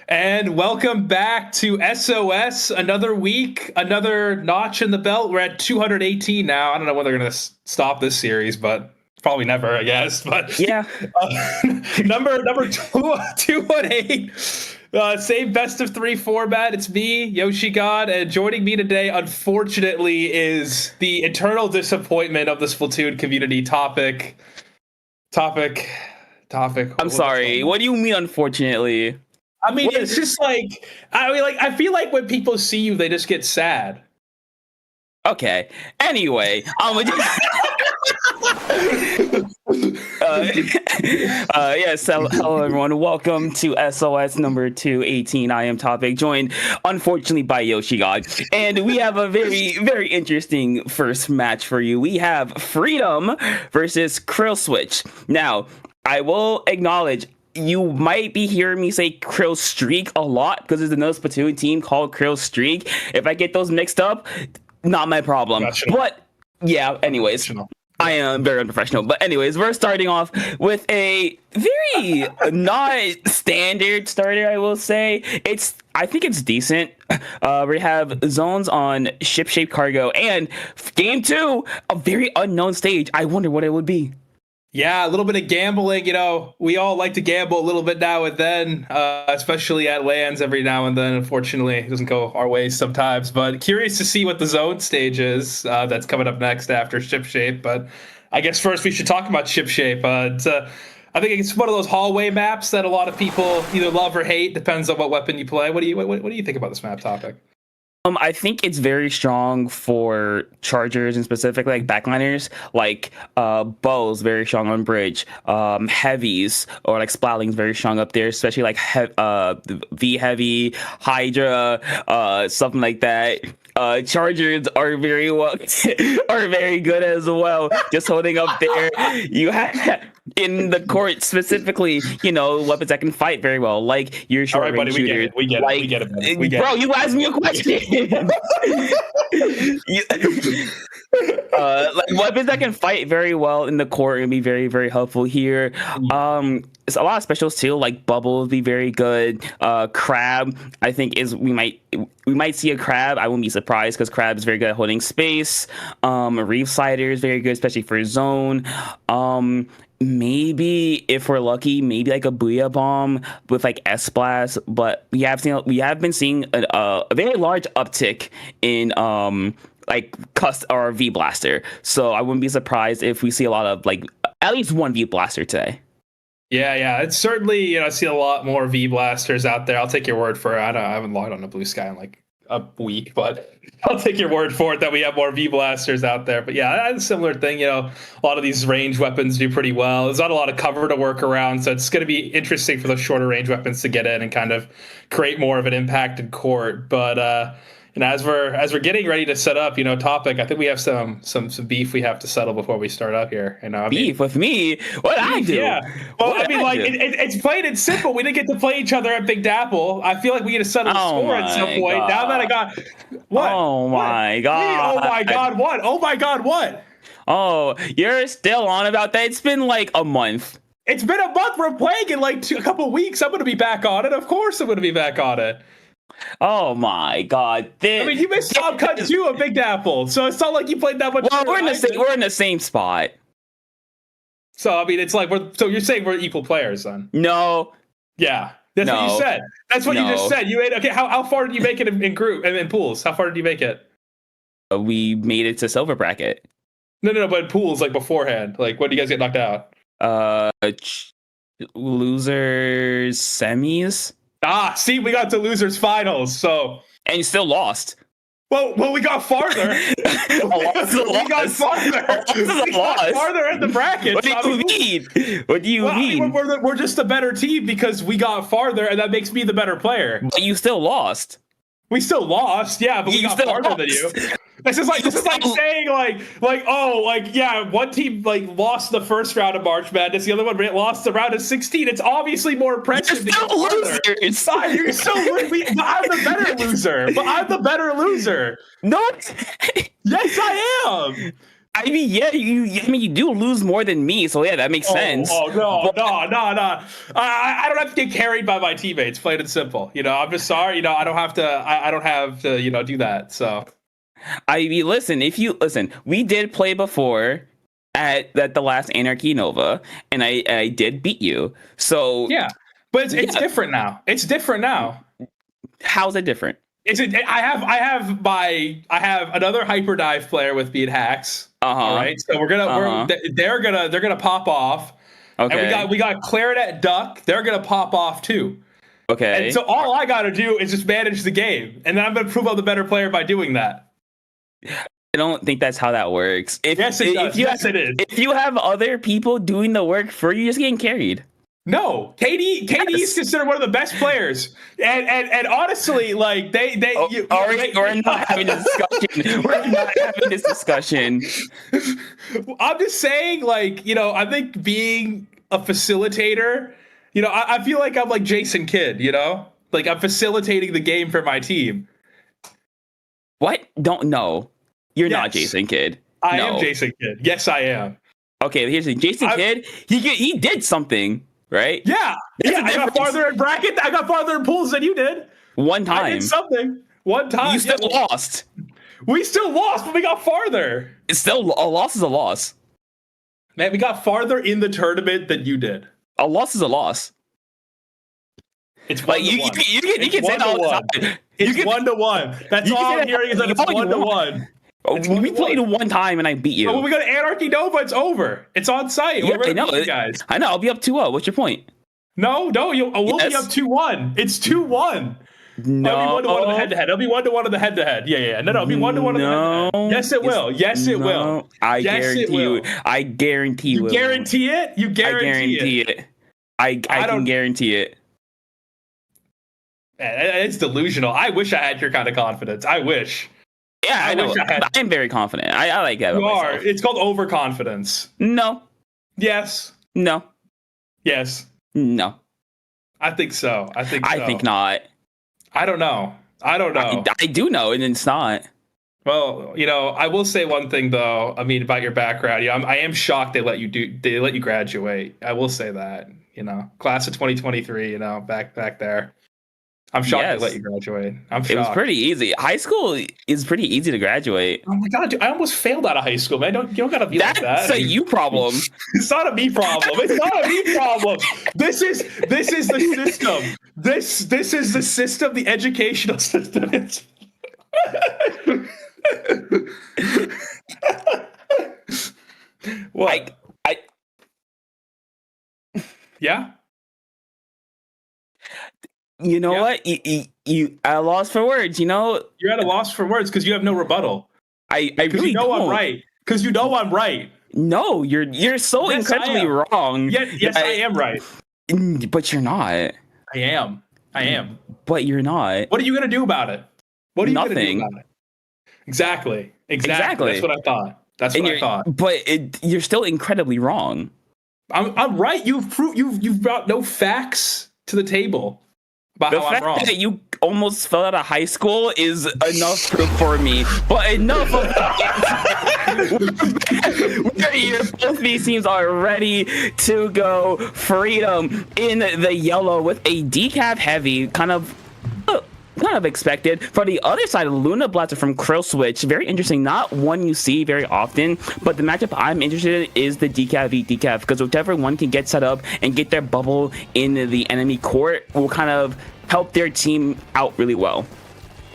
And welcome back to SOS. Another week, another notch in the belt. We're at 218 now. I don't know when they're going to stop this series, but probably never, I guess. But yeah, number 218. Same best of three format. It's me, Yoshi God, and joining me today, unfortunately, is the eternal disappointment of the Splatoon community. Topic. I'm sorry. What do you mean, unfortunately? I mean, it's just like I feel like when people see you, they just get sad. Okay. Anyway, yes. Hello, everyone. Welcome to SOS number 218. I am Topic, joined unfortunately by Yoshi God, and we have a very, very interesting first match for you. We have Freedom versus Krill Switch. Now, I will acknowledge, you might be hearing me say Krill Streak a lot because there's another Splatoon team called Krill Streak. If I get those mixed up, not my problem. But yeah, anyways, I am very unprofessional. But anyways, we're starting off with a very not standard starter, I will say. I think it's decent. We have zones on ship-shaped cargo, and game 2, a very unknown stage. I wonder what it would be. Yeah, a little bit of gambling. You know, we all like to gamble a little bit now and then, especially at lands every now and then. Unfortunately, it doesn't go our ways sometimes. But curious to see what the zone stage is that's coming up next after Ship Shape. But I guess first we should talk about Ship Shape. I think it's one of those hallway maps that a lot of people either love or hate. Depends on what weapon you play. What do you think about this map, Topic? I think it's very strong for chargers and specifically like backliners, like bows very strong on bridge, heavies or like splatlings very strong up there, especially like V heavy, Hydra, something like that. Chargers are very good as well. Just holding up there, you have in the court specifically, weapons that can fight very well, like your short range shooters. We get it. Bro, you asked me a question. Like weapons that can fight very well in the court and be very, very helpful here. It's a lot of specials too, like bubbles be very good. Crab, I think we might see a crab. I wouldn't be surprised because crab is very good at holding space. Reef slider is very good, especially for zone. Maybe if we're lucky, maybe like a Booyah Bomb with like S-Blast, but we have been seeing a very large uptick in like Cust or V Blaster. So I wouldn't be surprised if we see a lot of like at least one V Blaster today. Yeah, it's certainly, I see a lot more V Blasters out there. I'll take your word for it. I haven't logged on to Blue Sky in like a week, but I'll take your word for it that we have more V Blasters out there. But yeah, that's a similar thing. A lot of these range weapons do pretty well. There's not a lot of cover to work around, so it's going to be interesting for those shorter range weapons to get in and kind of create more of an impact in court. But and as we're getting ready to set up, Topic, I think we have some beef we have to settle before we start up here. Beef with me? What I do? Yeah. Well, it's plain and simple. We didn't get to play each other at Big Dapple. I feel like we get to settle the score at some point. God. Now that I got what? Oh my God! Oh my God! What? Oh my God! What? Oh, you're still on about that? It's been like a month. It's been a month. We're playing in like a couple weeks. I'm going to be back on it. Of course, I'm going to be back on it. Oh my God! You missed Top Cut 2 of Big Apple, so it's not like you played that much. Well, we're in the same spot. So it's like so you're saying we're equal players then? No. Yeah, that's what you said. That's what you just said. You made okay. How far did you make it in group and in pools? How far did you make it? We made it to silver bracket. No, but in pools like beforehand. Like when do you guys get knocked out? Losers semis. See, we got to losers finals, so and you still lost. Well, we got farther. We got farther. We got farther in the bracket. What do you mean? What do you mean? We're just a better team because we got farther, and that makes me the better player. But you still lost. We still lost, yeah, but we got farther than you. This is like saying one team lost the first round of March Madness, the other one lost the round of 16. It's obviously more impressive. You're still losers. You're still I'm the better loser. But I'm the better loser. No. Yes, I am. I mean, yeah, you do lose more than me, so yeah, that makes sense. Oh no. I don't have to get carried by my teammates. Plain and simple. I'm just sorry. I don't have to. I don't have to. Do that. So. I mean, listen. We did play before at the last Anarchy Nova, and I did beat you. So yeah, but it's different now. It's different now. How's it different? I have another hyperdive player with me at Hacks. All right, so they're gonna pop off. Okay. And we got Clarinet Duck. They're gonna pop off too. Okay. And so all I gotta do is just manage the game, and then I'm gonna prove I'm the better player by doing that. I don't think that's how that works. Yes, it does. Yes, it is. If you have other people doing the work for you, you're just getting carried. No, KD is considered one of the best players, and honestly, like we're not having this discussion. We're not having this discussion. I'm just saying, I think being a facilitator, I feel like I'm like Jason Kidd, like I'm facilitating the game for my team. What? Don't know. You're not Jason Kidd. I am Jason Kidd. Yes, I am. Okay, here's the Jason Kidd. He did something. Right? Yeah. I got farther in bracket. I got farther in pools than you did. One time. I did something. One time. You still lost. We still lost, but we got farther. It's still a loss is a loss. Man, we got farther in the tournament than you did. A loss is a loss. It's like you can say that all the time. It's 1-1. That's all I'm hearing is that it's 1-1. We played one time and I beat you. But when we go to Anarchy Nova, it's over. It's on site. Yeah, I know. Guys. I know. I'll be up 2-0. What's your point? No, we'll be up 2-1. It's 2-1. No. It'll be 1-1 on the head-to-head. It'll be 1-1 on the head-to-head. Yeah. No, it'll be 1-1 on the head-to-head. Yes, it will. Yes, it will. I guarantee you. I guarantee you. You guarantee it? You guarantee it? I can guarantee it. Man, it's delusional. I wish I had your kind of confidence. I wish. Yeah, I know. I'm very confident. I like that. You are. It's called overconfidence. No. Yes. No. Yes. No. I think so. I think not. I don't know. I do know, and it's not. Well, I will say one thing though. I mean, about your background. I am shocked they let you graduate. I will say that. Class of 2023. Back there. I'm shocked they let you graduate. I'm shocked. It was pretty easy. High school is pretty easy to graduate. Oh my god, dude, I almost failed out of high school, man. You don't gotta be like that. That's a you problem. It's not a me problem. It's not a me problem. This is the system. This is the system, the educational system. What? Yeah. You know what? You at a loss for words. You're at a loss for words because you have no rebuttal. I really don't. I'm right. Because I'm right. No, you're so incredibly wrong. Yes, I am right. But you're not. I am. But you're not. What are you gonna do about it? What are you Nothing. gonna do about it? Exactly. That's what I thought. I thought. But you're still incredibly wrong. I'm right. You've brought no facts to the table. The fact that you almost fell out of high school is enough proof for me. But enough of that. Both these teams are ready to go. Freedom in the yellow with a decaf heavy, kind of expected. For the other side, Luna Blaster from Krill Switch. Very interesting. Not one you see very often, but the matchup I'm interested in is the decaf v decaf, because whichever one can get set up and get their bubble in the enemy court will kind of help their team out really well.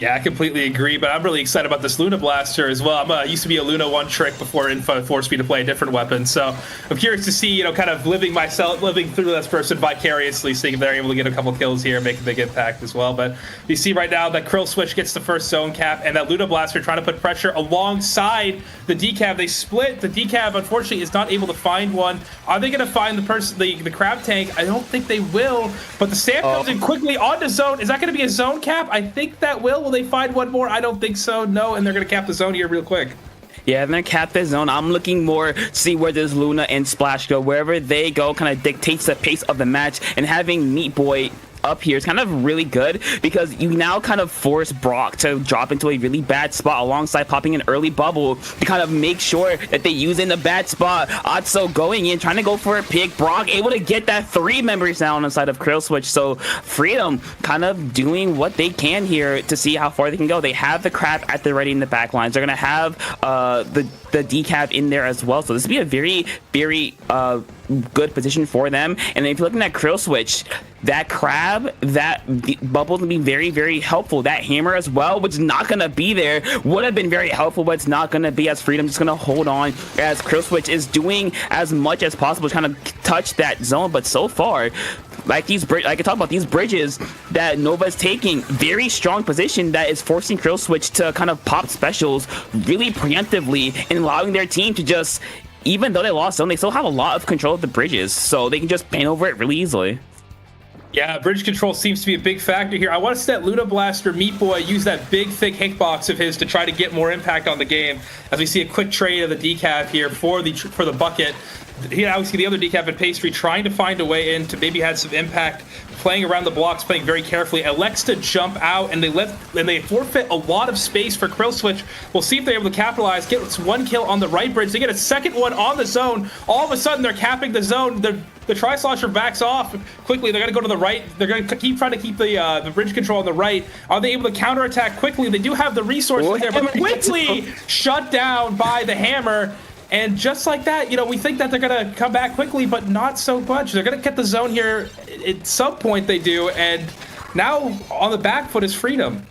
Yeah, I completely agree, but I'm really excited about this Luna Blaster as well. I used to be a Luna one trick before Info forced me to play a different weapon, so I'm curious to see, kind of living through this person vicariously, seeing if they're able to get a couple kills here, make a big impact as well. But you see right now that Krill Switch gets the first zone cap, and that Luna Blaster trying to put pressure alongside the decaf. They split. The decaf, unfortunately, is not able to find one. Are they going to find the crab tank? I don't think they will, but the stamp comes in quickly onto zone. Is that going to be a zone cap? I think that will. Will they find one more? I don't think so. No, and they're going to cap the zone here real quick. Yeah, they're going to cap the zone. I'm looking more to see where does Luna and Splash go. Wherever they go kind of dictates the pace of the match, and having Meat Boy up here is kind of really good because you now kind of force Brock to drop into a really bad spot alongside popping an early bubble to kind of make sure that they use in the bad spot. Otso going in, trying to go for a pick. Brock able to get that 3 members down on the side of Krill Switch. So Freedom kind of doing what they can here to see how far they can go. They have the crab at the ready in the back lines. They're going to have the decaf in there as well. So this would be a very, very good position for them. And if you're looking at Krill Switch, that crab, that bubble will be very, very helpful. That hammer as well, which is not going to be there, would have been very helpful, but it's not going to be, as Freedom just going to hold on as Krill Switch is doing as much as possible to kind of touch that zone. But so far, like I can talk about these bridges that Nova's taking, very strong position that is forcing Krill Switch to kind of pop specials really preemptively and allowing their team to just, even though they lost zone, they still have a lot of control of the bridges, so they can just paint over it really easily. Yeah, bridge control seems to be a big factor here. I want to see that Luna Blaster Meat Boy use that big, thick hitbox of his to try to get more impact on the game. As we see a quick trade of the decaf here for the bucket. Here, obviously, the other decaf and pastry trying to find a way in to maybe have some impact, playing around the blocks, playing very carefully. Elects to jump out, and they forfeit a lot of space for Krill Switch. We'll see if they're able to capitalize. Get 1 kill on the right bridge. They get a second one on the zone. All of a sudden, they're capping the zone. The Tri-Slosher backs off quickly. They're going to go to the right. They're going to keep trying to keep the bridge control on the right. Are they able to counterattack quickly? They do have the resources there, but quickly shut down by the hammer. And just like that, we think that they're going to come back quickly, but not so much. They're going to get the zone here at some point, they do. And now on the back foot is Freedom.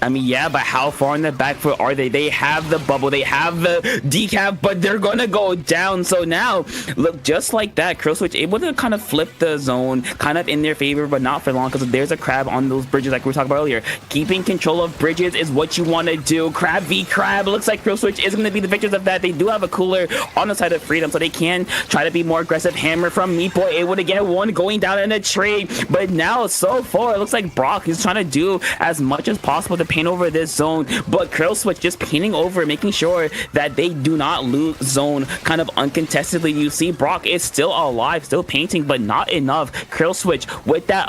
I mean, yeah, but how far in the back foot are they? They have the bubble, they have the decaf, but they're going to go down. So now, look, just like that, Krill Switch able to kind of flip the zone kind of in their favor, but not for long because there's a crab on those bridges like we were talking about earlier. Keeping control of bridges is what you want to do. Crab v crab. It looks like Krill Switch is going to be the victors of that. They do have a cooler on the side of Freedom, so they can try to be more aggressive. Hammer from Meat Boy able to get one going down in a trade, but now so far it looks like Brock is trying to do as much as possible to paint over this zone, but Krill Switch just painting over, making sure that they do not lose zone kind of uncontestedly. You see Brock is still alive, still painting, but not enough. Krill Switch with that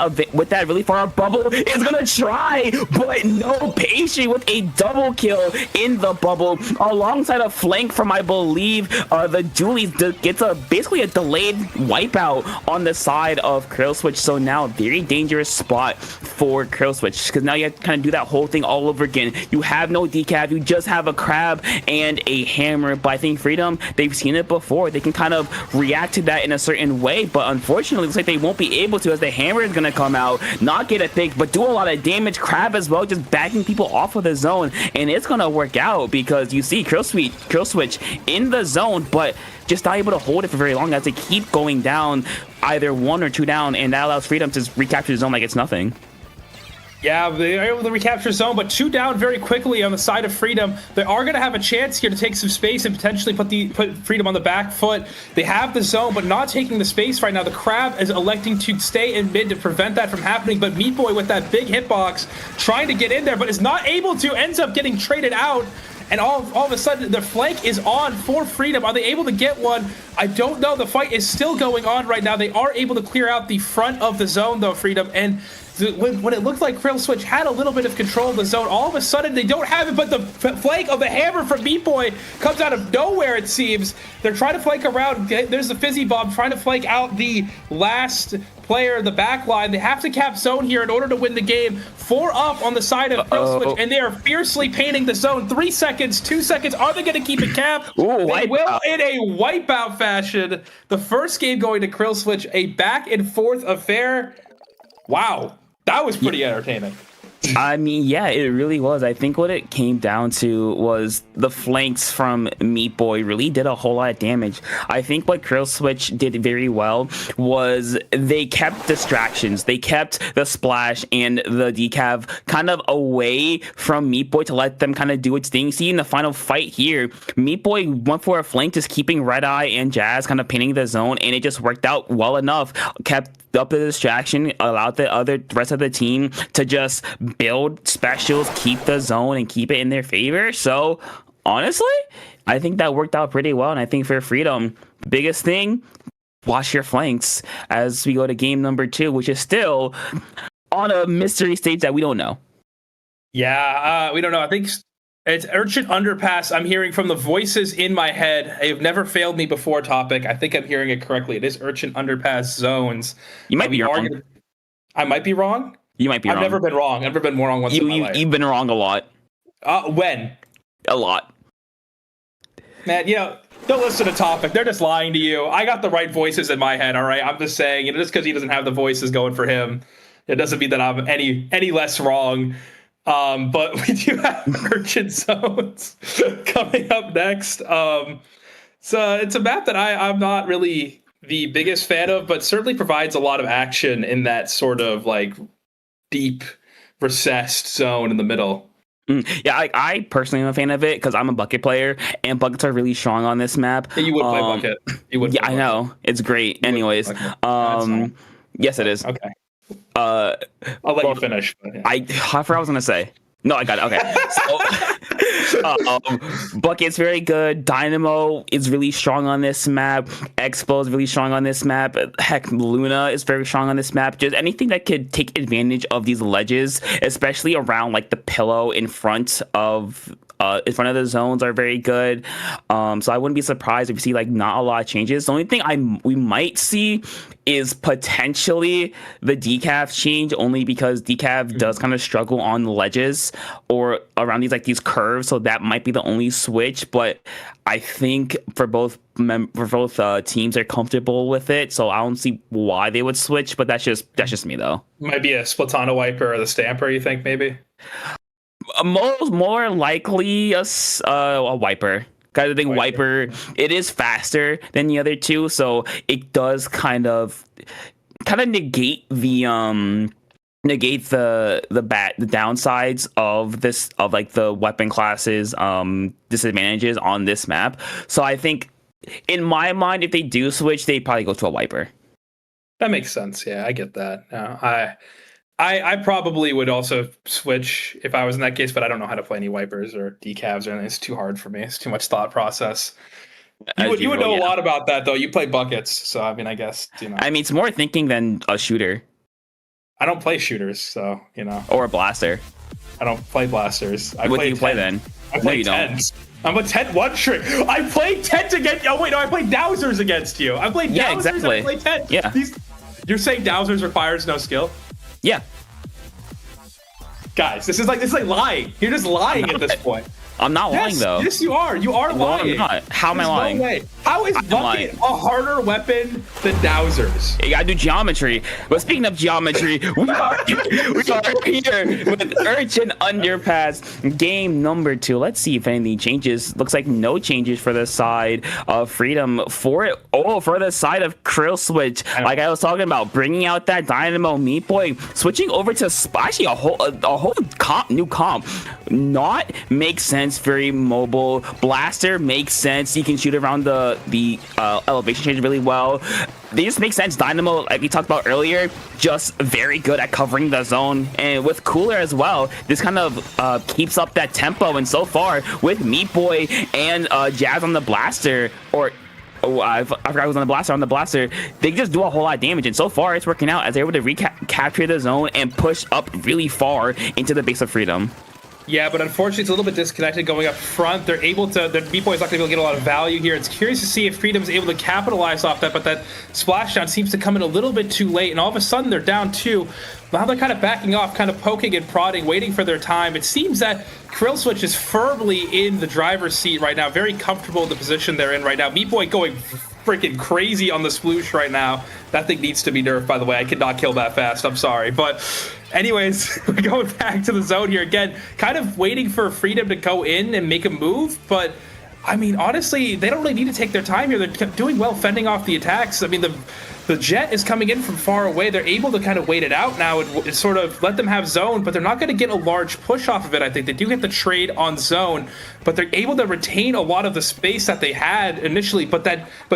really far bubble is gonna try, but no patience with a double kill in the bubble alongside a flank from, I believe, the Julie gets basically a delayed wipeout on the side of Krill Switch. So now very dangerous spot for Krill Switch because now you have to kind of do that whole thing all over again. You have no decaf, you just have a crab and a hammer. But I think Freedom, they've seen it before. They can kind of react to that in a certain way, but unfortunately it looks like they won't be able to, as the hammer is going to come out, not get a pick, but do a lot of damage. Crab as well, just backing people off of the zone, and it's going to work out because you see Krill Switch in the zone, but just not able to hold it for very long as they keep going down, either 1 or 2 down, and that allows Freedom to recapture the zone like it's nothing. Yeah, they are able to recapture zone, but 2 down very quickly on the side of Freedom. They are going to have a chance here to take some space and potentially put Freedom on the back foot. They have the zone, but not taking the space right now. The crab is electing to stay in mid to prevent that from happening, but Meat Boy with that big hitbox trying to get in there, but is not able to, ends up getting traded out. And all of a sudden, the flank is on for Freedom. Are they able to get one? I don't know. The fight is still going on right now. They are able to clear out the front of the zone, though, Freedom. And when it looked like Krill Switch had a little bit of control of the zone, all of a sudden they don't have it, but the flank of the hammer from Meat Boy comes out of nowhere, it seems. They're trying to flank around. There's the Fizzy Bomb trying to flank out the last player, the back line. They have to cap zone here in order to win the game. 4 up on the side of Krill Switch, and they are fiercely painting the zone. 3 seconds, 2 seconds. Are they going to keep it capped? Ooh, they will in a wipeout fashion. The first game going to Krill Switch, a back and forth affair. Wow. That was pretty entertaining. I mean, yeah, it really was. I think what it came down to was the flanks from Meat Boy really did a whole lot of damage. I think what Krill Switch did very well was they kept distractions. They kept the splash and the decav kind of away from Meat Boy to let them kind of do its thing. See, in the final fight here, Meat Boy went for a flank, just keeping Red Eye and Jazz kind of painting the zone, and it just worked out well enough. Kept up the distraction, allowed the rest of the team to just build specials, keep the zone, and keep it in their favor. So honestly, I think that worked out pretty well. And I think for Freedom, biggest thing, watch your flanks as we go to game number 2, which is still on a mystery stage that we don't know. Yeah, we don't know. I think it's Urchin Underpass. I'm hearing from the voices in my head. They've never failed me before, topic. I think I'm hearing it correctly. It is Urchin Underpass zones. You might be wrong. I might be wrong? You might be wrong. I've never been wrong. I've never been more wrong once in my life. You've been wrong a lot. When? A lot. Man, don't listen to topic. They're just lying to you. I got the right voices in my head, all right? I'm just saying, just because he doesn't have the voices going for him, it doesn't mean that I'm any less wrong. But we do have merchant zones coming up next. So it's a map that I'm not really the biggest fan of, but certainly provides a lot of action in that sort of like deep recessed zone in the middle. Yeah, I personally am a fan of it because I'm a bucket player, and buckets are really strong on this map. Yeah, you would play bucket. You would. Yeah, I know. It's great. Anyways, yes, it is. Okay. I'll let you finish. But yeah. I forgot what I was gonna say. No, I got it. Okay. So, Bucket's very good. Dynamo is really strong on this map. Expo is really strong on this map. Heck, Luna is very strong on this map. Just anything that could take advantage of these ledges, especially around like the pillow in front of the zones, are very good. So I wouldn't be surprised if you see like not a lot of changes. The only thing we might see is potentially the decaf change, only because decaf does kind of struggle on the ledges or around these curves, so that might be the only switch. But I think for both teams, they're comfortable with it, so I don't see why they would switch. But that's just me though. Might be a Splatoon wiper or the stamper, you think maybe? More likely a wiper. I think wiper, it is faster than the other two, so it does kind of negate the downsides of like the weapon classes disadvantages on this map. So I think in my mind, if they do switch, they probably go to a wiper. That makes sense. Yeah, I get that. I probably would also switch if I was in that case, but I don't know how to play any wipers or decavs or anything. It's too hard for me. It's too much thought process. You would know a lot about that, though. You play buckets, so I mean, I guess, I mean, it's more thinking than a shooter. I don't play shooters, so, Or a blaster. I don't play blasters. What do you play then? I play tens. I'm a 10-1 trick. I played tens against... Oh, wait, no, I played dowsers against you. I played dowsers exactly. I played tens. Yeah. You're saying dowsers requires no skill? Yeah. Guys, this is like lying. You're just lying at this point. I'm not lying though. Yes, you are. You are lying. I'm not. How am I lying? No way. How is bucket a harder weapon than dowsers? You gotta do geometry. But speaking of geometry, we are here with Urchin Underpass game number 2. Let's see if anything changes. Looks like no changes for the side of Freedom. For the side of Krill switch, like I was talking about, bringing out that Dynamo Meat Boy, switching over to actually a whole new comp. Not makes sense. Very mobile. Blaster makes sense. You can shoot around the elevation change really well. They just make sense. Dynamo, like we talked about earlier, just very good at covering the zone, and with Cooler as well, this kind of keeps up that tempo. And so far with Meat Boy and Jazz on the blaster, I forgot who's on the blaster. On the blaster, they just do a whole lot of damage, and so far it's working out as they're able to recapture the zone and push up really far into the base of Freedom. Yeah, but unfortunately, it's a little bit disconnected going up front. They're able to, the B-Boy's not going to be able to get a lot of value here. It's curious to see if Freedom's able to capitalize off that, but that splashdown seems to come in a little bit too late, and all of a sudden they're down 2. Now they're kind of backing off, kind of poking and prodding, waiting for their time. It seems that Krill Switch is firmly in the driver's seat right now, very comfortable in the position they're in right now. Meat Boy going freaking crazy on the sploosh right now. That thing needs to be nerfed, by the way. I could not kill that fast. I'm sorry. But anyways, we're going back to the zone here again, kind of waiting for Freedom to go in and make a move. But, I mean, honestly, they don't really need to take their time here. They're doing well fending off the attacks. I mean, the jet is coming in from far away. They're able to kind of wait it out now and sort of let them have zone, but they're not going to get a large push off of it. I think they do get the trade on zone, but they're able to retain a lot of the space that they had initially. But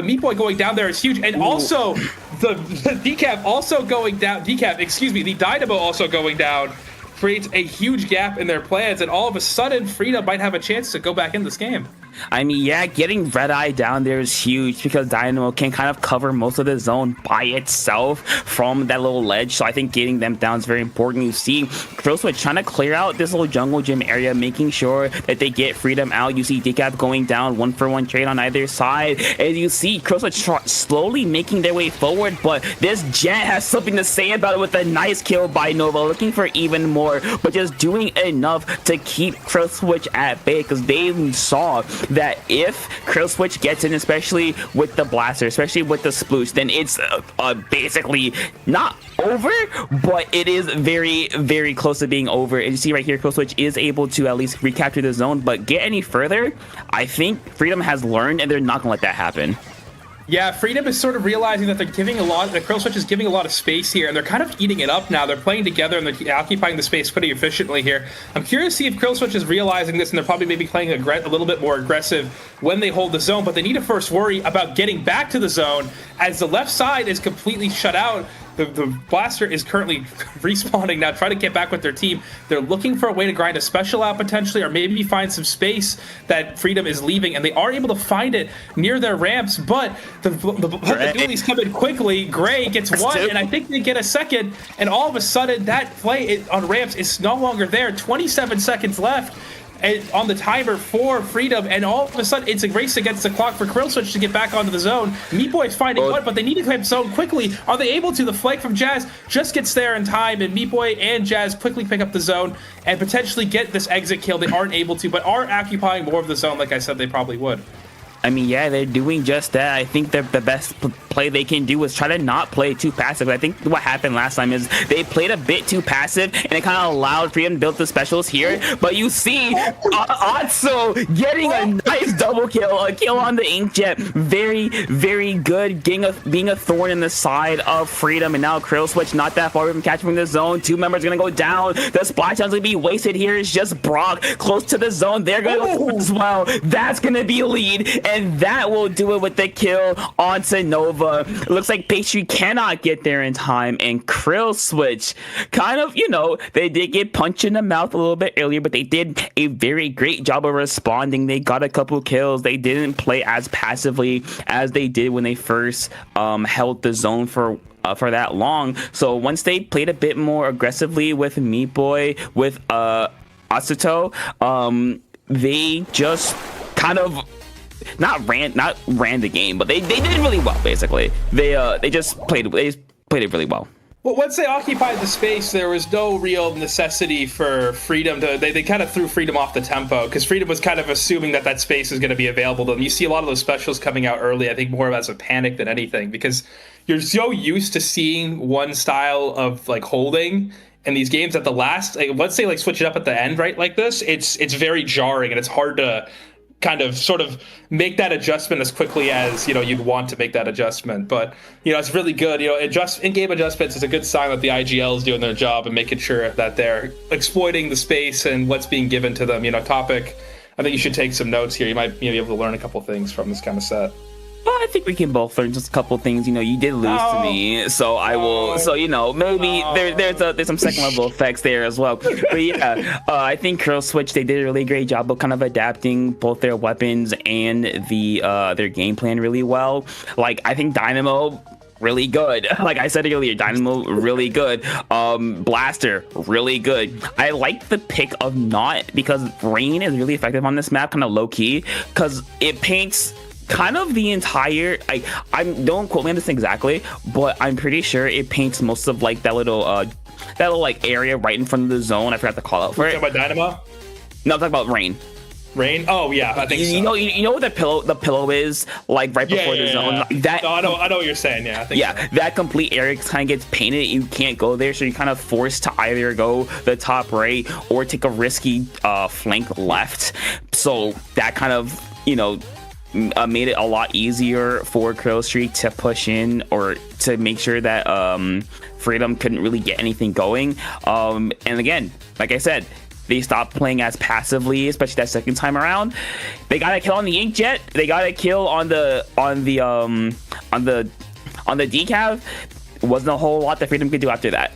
Meat Boy going down there is huge, and also the decaf also going down. The Dynamo also going down creates a huge gap in their plans, and all of a sudden, Freedom might have a chance to go back in this game. I mean, yeah, getting Red Eye down there is huge because Dynamo can kind of cover most of the zone by itself from that little ledge. So I think getting them down is very important. You see Krill Switch trying to clear out this little jungle gym area, making sure that they get Freedom out. You see Decaf going down 1-for-1 trade on either side. And you see Krill Switch slowly making their way forward, but this Jet has something to say about it with a nice kill by Nova, looking for even more, but just doing enough to keep Krill Switch at bay because they saw that if Krill Switch gets in, especially with the blaster, especially with the sploosh, then it's basically not over, but it is very, very close to being over. And you see right here, Krill Switch is able to at least recapture the zone, but get any further, I think Freedom has learned and they're not gonna let that happen. Yeah, Freedom is sort of realizing that they're giving a lot, the Krill Switch is giving a lot of space here, and they're kind of eating it up now. They're playing together, and they're occupying the space pretty efficiently here. I'm curious to see if Krill Switch is realizing this, and they're probably maybe playing a little bit more aggressive when they hold the zone, but they need to first worry about getting back to the zone, as the left side is completely shut out. The blaster is currently respawning now, trying to get back with their team. They're looking for a way to grind a special out potentially, or maybe find some space that Freedom is leaving, and they are able to find it near their ramps, but the dualies come in quickly. Gray gets one, and I think they get a second, and all of a sudden that play on ramps is no longer there. 27 seconds left on the timer for Freedom, and all of a sudden it's a race against the clock for Krill Switch to get back onto the zone. Meat Boy's finding one, but they need to clear the zone quickly. Are they able to? The flank from Jazz just gets there in time, and Meat Boy and Jazz quickly pick up the zone and potentially get this exit kill. They aren't able to, but are occupying more of the zone like I said they probably would. I mean, yeah, they're doing just that. I think the best play they can do is try to not play too passive. I think what happened last time is they played a bit too passive, and it kind of allowed Freedom to build the specials here. But you see Otso getting a nice double kill, a kill on the Inkjet. Very, very good, being a thorn in the side of Freedom. And now Krill Switch not that far from catching the zone. Two members going to go down. The splash down's going to be wasted here. It's just Brock close to the zone. They're going to go as well. That's going to be a lead. And that will do it with the kill onto Nova. It looks like Pastry cannot get there in time, and Krill Switch kind of, they did get punched in the mouth a little bit earlier, but they did a very great job of responding. They got a couple kills. They didn't play as passively as they did when they first held the zone for that long. So once they played a bit more aggressively with Meat Boy, with Asuto, they just kind of not ran the game, but they did really well. Basically, they just played it really well. Well, once they occupied the space, there was no real necessity for Freedom to. They kind of threw Freedom off the tempo because Freedom was kind of assuming that space is going to be available to them. You see a lot of those specials coming out early, I think more as a panic than anything, because you're so used to seeing one style of holding in these games at the last. Let's say switch it up at the end, right? Like this, it's very jarring and it's hard to kind of sort of make that adjustment as quickly as you'd want to make that adjustment. But it's really good. In-game adjustments is a good sign that the IGL is doing their job and making sure that they're exploiting the space and what's being given to them. Topic, I think you should take some notes here. You might be able to learn a couple things from this kind of set. Well, I think we can both learn just a couple things. You did lose to me, so I will. So maybe there's some second level effects there as well. But yeah, I think Krill Switch, they did a really great job of kind of adapting both their weapons and their game plan really well. I think Dynamo, really good. Like I said earlier, Dynamo, really good. Blaster, really good. I like the pick of Not because Rain is really effective on this map, kind of low key, because it paints kind of the entire, don't quote me on this exactly, but I'm pretty sure it paints most of that little area right in front of the zone. I forgot to call out for it. Talking about Dynamo? No, I'm talking about Rain. Rain? Oh yeah, I think so. You know what the pillow is right before the zone. Yeah. That. No, I know what you're saying. Yeah, I think so. That complete area kind of gets painted. You can't go there, so you're kind of forced to either go the top right or take a risky flank left. So that kind of made it a lot easier for Krill Streak to push in or to make sure that Freedom couldn't really get anything going. And again, like I said, they stopped playing as passively, especially that second time around. They got a kill on the Inkjet. They got a kill on the decav. Wasn't a whole lot that Freedom could do after that.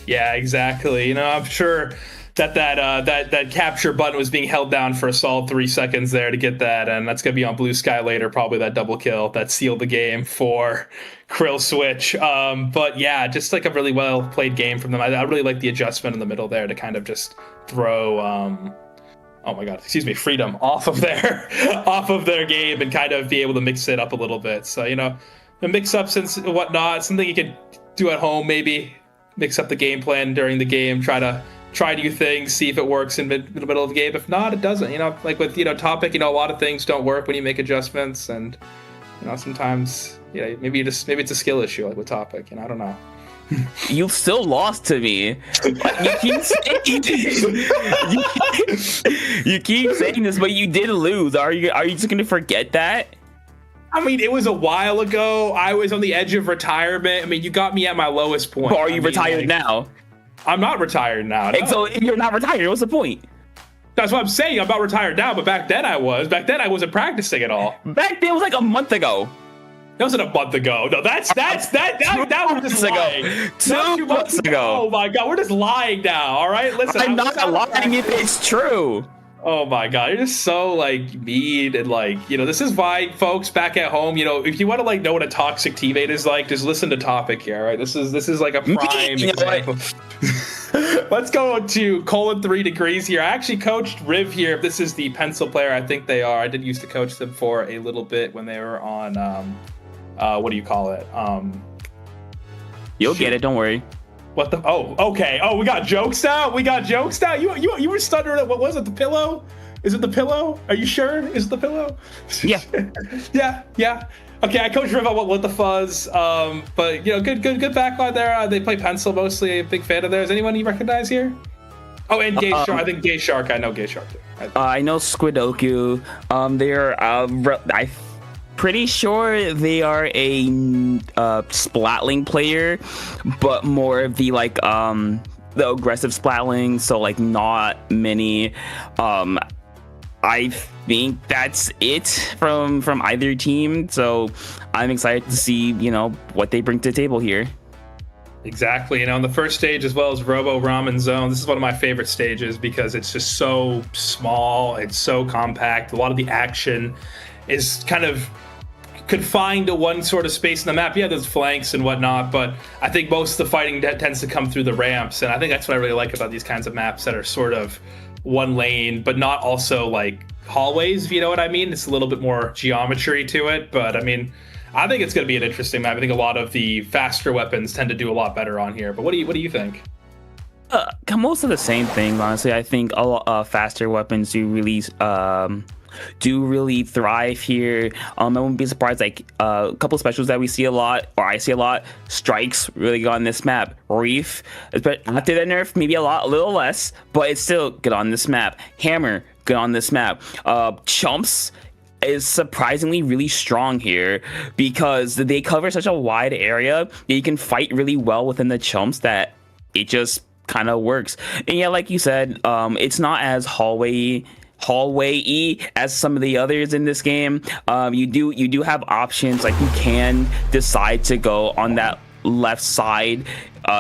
Yeah, exactly. I'm sure that capture button was being held down for a solid 3 seconds there to get that, and that's gonna be on Blue Sky later, probably that double kill that sealed the game for Krill Switch. But yeah, just like a really well played game from them. I really like the adjustment in the middle there to kind of just throw oh my god, excuse me, freedom off of their game and kind of be able to mix it up a little bit. So, the mix-ups and whatnot, something you could do at home, maybe mix up the game plan during the game, try new things, see if it works in the middle of the game. If not, it doesn't. Like with Topic, a lot of things don't work when you make adjustments, and sometimes maybe it's a skill issue, like with Topic, I don't know. You still lost to me. You keep saying this, but you did lose. Are you just gonna forget that? I mean, it was a while ago. I was on the edge of retirement. I mean, you got me at my lowest point. But are you retired now? I'm not retired now. No. And so if you're not retired, what's the point? That's what I'm saying. I'm not retired now, but back then I was. Back then I wasn't practicing at all. Back then was like a month ago. That wasn't a month ago. No, that was just lying. 2 months ago. Oh my god, we're just lying now. All right, listen. I'm not lying if it's true. Oh my god, you're just so mean and this is why, folks back at home, if you want to know what a toxic teammate is like, just listen to Topic here. All right, this is like a prime example. Let's go to colon 3 degrees here. I actually coached Riv here. If this is the pencil player, I think they are. I did used to coach them for a little bit when they were on what do you call it? You'll get it, don't worry. What the? Oh, okay. Oh, we got jokes now. You were stuttering. What was it? The pillow? Is it the pillow? Are you sure? Is it the pillow? Yeah. yeah. Okay, I coached Riv on What the Fuzz. But good backline there. They play pencil mostly. A big fan of theirs. Anyone you recognize here? Oh, and Gay Shark. I think Gay Shark. I know Gay Shark too. I know Squidoku. They're pretty sure they are a Splatling player, but more of the the aggressive Splatling, so not many. I think that's it from either team, so I'm excited to see what they bring to the table here. Exactly. On the first stage, as well as Robo Ramen Zone, this is one of my favorite stages because it's just so small, it's so compact. A lot of the action is kind of confined to one sort of space in the map. Yeah, there's flanks and whatnot, but I think most of the fighting tends to come through the ramps, and I think that's what I really like about these kinds of maps that are sort of one lane, but not also hallways, if you know what I mean. It's a little bit more geometry to it, but I mean, I think it's going to be an interesting map. I think a lot of the faster weapons tend to do a lot better on here, but what do you think? Most of the same thing, honestly. I think a lot faster weapons do really thrive here. I wouldn't be surprised, a couple of specials that we see a lot, or I see a lot. Strikes really good on this map. Reef, but after the nerf, maybe a little less, but it's still good on this map. Hammer, good on this map. Chumps is surprisingly really strong here because they cover such a wide area that you can fight really well within the chumps that it just kind of works. And yeah, like you said, it's not as hallway-y as some of the others in this game. You do have options, you can decide to go on that left side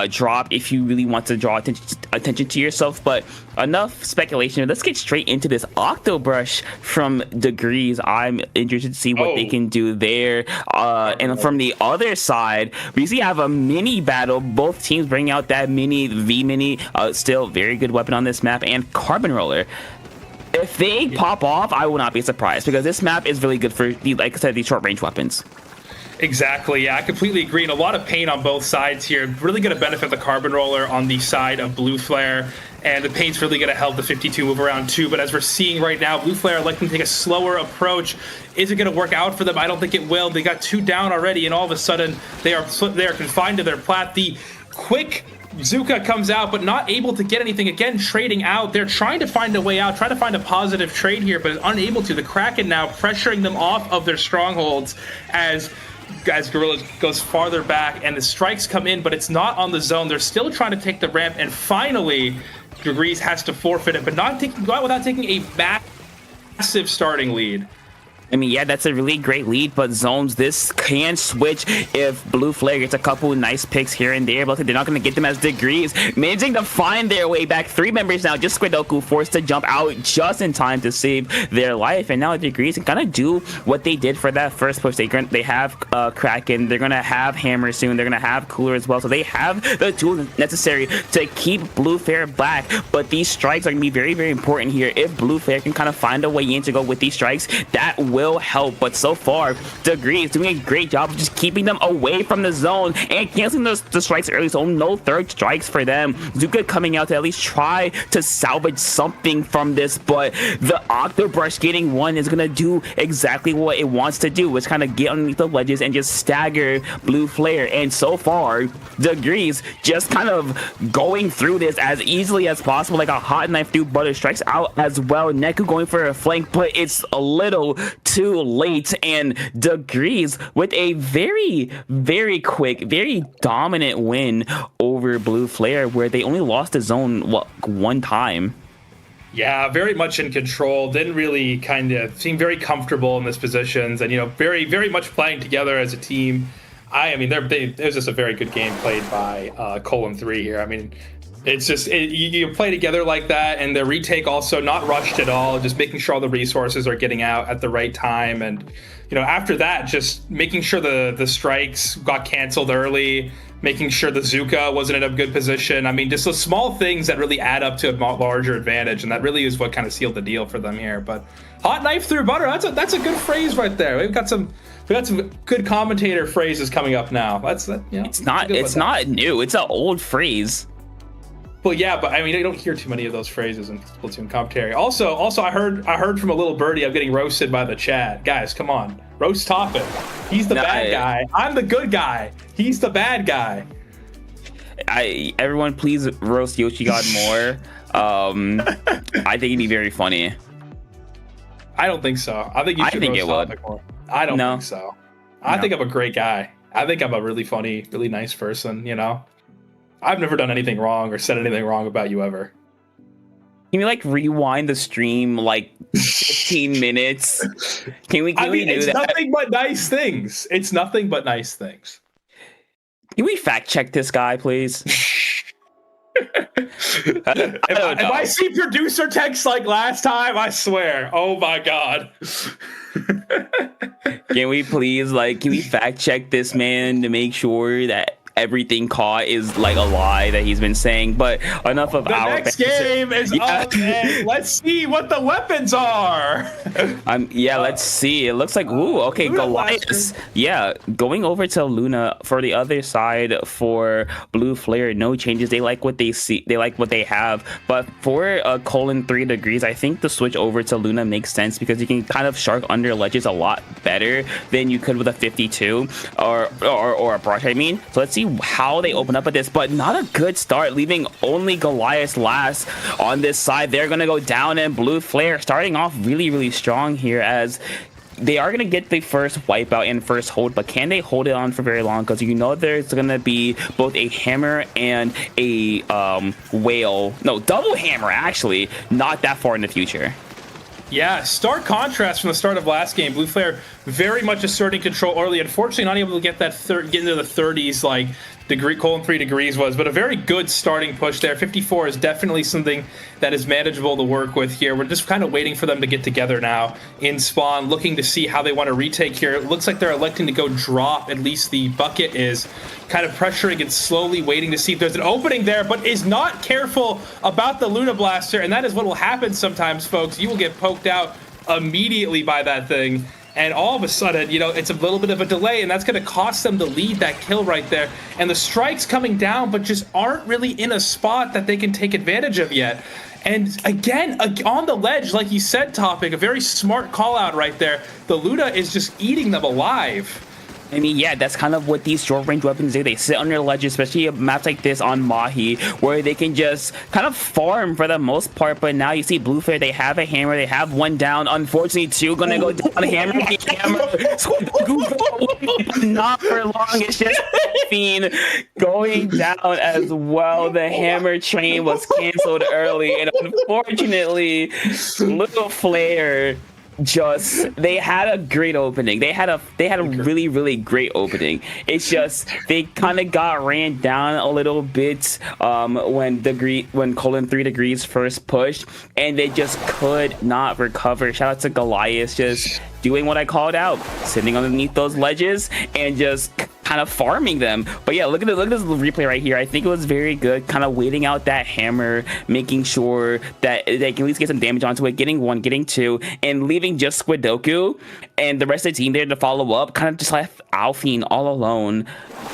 drop if you really want to draw attention to yourself. But enough speculation. Let's get straight into this Octobrush from Degrees. I'm interested to see what they can do there. And from the other side, we see have a mini battle. Both teams bring out that V-Mini. Still very good weapon on this map, and Carbon Roller. If they pop off, I will not be surprised because this map is really good for, like I said, these short range weapons. Exactly. Yeah, I completely agree. And a lot of paint on both sides here. Really going to benefit the Carbon Roller on the side of Blue Flare. And the paint's really going to help the 52 move around too. But as we're seeing right now, Blue Flare electing to take a slower approach. Is it going to work out for them? I don't think it will. They got 2 down already, and all of a sudden they are confined to their plat. The quick Zuka comes out, but not able to get anything. Again, trading out. They're trying to find a way out, trying to find a positive trade here, but unable to. The Kraken now pressuring them off of their strongholds as Gorilla goes farther back, and the strikes come in, but it's not on the zone. They're still trying to take the ramp, and finally, Degrees has to forfeit it, but not without taking a massive starting lead. I mean, yeah, that's a really great lead, but zones, this can switch if Blue Flare gets a couple nice picks here and there, but they're not going to get them as Degrees, managing to find their way back. 3 members now, just Squidoku forced to jump out just in time to save their life, and now Degrees can kind of do what they did for that first push. They have Kraken, they're going to have Hammer soon, they're going to have Cooler as well, so they have the tools necessary to keep Blue Flare back, but these strikes are going to be very, very important here. If Blue Flare can kind of find a way in to go with these strikes, that will help. But so far, Degree is doing a great job of just keeping them away from the zone and canceling the strikes early, so no third strikes for them. Zuka coming out to at least try to salvage something from this, but the Octobrush getting one is gonna do exactly what it wants to do, which kind of get underneath the ledges and just stagger Blue Flare. And so far, Degrees just kind of going through this as easily as possible, like a hot knife through butter. Strikes out as well. Neku going for a flank, but it's a little too late, and Degrees with a very, very quick, very dominant win over Blue Flare, where they only lost the zone one time. Yeah, very much in control. Didn't really kind of seem very comfortable in these positions, and very, very much playing together as a team. I mean, it was just a very good game played by Colon 3 here. I mean, it's just you play together like that, and the retake also not rushed at all, just making sure all the resources are getting out at the right time, and after that, just making sure the strikes got canceled early, making sure the Zuka wasn't in a good position. I mean, just those small things that really add up to a larger advantage, and that really is what kind of sealed the deal for them here. But hot knife through butter, that's a good phrase right there. We got some good commentator phrases coming up now. It's not new. It's an old phrase. Well, yeah, but I mean, I don't hear too many of those phrases in Splatoon commentary. Also, I heard from a little birdie, I'm getting roasted by the chat. Guys, come on, roast Topic. He's the bad guy. I'm the good guy. He's the bad guy. Everyone, please roast Yoshi God more. I think it'd be very funny. I don't think so. I think you should roast Topic more. I don't think so. I think I'm a great guy. I think I'm a really funny, really nice person. I've never done anything wrong or said anything wrong about you ever. Can we rewind the stream 15 minutes? Can we do it's that? Nothing but nice things. It's nothing but nice things. Can we fact check this guy, please? If I see producer text like last time, I swear. Oh my god. Can we please can we fact check this man to make sure that everything caught is a lie that he's been saying? But enough of our next game is up, and let's see what the weapons are. Let's see. It looks like okay, Goliath. Yeah, going over to Luna for the other side for Blue Flare. No changes. They like what they see. They like what they have. But for Colon 3 Degrees, I think the switch over to Luna makes sense because you can kind of shark under ledges a lot better than you could with a 52 or a brush. I mean, so let's see how they open up at this, but not a good start, leaving only Goliath last on this side. They're gonna go down, and Blue Flare starting off really, really strong here as they are going to get the first wipeout and first hold, but can they hold it on for very long? Because there's going to be both a hammer and a double hammer, actually, not that far in the future. Yeah, stark contrast from the start of last game. Blue Flare very much asserting control early. Unfortunately, not able to get get into the 30s like Colon 3 Degrees was, but a very good starting push there. 54 is definitely something that is manageable to work with here. We're just kind of waiting for them to get together now in spawn, looking to see how they want to retake here. It looks like they're electing to go drop. At least the bucket is kind of pressuring and slowly waiting to see if there's an opening there, but is not careful about the Luna Blaster, and that is what will happen sometimes, folks. You will get poked out immediately by that thing, and all of a sudden, it's a little bit of a delay, and that's going to cost them the lead, that kill right there. And the strikes coming down, but just aren't really in a spot that they can take advantage of yet. And again, on the ledge, like you said, Topic, a very smart call out right there. The Luna is just eating them alive. I mean, yeah, that's kind of what these short-range weapons do. They sit under ledges, especially maps like this on Mahi, where they can just kind of farm for the most part. But now you see Blue Flare, they have a hammer, they have one down. Unfortunately, two gonna go down. Hammer. Not for long. It's just Fiend going down as well. The hammer train was canceled early, and unfortunately, Blue Flare they had a great opening. They had a really, really great opening. It's just they kind of got ran down a little bit when colon 3 degrees first pushed, and they just could not recover. Shout out to Goliath, just doing what I called out, sitting underneath those ledges and just kind of farming them. But yeah, look at this replay right here. I think it was very good, kind of waiting out that hammer, making sure that they can at least get some damage onto it, getting 1, getting 2, and leaving just Squidoku and the rest of the team there to follow up, kind of just left Alphine all alone.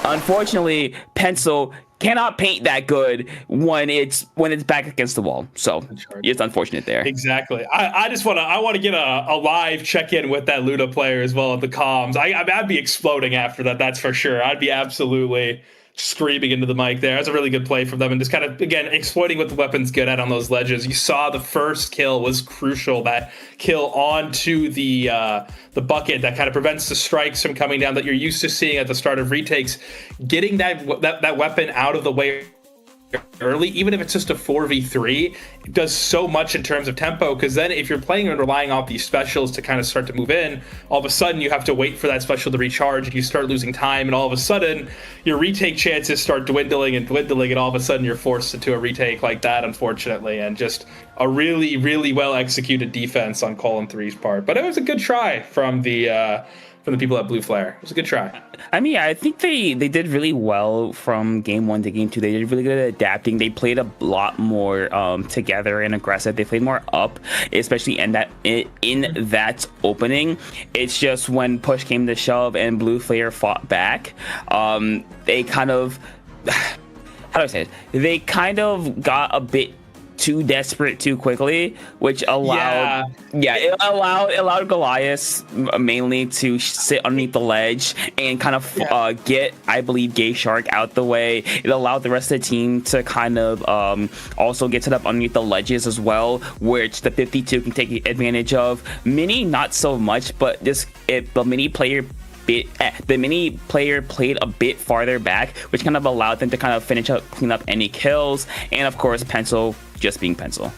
Unfortunately, Pencil cannot paint that good when it's back against the wall, so it's unfortunate there. Exactly. I want to get a live check-in with that Luna player as well at the comms. I'd be exploding after that, that's for sure. I'd be absolutely screaming into the mic there. That's a really good play from them, and just kind of, again, exploiting what the weapon's good at on those ledges. You saw the first kill was crucial, that kill onto the bucket that kind of prevents the strikes from coming down that you're used to seeing at the start of retakes. Getting that weapon out of the way early, even if it's just a 4v3, it does so much in terms of tempo, because then if you're playing and relying off these specials to kind of start to move in, all of a sudden you have to wait for that special to recharge and you start losing time, and all of a sudden your retake chances start dwindling, and all of a sudden you're forced into a retake like that, unfortunately. And just a really, really well executed defense on colon 3's part. But it was a good try from the people at Blue Flare. It was a good try. I mean, I think they did really well from game 1 to game 2. They did really good at adapting. They played a lot more together and aggressive. They played more up, especially in that opening. It's just when push came to shove and Blue Flare fought back, they kind of, how do I say it? They kind of got a bit too desperate too quickly, which allowed it allowed Goliath mainly to sit underneath the ledge and kind of get, I believe, Gay Shark out the way. It allowed the rest of the team to kind of also get set up underneath the ledges as well, which the 52 can take advantage of. Mini not so much, but the mini player played a bit farther back, which kind of allowed them to kind of clean up any kills, and of course Pencil just being Pencil.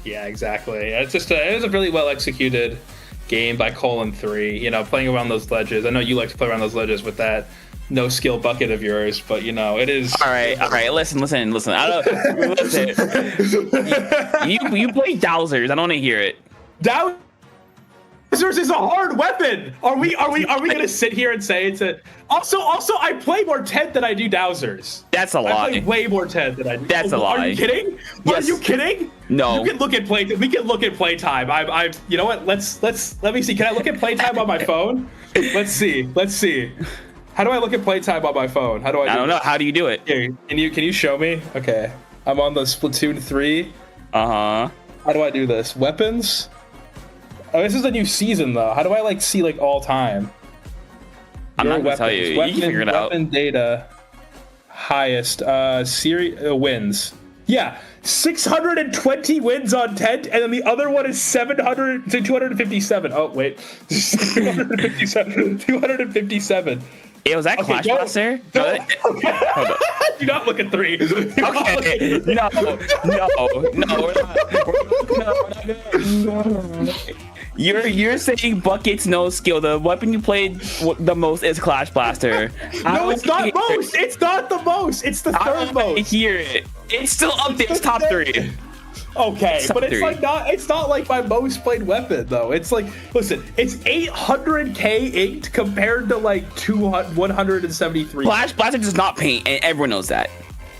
Yeah, exactly. It was a really well executed game by colon 3. You know, playing around those ledges. I know you like to play around those ledges with that no skill bucket of yours, but you know it is. All right. Listen. I don't listen. You play Dowsers. I don't want to hear it. Dowsers is a hard weapon. Are we gonna sit here and say it's a? Also, I play more Ted than I do Dowsers. That's a lie. I play way more Ted than I do. That's a lie. Are you kidding? Yes. Are you kidding? No. You can look at play. We can look at playtime. You know what? Let me see. Can I look at playtime on my phone? Let's see. How do I look at playtime on my phone? How do I don't know. How do you do it? Here, can you show me? Okay. I'm on the Splatoon 3. Uh-huh. How do I do this? Weapons? Oh, this is a new season though. How do I see all time? I'm not gonna tell you. You can figure it out. Weapon data highest wins. Yeah, 620 wins on Tent, and then the other one is 257. Oh wait, 257. It was that Clash Blaster? Do not look at 3. Okay. No. You're saying Bucket's no skill. The weapon you played the most is Clash Blaster. No, it's not most. It's not the most. It's the third most. I hear it. It's still up there. It's top 3. Okay, but it's not like my most played weapon though. It's like, listen, it's 800k inked compared to 173. Clash Blaster does not paint, and everyone knows that.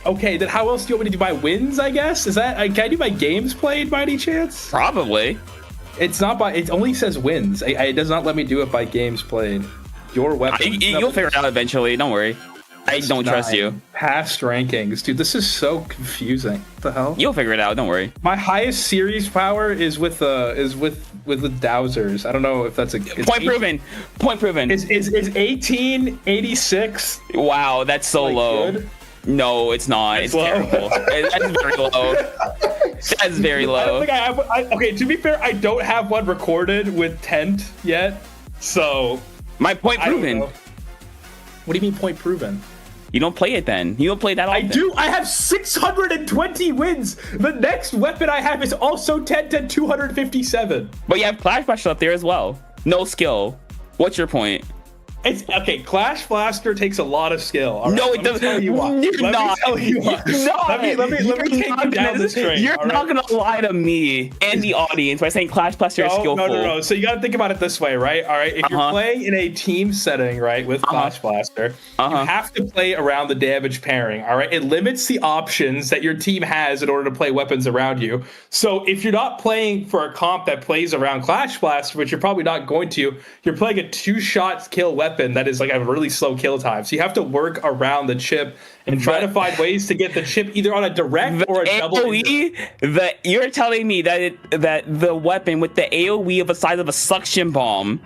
Okay, then how else do you want me to do my wins? I guess can I do my games played by any chance? Probably. It's not by. It only says wins. It does not let me do it by games played. Your weapon. You'll figure it out eventually. Don't worry. I don't trust you. Past rankings, dude. This is so confusing. What the hell? You'll figure it out. Don't worry. My highest series power is with Dowsers. I don't know if that's a point proven. Point proven. Is 1886? Wow, that's so low. Good? No, it's not. It's terrible. That's very low. That's very low. I don't think I have. Okay, to be fair, I don't have one recorded with Tent yet. So my point proven. What do you mean point proven? You don't play it then. You don't play that often. I do. I have 620 wins. The next weapon I have is also 10 257. But you have Clash Blaster up there as well. No skill. What's your point? It's okay. Clash Blaster takes a lot of skill. Right? No, it doesn't. Let me tell you what. Let me take you down this train. You're not gonna lie to me and the audience by saying Clash Blaster is skillful. No. So you gotta think about it this way, right? All right. If you're playing in a team setting, right, with Clash Blaster, you have to play around the damage pairing. All right. It limits the options that your team has in order to play weapons around you. So if you're not playing for a comp that plays around Clash Blaster, which you're probably not going to, you're playing a 2-shot kill weapon that is like a really slow kill time. So you have to work around the chip and try to find ways to get the chip either on a direct or a double. AoE, you're telling me that the weapon with the AoE of the size of a suction bomb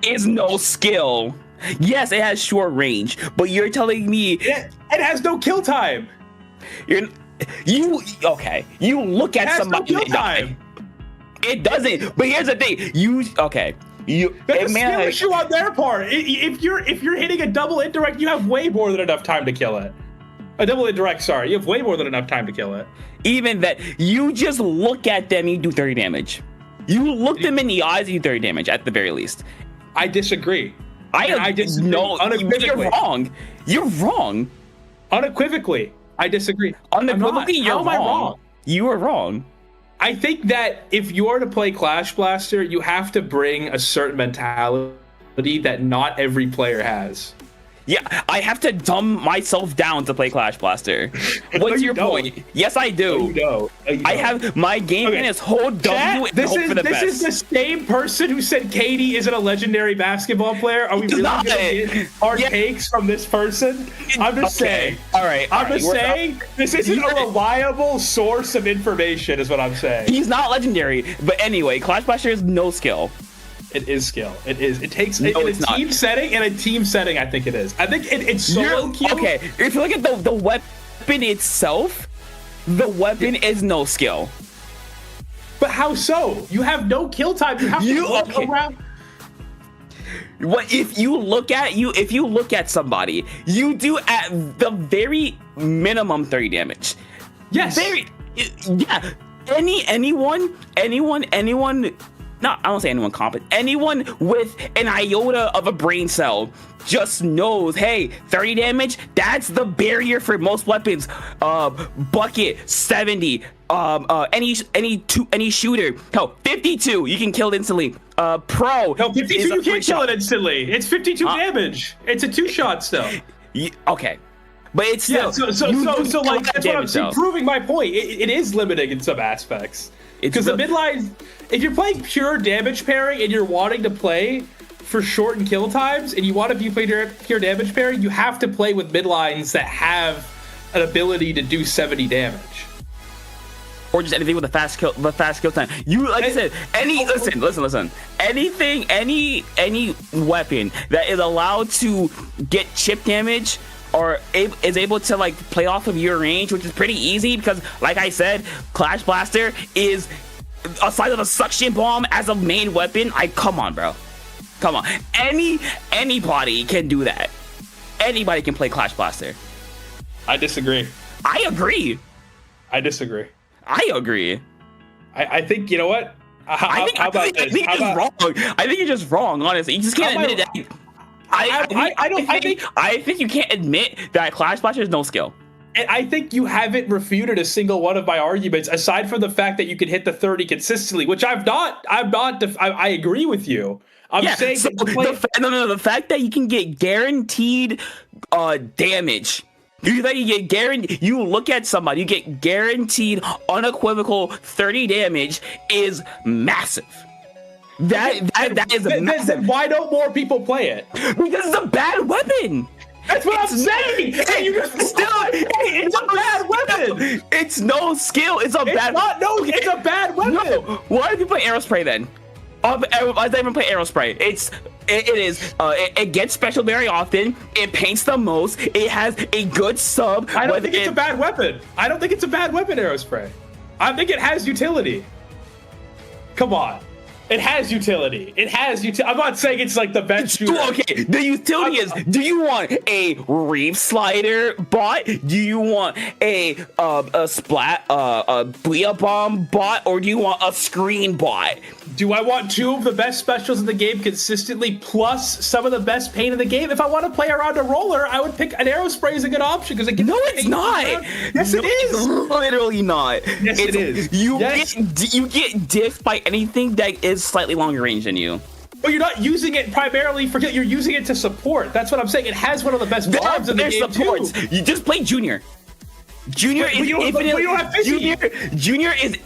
is no skill. Yes, it has short range, but you're telling me it has no kill time. You look at somebody and die. It doesn't. But here's the thing. That's a skill issue on their part. If you're hitting a double indirect, you have way more than enough time to kill it. A double indirect, sorry, you have way more than enough time to kill it. Even that, you just look at them, you do 30 damage. You look them in the eyes, and you do 30 damage at the very least. I disagree. I disagree. No, you're wrong. You're wrong. Unequivocally, I disagree. Unequivocally, you're wrong. How am I wrong? You are wrong. I think that if you are to play Clash Blaster, you have to bring a certain mentality that not every player has. Yeah, I have to dumb myself down to play Clash Blaster. What's your point? Yes, I do. No, I have my game in its whole W and hope for the best. This is the same person who said Katie isn't a legendary basketball player. Are we really going to get our takes from this person? I'm just saying. All right. I'm just saying this isn't a reliable source of information is what I'm saying. He's not legendary. But anyway, Clash Blaster is no skill. It is skill. It is. It takes in a team setting. In a team setting, I think it is. I think it's solo queue. Okay, if you look at the weapon itself, the weapon is no skill. But how so? You have no kill time. You have to look around. What if you look at somebody, you do at the very minimum 30 damage. Yes. Yeah. Anyone. No, I don't say anyone competent. Anyone with an iota of a brain cell just knows, hey, 30 damage, that's the barrier for most weapons. Bucket, 70, any shooter. Hell, 52, you can kill it instantly. Pro. No, 52, you can't kill it instantly. It's 52 damage. It's a 2-shot still. Okay. But it's still... Yeah, so like, that's what I'm saying. Proving my point. It is limiting in some aspects. Because the midline, if you're playing pure damage pairing and you're wanting to play for shortened kill times and you want to be playing pure damage pairing, you have to play with midlines that have an ability to do 70 damage. Or just anything with a fast kill time. I said, listen. Anything, any weapon that is allowed to get chip damage or is able to like play off of your range, which is pretty easy because, like I said, Clash Blaster is a size of a suction bomb as a main weapon. Come on, bro. Come on. Anybody can do that. Anybody can play Clash Blaster. I disagree. I agree. I disagree. I agree. I think, you know what? How about this? I think you're wrong. I think you're just wrong, honestly. You just can't admit it. I think you can't admit that Clash Blaster is no skill. And I think you haven't refuted a single one of my arguments, aside from the fact that you can hit the 30 consistently, which I agree with you. I'm saying so the fact that you can get guaranteed damage. You look at somebody, you get guaranteed unequivocal 30 damage is massive. That is massive. Then why don't more people play it? Because it's a bad weapon. That's what I'm saying. Hey, it's a bad weapon. It's no skill. It's a bad weapon. No. Why do you play Aerospray then? I don't even play Aerospray. It gets special very often. It paints the most. It has a good sub. I don't think it's a bad weapon. Aerospray. I think it has utility. Come on. It has utility. It has utility. I'm not saying it's like the best shooter. Okay, the utility is, do you want a reef slider bot? Do you want a splat, a Booyah bomb bot? Or do you want a screen bot? Do I want two of the best specials in the game consistently, plus some of the best paint in the game? If I want to play around a roller, I would pick an Aerospray as a good option because it gets. No, it's not. Yes, it is. Literally not. Yes, it is. You get diffed by anything that is slightly longer range than you. But you're not using it primarily for. You're using it to support. That's what I'm saying. It has one of the best bombs in the game supports. Too. You just play Junior. Junior is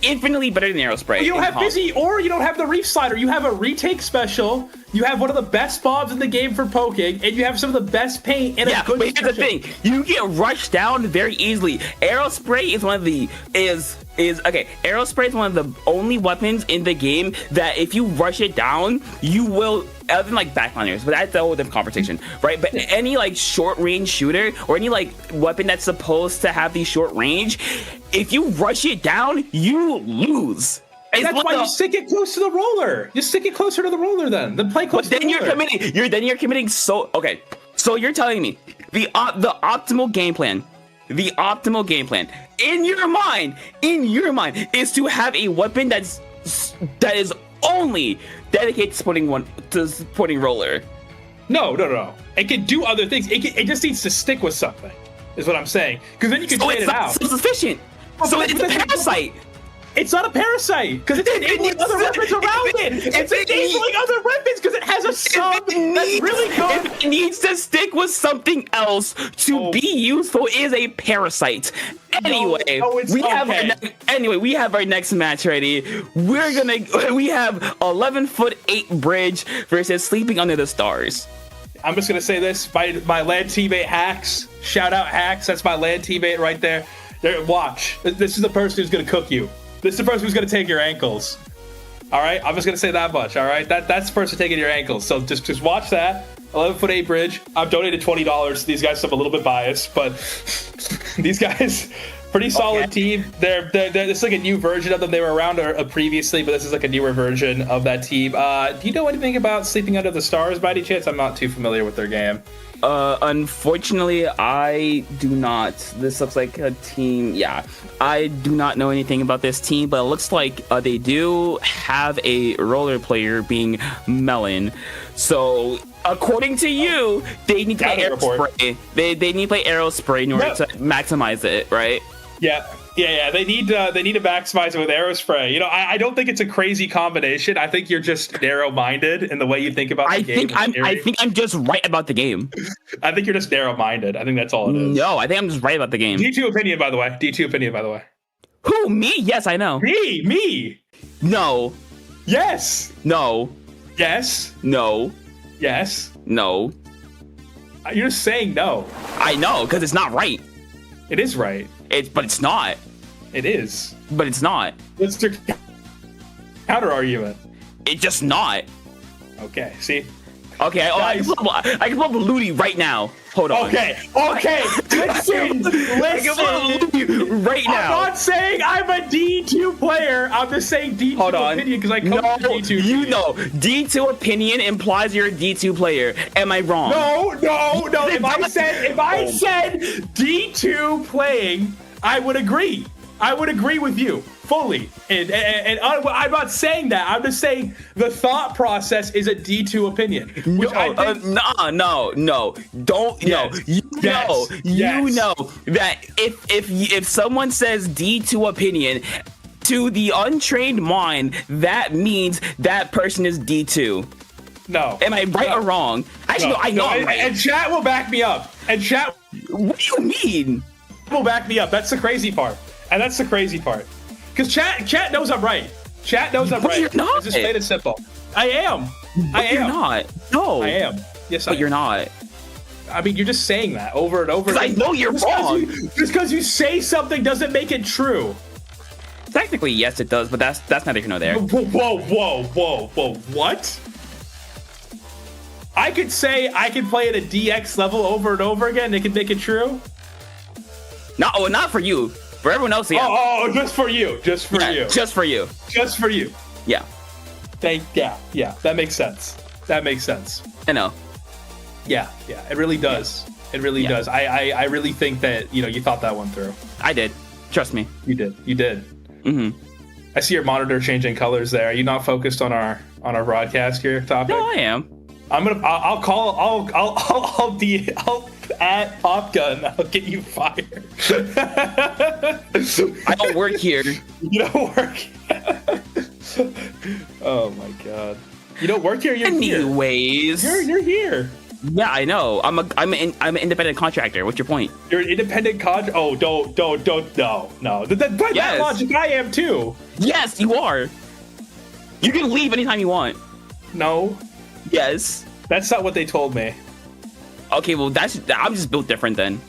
infinitely better than Aerospray. You don't have Busy, or you don't have the Reef Slider. You have a retake special. You have one of the best bombs in the game for poking, and you have some of the best paint and a good special. But here's the thing: you get rushed down very easily. Aerospray is one of the Aerospray is one of the only weapons in the game that if you rush it down, you will. Other than like backliners, but that's a whole different conversation, right? But any like short range shooter or any like weapon that's supposed to have the short range, if you rush it down, you lose. And that's why you stick it close to the roller. You stick it closer to the roller then play close to the roller. You're committing so okay. So you're telling me the optimal game plan in your mind is to have a weapon that is only dedicated to supporting roller. No. It can do other things. It just needs to stick with something, is what I'm saying. Because then you can trade it out. So it's sufficient. So it's a parasite. It's not a parasite because it's enabling other weapons around it. It's enabling other weapons because it has a sub that's really good. If it needs to stick with something else to be useful, is a parasite. Anyway, we have our next match ready. We have 11'8" Bridge versus Sleeping Under the Stars. I'm just gonna say this: my LAN teammate Hacks. Shout out Hacks. That's my LAN teammate right there. Watch. This is the person who's gonna cook you. This is the person who's going to take your ankles. All right? I'm just going to say that much, all right? That's the person taking your ankles. So just watch that. 11'8" Bridge. I've donated $20 to these guys, so I'm a little bit biased, but these guys, pretty solid team. They're this is like a new version of them. They were around previously, but this is like a newer version of that team. Do you know anything about Sleeping Under the Stars by any chance? I'm not too familiar with their game. Unfortunately, I do not. This looks like a team. Yeah, I do not know anything about this team, but it looks like they do have a roller player being Melon. So, according to you, they need to play Aerospray. They need to play Aerospray in order to maximize it, right? Yeah. They need to maximize it with Aerospray. You know, I don't think it's a crazy combination. I think you're just narrow-minded in the way you think about the game. I think I'm just right about the game. I think you're just narrow-minded. I think that's all it is. No, I think I'm just right about the game. D2 opinion, by the way. Who? Me? Yes, I know. Me. No. Yes. No. Yes. No. Yes. No. You're just saying no. I know, because it's not right. It is right. But it's not. It is. But it's not. What's the counter argument? It's just not. Okay, see? Okay, I can pull up Mouldy right now. Hold on. Okay. Listen. Right now. I'm not saying I'm a D2 player. I'm just saying D2 opinion because I come from D2. You know, D2 opinion implies you're a D2 player. Am I wrong? No. If I said D2 playing, I would agree. I would agree with you fully. And I'm not saying that. I'm just saying the thought process is a D2 opinion. No. Don't. Yes. You know that if someone says D2 opinion, to the untrained mind, that means that person is D2. No. Am I right or wrong? Actually, I know I'm right. And chat will back me up. What do you mean? Will back me up. That's the crazy part. And that's the crazy part. Because chat knows I'm right. Chat knows I'm right. You're not. I just made it simple. I am. You're not. No. I am. Yes, I am. But you're not. I mean, you're just saying that over and over. Because I know you're wrong. Just because you say something doesn't make it true. Technically, yes, it does, but that's neither here nor there. Whoa. What? I could say I can play at a DX level over and over again and it can make it true? No, not for you. For everyone else, yeah. Oh, just for you. Just for you. Just for you. Just for you. Yeah. Yeah, that makes sense. I know. Yeah, it really does. It really does. I really think that, you thought that one through. I did. Trust me. You did. Mm-hmm. I see your monitor changing colors there. Are you not focused on our broadcast here topic? No, I am. I'll at Pop Gun. I'll get you fired. I don't work here. You don't work here. Oh my god. You don't work here. You're Anyways, here. You're here. Yeah, I know. I'm an independent contractor. What's your point? You're an independent contractor. Oh, don't. No. By that logic, I am too. Yes, you are. You can leave anytime you want. No. Yes. That's not what they told me. Okay, well, I'm just built different then.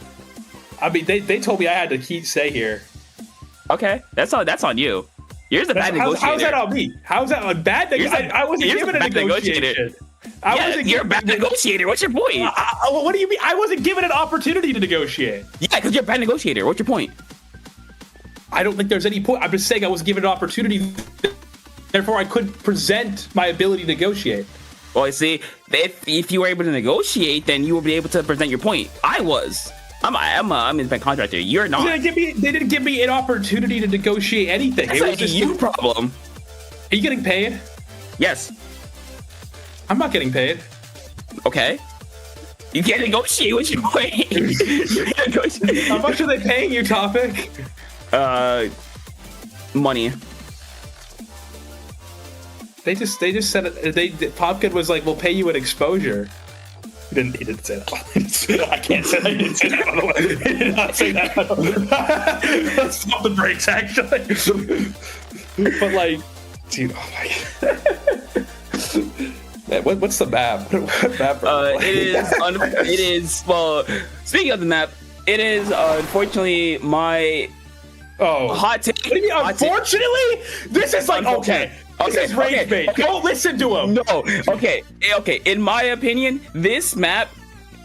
I mean, they told me I had to stay here. Okay, that's on you. You're the bad negotiator. How's that on me? How's that on bad negotiator? I wasn't given a negotiation. You're a bad negotiator. What's your point? What do you mean? I wasn't given an opportunity to negotiate. Yeah, because you're a bad negotiator. What's your point? I don't think there's any point. I'm just saying I was given an opportunity. Therefore, I couldn't present my ability to negotiate. Well, I see. If you were able to negotiate, then you will be able to present your point. I was. I'm an independent contractor. You're not. They didn't give me an opportunity to negotiate anything. That's it was just you problem. Are you getting paid? Yes. I'm not getting paid. Okay. You can't negotiate what you're paying. How much are they paying you, Topic? Money. They just said it. Popkin was like, "We'll pay you an exposure." He didn't say that. I can't say that. I didn't say that. By the way, he did not say that. Let's stop the brakes, actually. But like, dude, oh my god. What's the map? What map? It is. Well, speaking of the map, it is unfortunately my hot take. What do you mean? Unfortunately, this is like okay. This is rage bait. Don't listen to him. No. Okay. In my opinion, this map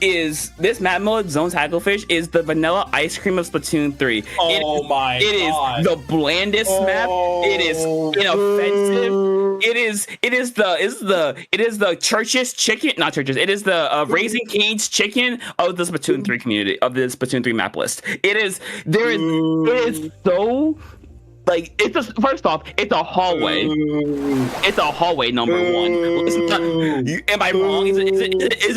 mode, Zones Hagglefish, is the vanilla ice cream of Splatoon 3. It is the blandest map. It is inoffensive. It is the church's chicken, not churches. It is the Raising Cane's chicken of the Splatoon 3 community, of the Splatoon 3 map list. It is so. Like, first off, it's a hallway. It's a hallway, number one. Am I wrong? Is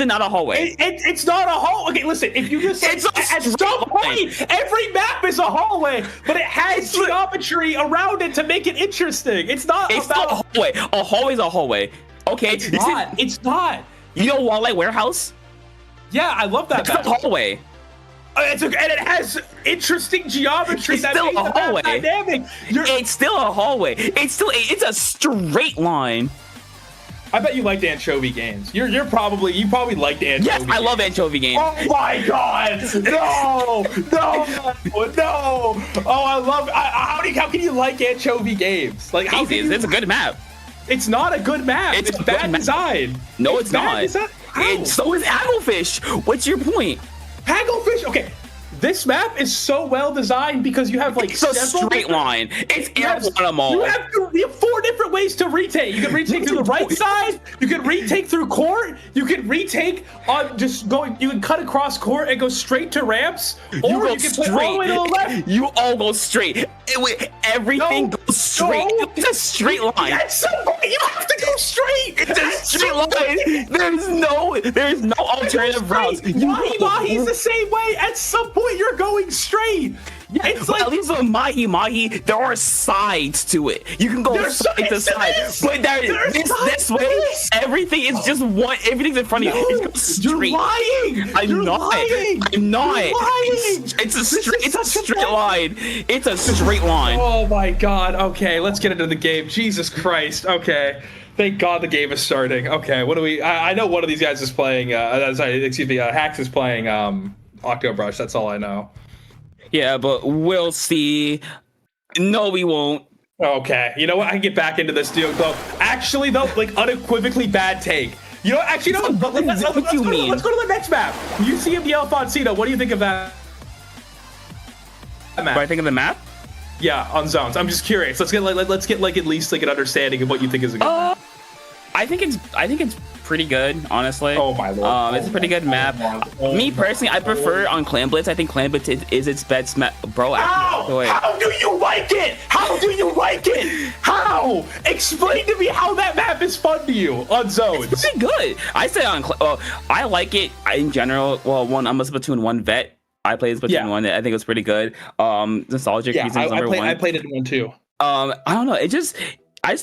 it not a hallway? It's not a hallway. Okay, listen, if you just at some point, every map is a hallway, but it has geometry around it to make it interesting. It's not a hallway. A hallway's a hallway. Okay. It's not. You know Walleye Warehouse? Yeah, I love that map. It's a hallway. And it has interesting geometry. It's still a hallway. Dynamic. It's still a hallway. It's a straight line. I bet you liked anchovy games. You probably liked anchovy. Yes, I love anchovy games. Oh my god! No! Oh, I love. How can you like anchovy games? Like, how Easy. It's a good map. It's not a good map. It's bad design. No, it's not. So is Hagglefish. What's your point? Hagglefish. Okay, this map is so well designed because you have like it's a straight line. It's animal. You have 4 different ways to retake. You can retake through the right side. You can retake through court. You can retake on just going. You can cut across court and go straight to ramps. Or you can play all the way to the left. You all go straight. Everything goes straight. It's a straight line. At some point, you have to go straight. It's a straight line. There's no alternative routes. Mahi's the same way. At some point, you're going straight. Yeah, it's like, at least with Mahi, there are sides to it. You can go side to side. But this way, everything is just one. Everything's in front of you. It's straight. You're lying. I'm not. You're lying. It's a straight line. It's a straight line. Oh my god. Okay, let's get into the game. Jesus Christ. Okay. Thank God the game is starting. Okay, what do we? I know one of these guys is playing. Hax is playing Octobrush. That's all I know. Yeah, but we'll see. No, we won't. Okay, you know what? I can get back into this deal, though. Actually, though, like unequivocally bad take. You know, actually, no. Let's go to the next map. Museum de Alfonsino. What do you think of that map? What I think of the map? Yeah, on zones. I'm just curious. Let's get at least like an understanding of what you think is a good map. I think it's pretty good, honestly. Oh my lord. It's a pretty good map. Me personally, I prefer on Clan Blitz. I think Clan Blitz is its best map. Bro, How do you like it? How do you like it? How? Explain to me how that map is fun to you on zones. It's pretty good. I say I like it in general. Well, I'm a Splatoon 1 vet. I played Splatoon 1. I think it was pretty good. Nostalgic reasons number one. I played it in 1 too. I don't know. I just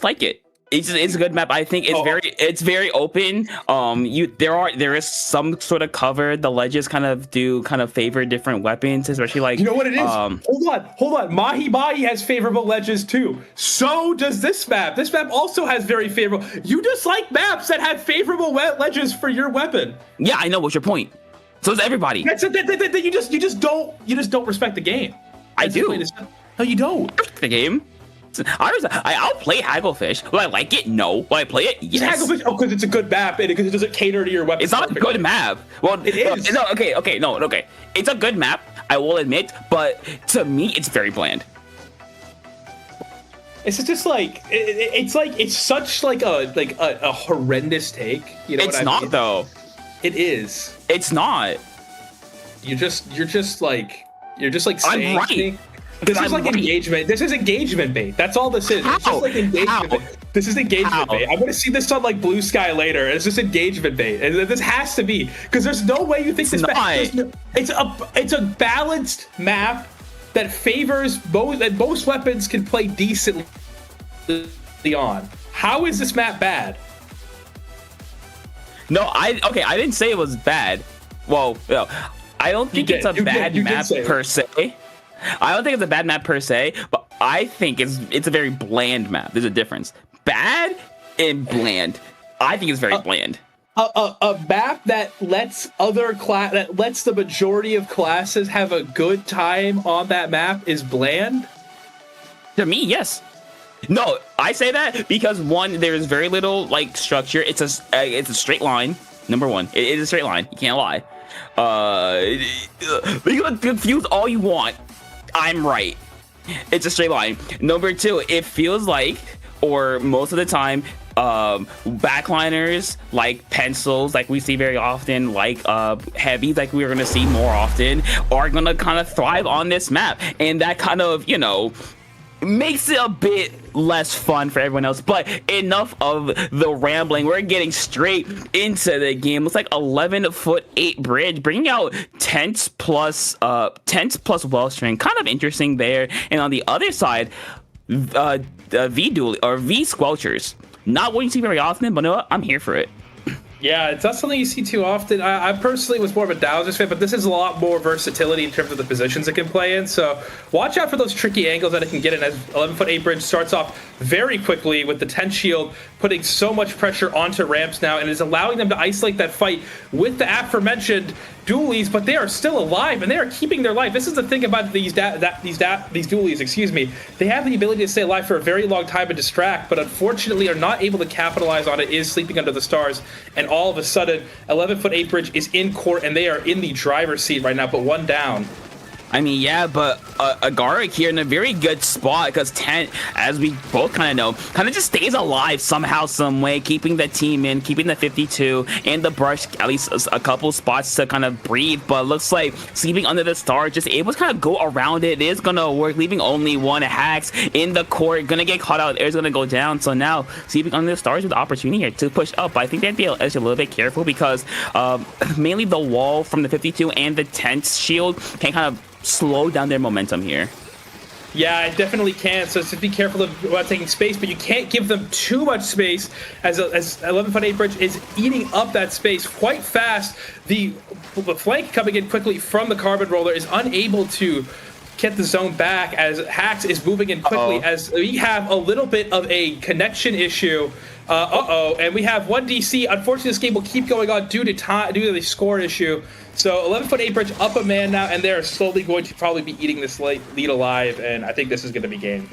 like it. It's a good map. I think it's very open. There is some sort of cover. The ledges kind of favor different weapons, especially like, you know what it is. Hold on. Mahi Mahi has favorable ledges too. So does this map. This map also has very favorable. You just like maps that have favorable ledges for your weapon. Yeah, I know. What's your point? So does everybody. You just don't respect the game. I do. No, you don't. The game. I'll play Hagglefish. Will I like it? No. Will I play it? Yes. Hagglefish? Oh, because it's a good map and because it doesn't cater to your weapon. It's not a good map. Well, it is. No, okay. It's a good map, I will admit, but to me, it's very bland. It's just like it's such like a horrendous take. You know it's what I mean? Not though. It is. It's not. You're just like saying. I'm right. This is like engagement. This is engagement bait. That's all this is. How? It's just like engagement bait. This is engagement How? bait. I'm gonna see this on like Blue Sky later. It's just engagement bait. And this has to be because there's no way you think It's it's a balanced map that favors both, and most weapons can play decently on. How is this map bad? No, I didn't say it was bad. Well, no, I don't think it's a bad map per se. I don't think it's a bad map per se, but I think it's a very bland map. There's a difference. Bad and bland. I think it's very bland. A map that lets the majority of classes have a good time on that map is bland? To me, yes. No, I say that because one, there's very little like structure. It's a straight line. Number one, it is a straight line. You can't lie. You can confuse all you want. I'm right. It's a straight line. Number two, it feels like, or most of the time, backliners like pencils, like we see very often, like heavies, like we're gonna see more often, are gonna kind of thrive on this map, and that kind of, makes it a bit less fun for everyone else. But enough of the rambling. We're getting straight into the game. It's like 11'8" bridge, bringing out tents plus wellstring. Kind of interesting there. And on the other side, V squelchers. Not what you see very often, but no, I'm here for it. Yeah, it's not something you see too often. I personally was more of a Dowsers fan, but this is a lot more versatility in terms of the positions it can play in. So watch out for those tricky angles that it can get in, as 11'8" bridge starts off very quickly with the tent shield, putting so much pressure onto ramps now, and is allowing them to isolate that fight with the aforementioned dualies, but they are still alive and they are keeping their life. This is the thing about these dualies, excuse me. They have the ability to stay alive for a very long time and distract, but unfortunately are not able to capitalize on it, is sleeping under the stars, and all of a sudden 11'8" bridge is in court and they are in the driver's seat right now, but one down. I mean, yeah, but Agaric here in a very good spot because Tent, as we both kind of know, kind of just stays alive somehow, some way, keeping the team in, keeping the 52 and the brush at least a couple spots to kind of breathe. But looks like sleeping under the star, just able to kind of go around it. It is going to work, leaving only one Hacks in the court. Going to get caught out. Air's going to go down. So now sleeping under the stars with the opportunity here to push up. But I think they'd be a little bit careful because mainly the wall from the 52 and the Tent's shield can kind of slow down their momentum here. Yeah, it definitely can. So just be careful about taking space, but you can't give them too much space as 11'8" bridge is eating up that space quite fast. The flank coming in quickly from the carbon roller is unable to get the zone back as Hacks is moving in quickly as we have a little bit of a connection issue. And we have one DC. Unfortunately, this game will keep going on due to the score issue. So 11'8" bridge up a man now, and they're slowly going to probably be eating this lead alive, and I think this is going to be game.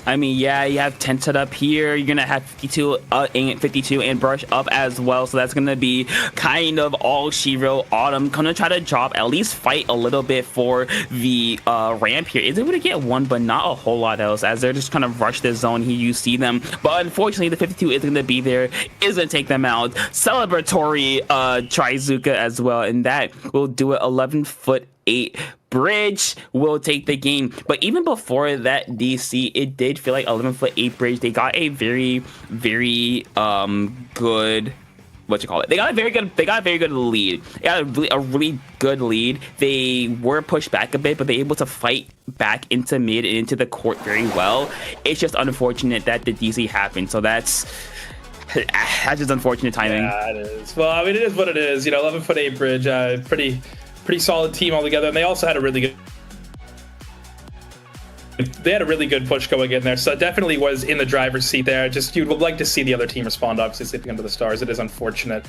I mean, yeah, you have 10 set up here. You're gonna have 52 and brush up as well. So that's gonna be kind of all she wrote. Autumn gonna try to drop, at least fight a little bit for the ramp here. Is able to get one, but not a whole lot else, as they're just trying to rush this zone here. You see them, but unfortunately, the 52 is gonna be there, is gonna take them out. Celebratory Trizuka as well, and that will do it. 11'8" bridge will take the game. But even before that DC, it did feel like 11'8" bridge. They got a very good, what you call it, they got a very good lead. They got a really good lead. They were pushed back a bit, but they're able to fight back into mid and into the court very well. It's just unfortunate that the DC happened. So that's just unfortunate timing. Yeah, it is. Well, I mean, it is what it is. 11'8" bridge, pretty solid team altogether, and they also had a really good push going in there, so it definitely was in the driver's seat there. Just, you would like to see the other team respond, obviously sleeping under the stars. It is unfortunate,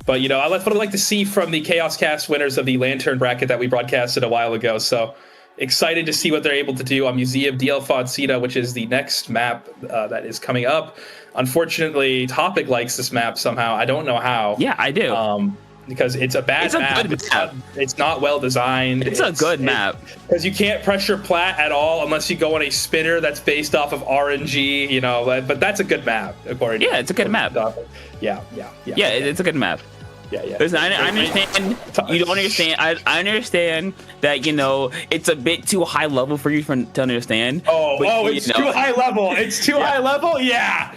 but that's what I'd like to see from the Chaos Cast winners of the Lantern bracket that we broadcasted a while ago. So excited to see what they're able to do on Museum DL Fonsina, which is the next map that is coming up. Unfortunately, Topic likes this map somehow. I don't know how. Yeah, I do. Because it's a bad map. It's not well designed. It's a good map. Because you can't pressure plat at all unless you go on a spinner that's based off of RNG, but that's a good map, according to it's a good map. Yeah, it's a good map. Yeah. Listen, I understand. You don't understand. I understand that it's a bit too high level for you to understand. It's too high level. It's too high level. Yeah.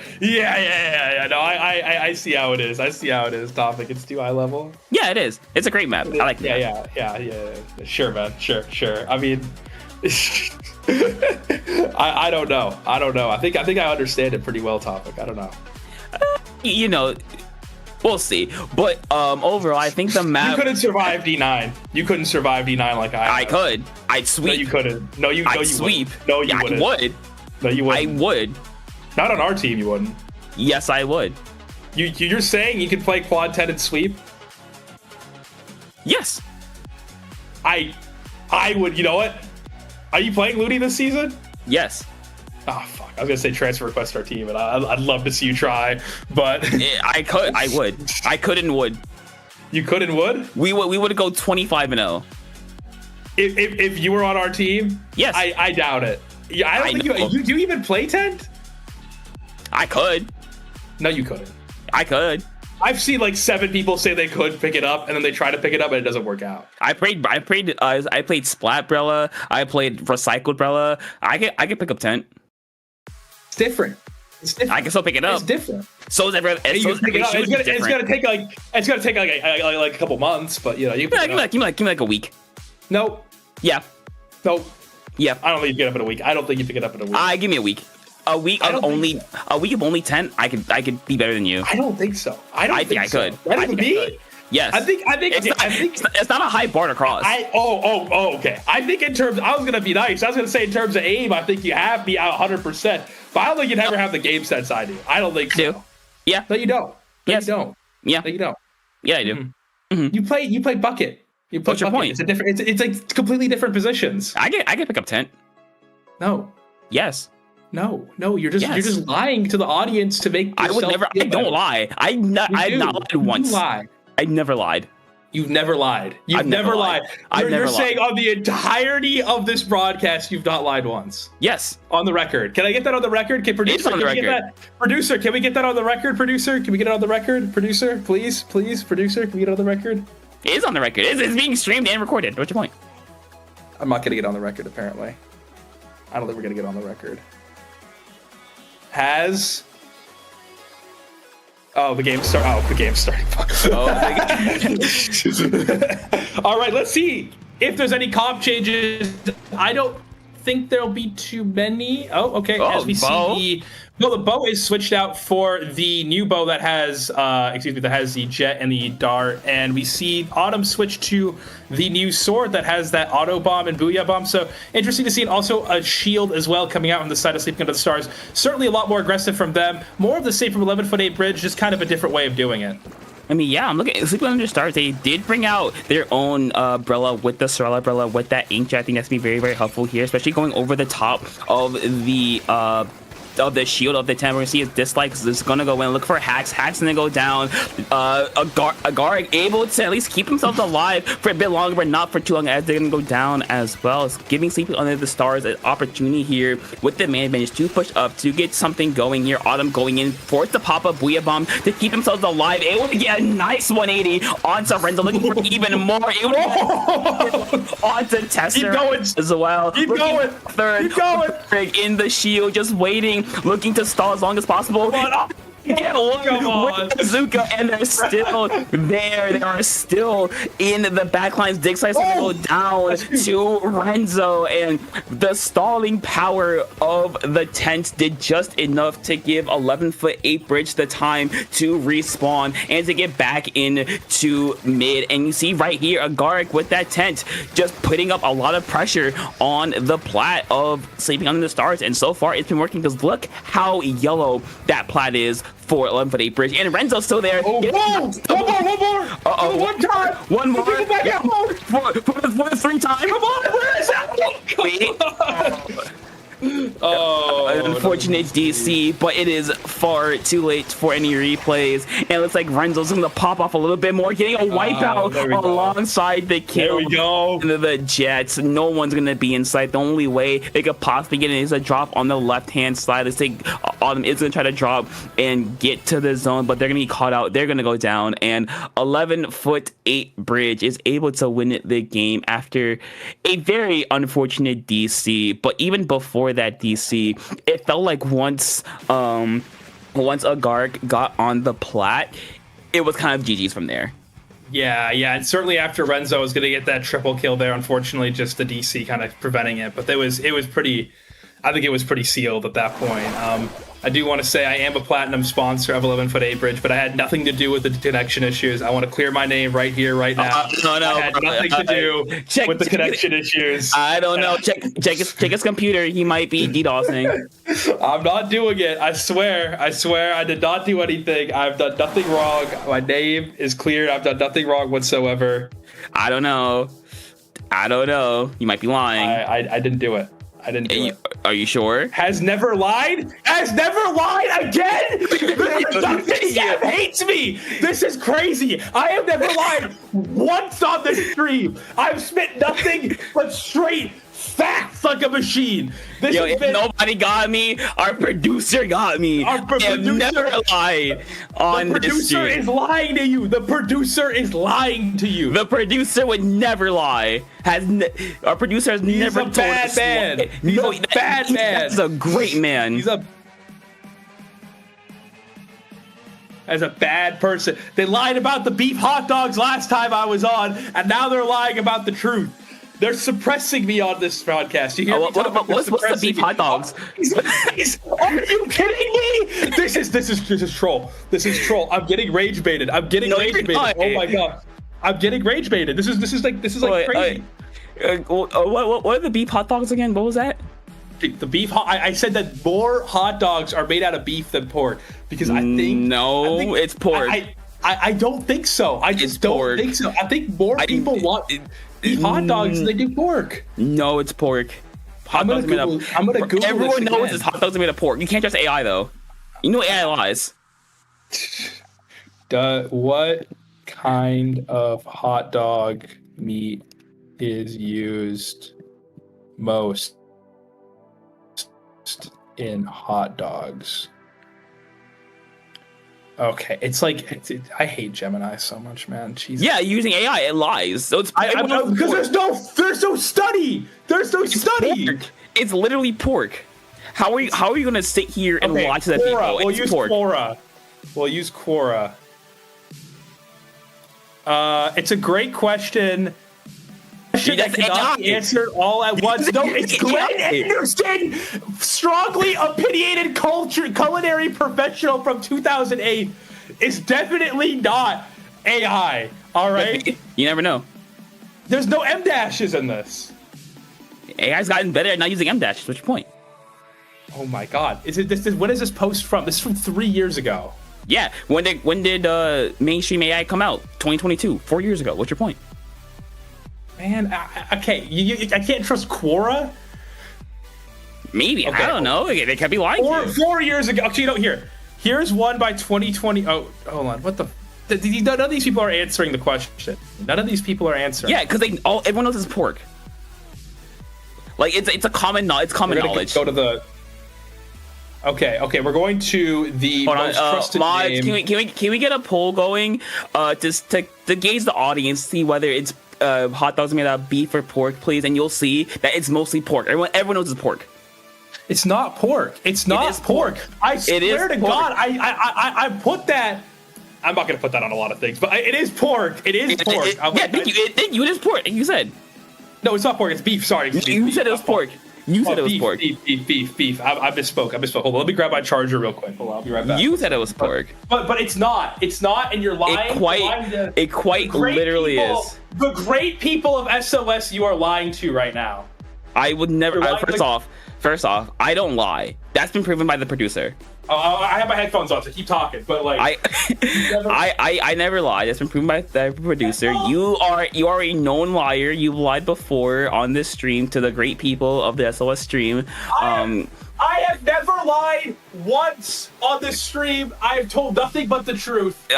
No, I see how it is. Topic. It's too high level. Yeah, it is. It's a great map. I like it. Yeah. Sure, man. Sure. I mean, I don't know. I think I understand it pretty well. Topic. I don't know. We'll see. But overall, I think the map... You couldn't survive D9. You couldn't survive D9 like I could. I'd sweep. No, you couldn't. I'd sweep. Wouldn't. No, you wouldn't. I would. No, you wouldn't. I would. Not on our team, you wouldn't. Yes, I would. You're saying you can play quad 10 and sweep? Yes. I would. You know what? Are you playing Looney this season? Yes. Oh, fuck. I was going to say transfer request to our team, and I'd love to see you try, but... I could. I would. I could and would. You could and would? We would go 25-0. If you were on our team? Yes. I doubt it. Yeah, I don't think you even play tent? I could. No, you couldn't. I could. I've seen like 7 people say they could pick it up, and then they try to pick it up, and it doesn't work out. I played Splatbrella. I played Recycled Brella. I could pick up tent. It's different. I can still pick it up. It's different. So is every. It's gonna take like a couple months, but you can give me like a week. No. Yeah. No. Yeah. I don't think you pick it up in a week. I don't think you pick it up in a week. Give me a week. A week of only 10. I could be better than you. I don't think so. I think I could. Better than me? Yes. I think it's not a high bar to cross. Okay. I think in terms, I was gonna be nice. I was gonna say in terms of aim, I think you have me out 100%. But I don't think you'd ever have the game sets I do. I don't think so. I do. Yeah. No, you don't. Yes. You don't. Yeah. No, you don't. Yeah, I do. Mm-hmm. Mm-hmm. You play bucket. What's your point? It's a different. It's like completely different positions. I can pick up tent. No. Yes. No, you're just lying to the audience to make. I would never. I don't lie. I've not lied once. You lie. I never lied. You've never lied. You've never lied. You're saying on the entirety of this broadcast, you've not lied once. Yes. On the record. Can I get that on the record? Can producer, on the record. Get that? Producer, can we get that on the record? Producer, can we get it on the record? Producer, please. Producer, can we get it on the record? It is on the record. It's being streamed and recorded. What's your point? I'm not gonna get on the record. Apparently, I don't think we're gonna get on the record. The game's starting. All right, let's see if there's any comp changes. I don't think there'll be too many. As we see the bow is switched out for the new bow that has the jet and the dart, and we see Autumn switch to the new sword that has that auto bomb and booyah bomb. So interesting to see, and also a shield as well coming out on the side of Sleeping Under the Stars. Certainly a lot more aggressive from them. More of the same from 11'8" bridge, just kind of a different way of doing it. I mean, yeah, I'm looking at Sleeping Under the Stars. They did bring out their own umbrella with the Sorella umbrella with that inkjet. I think that's going to be very, very helpful here, especially going over the top of the the shield of the tent. We're gonna see his dislikes is gonna go in. Look for hacks. Hacks gonna go down. Agaric able to at least keep himself alive for a bit longer, but not for too long, as they're gonna go down as well. It's giving Sleeping Under the Stars an opportunity here with the man advantage to push up to get something going here. Autumn going in, force the pop up Booyah Bomb to keep themselves alive. Able to get a nice 180 onto Renzo, looking for even more. Onto Tester as well. Keep going. Third. Keep going. In the shield, just waiting, looking to stall as long as possible. Get one with Bazooka, and they're still there. They are still in the backlines. Dig slice will go down to Renzo, and the stalling power of the tent did just enough to give 11'8" Bridge the time to respawn and to get back into mid. And you see right here, Agaric with that tent just putting up a lot of pressure on the plat of Sleeping Under the Stars, and so far it's been working, because look how yellow that plat is for 11'8" Bridge, and Renzo's still there. Oh, whoa! One more! Uh-oh. One time! One more! Back out. For the 3 times! Come on! Where is that? Unfortunate DC, but it is far too late for any replays, and it looks like Renzo's gonna pop off a little bit more, getting a wipeout alongside the kill. There we go. The Jets. No one's gonna be in sight. The only way they could possibly get in is a drop on the left hand side. Let's take Autumn is gonna try to drop and get to the zone, but they're gonna be caught out. They're gonna go down, and 11'8" Bridge is able to win the game after a very unfortunate DC. But even before that DC, it felt like once Agaric got on the plat, it was kind of GG's from there. Yeah, and certainly after Renzo was going to get that triple kill there, unfortunately, just the DC kind of preventing it. But it was pretty. I think it was pretty sealed at that point. I do want to say I am a platinum sponsor of 11'8" Bridge, but I had nothing to do with the connection issues. I want to clear my name right here, right now. No, I had nothing to do with the connection issues. I don't know. Check his computer. He might be DDoSing. I'm not doing it. I swear. I did not do anything. I've done nothing wrong. My name is cleared. I've done nothing wrong whatsoever. I don't know. You might be lying. I didn't do it. I didn't do it. Are you sure? Has never lied again? Jeff hates me. This is crazy. I have never lied once on this stream. I've spit nothing but straight facts like a machine. If nobody got me, our producer got me. Our producer never lied on the producer is lying to you. The producer is lying to you. The producer would never lie. Our producer has never told us. He's a bad man. He's a bad man. He's a great man. As a bad person. They lied about the beef hot dogs last time I was on, and now they're lying about the truth. They're suppressing me on this broadcast. You hear me? What's the beef hot dogs? Are you kidding me? This is troll. This is troll. I'm getting rage baited. Oh my god. I'm getting rage baited. This is like crazy. What are the beef hot dogs again? What was that? The beef. I said that more hot dogs are made out of beef than pork, because I think it's pork. I don't think so. I just don't think so. I think more people want beef hot dogs than they do pork. No, it's pork. I'm gonna Google. Everyone knows this hot dogs are made of pork. You can't trust AI though. You know AI lies. What kind of hot dog meat is used most in hot dogs? Okay, it's like I hate Gemini so much, man. Jesus. Yeah, using AI, it lies. So it's because there's no study. There's no study. Pork. It's literally pork. How are you gonna sit here and lie to that people? We'll use Quora. It's a great question. That cannot be answered all at once. No, it's Glenn Anderson, strongly opinionated culinary professional from 2008. It's definitely not AI. All right. You never know. There's no M dashes in this. AI's gotten better at not using M dashes. What's your point? Oh my God! When is this post from? This is from 3 years ago. Yeah. When did mainstream AI come out? 2022. 4 years ago. What's your point? Man, okay, I can't trust Quora. Maybe. Okay. I don't know. They could be lying. 4 years ago. Actually, here's one by 2020. Oh, hold on. What the? None of these people are answering the question. None of these people are answering. Yeah, because everyone knows it's pork. Like it's a common knowledge. It's common knowledge. Go to the. Okay, we're going to the most trusted mods, name. Can we get a poll going? Just to gauge the audience, see whether it's hot dogs made out of beef or pork, please, and you'll see that it's mostly pork. Everyone knows it's pork. It's not pork. It's not pork. I swear to God, I put that. I'm not gonna put that on a lot of things, but it is pork. It is pork. Thank you. It is pork. You said. No, it's not pork. It's beef. Sorry. You said it was pork. You said it was pork. Beef. I misspoke. Hold on. Let me grab my charger real quick. Hold on. I'll be right back. You said it was pork. But it's not. It's not, and you're lying. It quite literally is. The great people of SOS you are lying to right now. I would never. First off, I don't lie. That's been proven by the producer. I have my headphones on, so keep talking. But like, I never lie. That's been proven by the producer. You are a known liar. You've lied before on this stream to the great people of the SOS stream. I have never lied once on this stream. I have told nothing but the truth.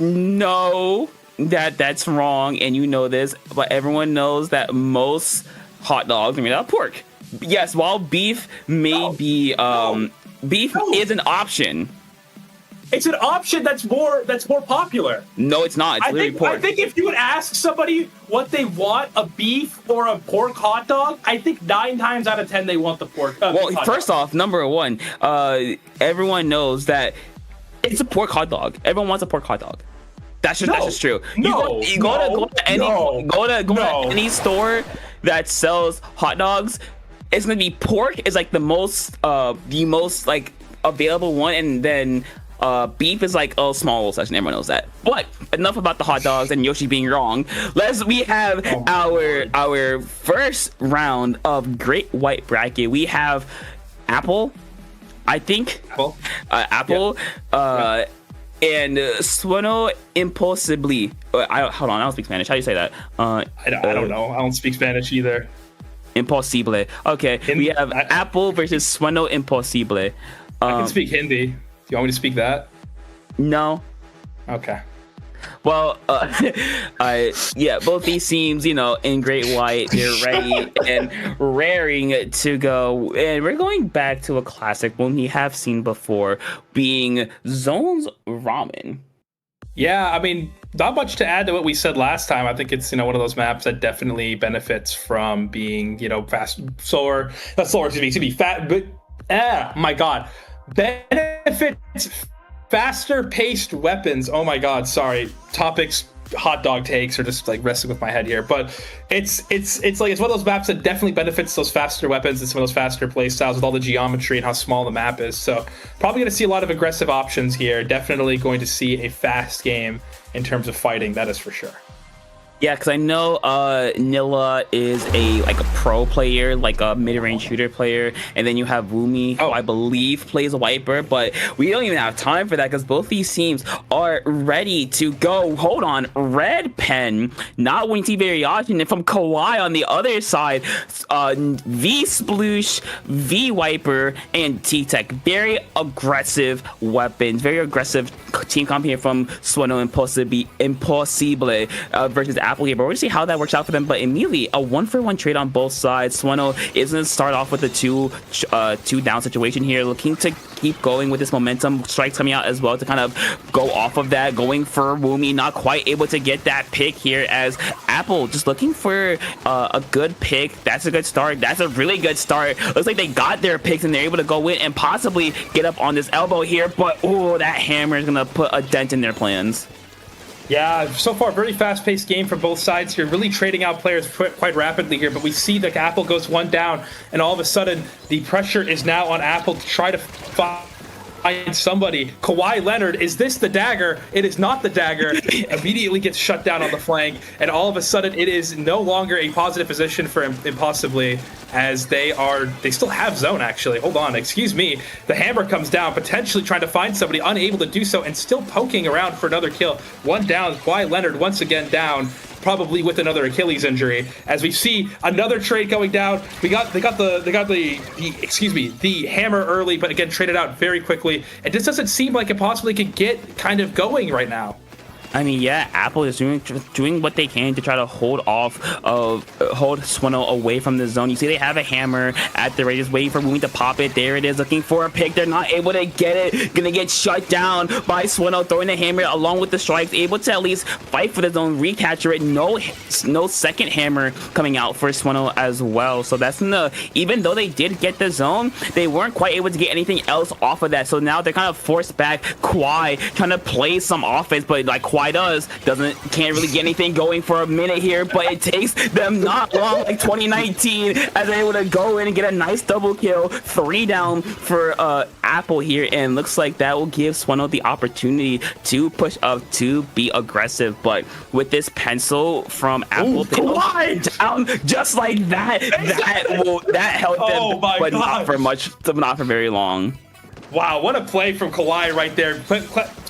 No, that's wrong, and you know this. But everyone knows that most hot dogs are made out of pork. Yes, while beef may be beef is an option. It's an option that's more popular. No, it's not. It's literally pork. I think if you would ask somebody what they want, a beef or a pork hot dog, I think 9 times out of 10 they want the pork. Well, first off, number one, everyone knows that it's a pork hot dog. Everyone wants a pork hot dog. That's just true. Go to any store that sells hot dogs. It's gonna be pork is like the most like available one, and then beef is like a small section. Everyone knows that. But enough about the hot dogs and Yoshi being wrong. We have our first round of Great White Bracket. We have Apple, I think. Apple. Yeah. And Sueño Imposible. Hold on, I don't speak Spanish. How do you say that? I don't know. I don't speak Spanish either. Imposible. Okay, we have Apple versus Sueño Imposible. I can speak Hindi. Do you want me to speak that? No. Okay. Well, both these teams, in Great White, they're ready and raring to go. And we're going back to a classic one we have seen before, being Zone's Ramen. Yeah, I mean, not much to add to what we said last time. I think it's, one of those maps that definitely benefits from being, my God. Benefits faster paced weapons. Oh my God, sorry. Topics, hot dog takes, or just like wrestling with my head here. But it's one of those maps that definitely benefits those faster weapons and some of those faster play styles with all the geometry and how small the map is. So probably going to see a lot of aggressive options here. Definitely going to see a fast game in terms of fighting, that is for sure. Yeah, because I know Nilla is a pro player, like a mid-range shooter player, and then you have Woomy, who I believe plays a wiper, but we don't even have time for that because both these teams are ready to go. Hold on, Red Pen, not winning very often, and from Kawhi on the other side, V Sploosh, V Wiper, and T-Tech. Very aggressive weapons, very aggressive team comp here from Sueño Imposible versus Apple here, but we're gonna see how that works out for them. But immediately a 1-for-1 trade on both sides. Sueño is gonna start off with a two down situation here, looking to keep going with this momentum. Strikes coming out as well to kind of go off of that, going for Woomy, not quite able to get that pick here, as Apple just looking for a good pick. That's a good start. That's a really good start. Looks like they got their picks and they're able to go in and possibly get up on this elbow here, but that hammer is gonna put a dent in their plans. Yeah, so far, very fast-paced game from both sides here. Really trading out players quite rapidly here. But we see that Apple goes one down, and all of a sudden, the pressure is now on Apple to try to find somebody. Kawhi Leonard, is this the dagger? It is not the dagger. Immediately gets shut down on the flank, and all of a sudden, it is no longer a positive position for Impossibly, as they still have zone, actually. Hold on, excuse me. The hammer comes down, potentially trying to find somebody, unable to do so, and still poking around for another kill. One down, Kawhi Leonard once again down, probably with another Achilles injury. As we see another trade going down, they got the hammer early, but again traded out very quickly. It just doesn't seem like it possibly could get kind of going right now. I mean, yeah, Apple is doing what they can to try to hold Sueño away from the zone. You see, they have a hammer at the ready, just waiting for Mouldy to pop it. There it is, looking for a pick. They're not able to get it. Gonna get shut down by Sueño, throwing the hammer along with the strikes. Able to at least fight for the zone, recapture it. No second hammer coming out for Sueño as well. So that's even though they did get the zone, they weren't quite able to get anything else off of that. So now they're kind of forced back. Kawhi trying to play some offense, but like Kawhi can't really get anything going for a minute here, but it takes them not long, like 2019, as they're able to go in and get a nice double kill. 3 down for Apple here, and looks like that will give Sueño the opportunity to push up, to be aggressive. But with this pencil from Apple, down just like that, that helped them, but not for much, not for very long. Wow, what a play from Kawhi right there.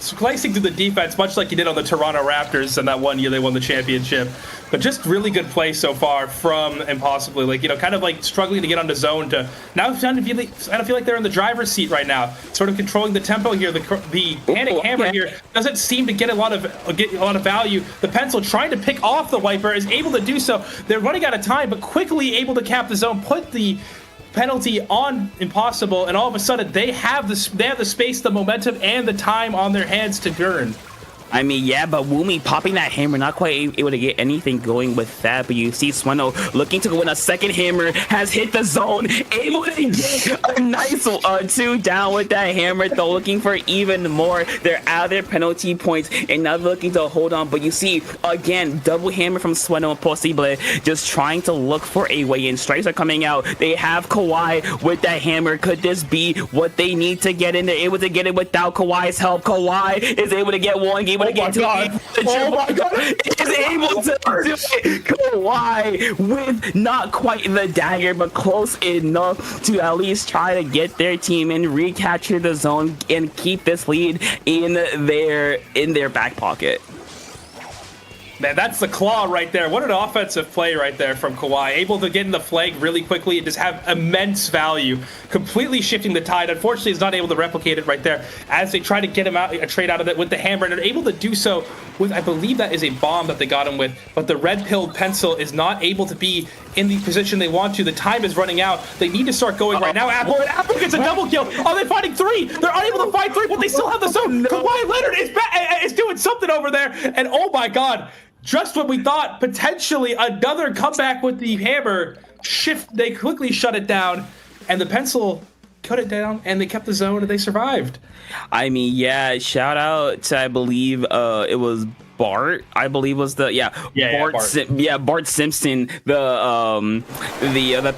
Slicing to the defense, much like he did on the Toronto Raptors in that one year they won the championship. But just really good play so far from Impossibly. Like, kind of like struggling to get onto zone to now kind of feel like they're in the driver's seat right now. Sort of controlling the tempo here. The panic hammer here doesn't seem to get a lot of value. The pencil trying to pick off the wiper is able to do so. They're running out of time, but quickly able to cap the zone, put the penalty on Impossible, and all of a sudden they have the space, the momentum, and the time on their hands to Gurn. I mean, yeah, but Wumi popping that hammer, not quite able to get anything going with that. But you see Sueño looking to win a second hammer, has hit the zone, able to get a nice 2 down with that hammer, though, looking for even more. They're out of their penalty points and now looking to hold on. But you see, again, double hammer from Sueño Imposible, just trying to look for a way in. Strikes are coming out. They have Kawhi with that hammer. Could this be what they need to get in? They're able to get it without Kawhi's help. Kawhi is able to get one game. Oh my God! Is able to do it. Kawhi with not quite the dagger, but close enough to at least try to get their team and recapture the zone and keep this lead in their back pocket. Man, that's the claw right there. What an offensive play right there from Kawhi. Able to get in the flag really quickly and just have immense value. Completely shifting the tide. Unfortunately, he's not able to replicate it right there as they try to get him out, a trade out of it with the hammer. And they're able to do so with, I believe that is a bomb that they got him with. But the red-pilled pencil is not able to be in the position they want to. The time is running out. They need to start going right now. Apple gets a double kill. Oh, they're fighting 3. They're unable to fight 3, but they still have the zone. Kawhi Leonard is doing something over there. And oh my God. Just when we thought potentially another comeback with the hammer, they quickly shut it down, and the pencil cut it down, and they kept the zone, and they survived. I mean, yeah, shout out to, I believe it was Bart, I believe was the Bart Simpson, the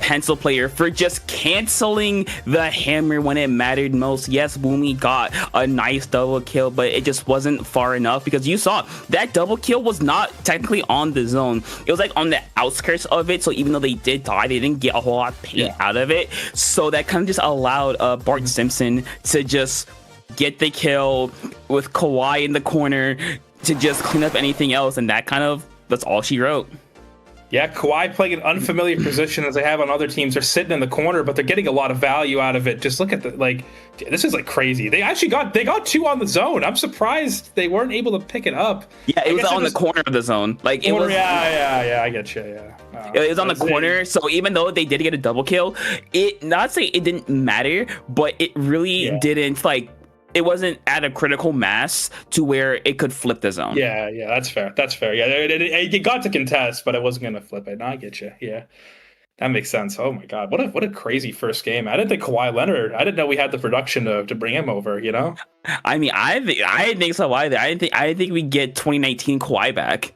pencil player, for just canceling the hammer when it mattered most. Yes, Wumi got a nice double kill, but it just wasn't far enough, because you saw that double kill was not technically on the zone. It was like on the outskirts of it, so even though they did die, they didn't get a whole lot of paint out of it. So that kind of just allowed Bart Simpson to just get the kill with Kawhi in the corner to just clean up anything else, and that's all she wrote. Yeah, Kawhi playing an unfamiliar position as they have on other teams. They're sitting in the corner, but they're getting a lot of value out of it. Just look at this is crazy. They got 2 on the zone. I'm surprised they weren't able to pick it up. Yeah, it was on the corner of the zone. Like it was. Yeah, I get you. Yeah, it was on the corner. So even though they did get a double kill, not say it didn't matter, but it really didn't it wasn't at a critical mass to where it could flip the zone. Yeah, that's fair. Yeah, it got to contest, but it wasn't going to flip it. No, I get you. Yeah, that makes sense. Oh my God, what a crazy first game. I didn't think Kawhi Leonard. I didn't know we had the production to bring him over. I mean, I didn't think so either. I didn't think we get 2019 Kawhi back.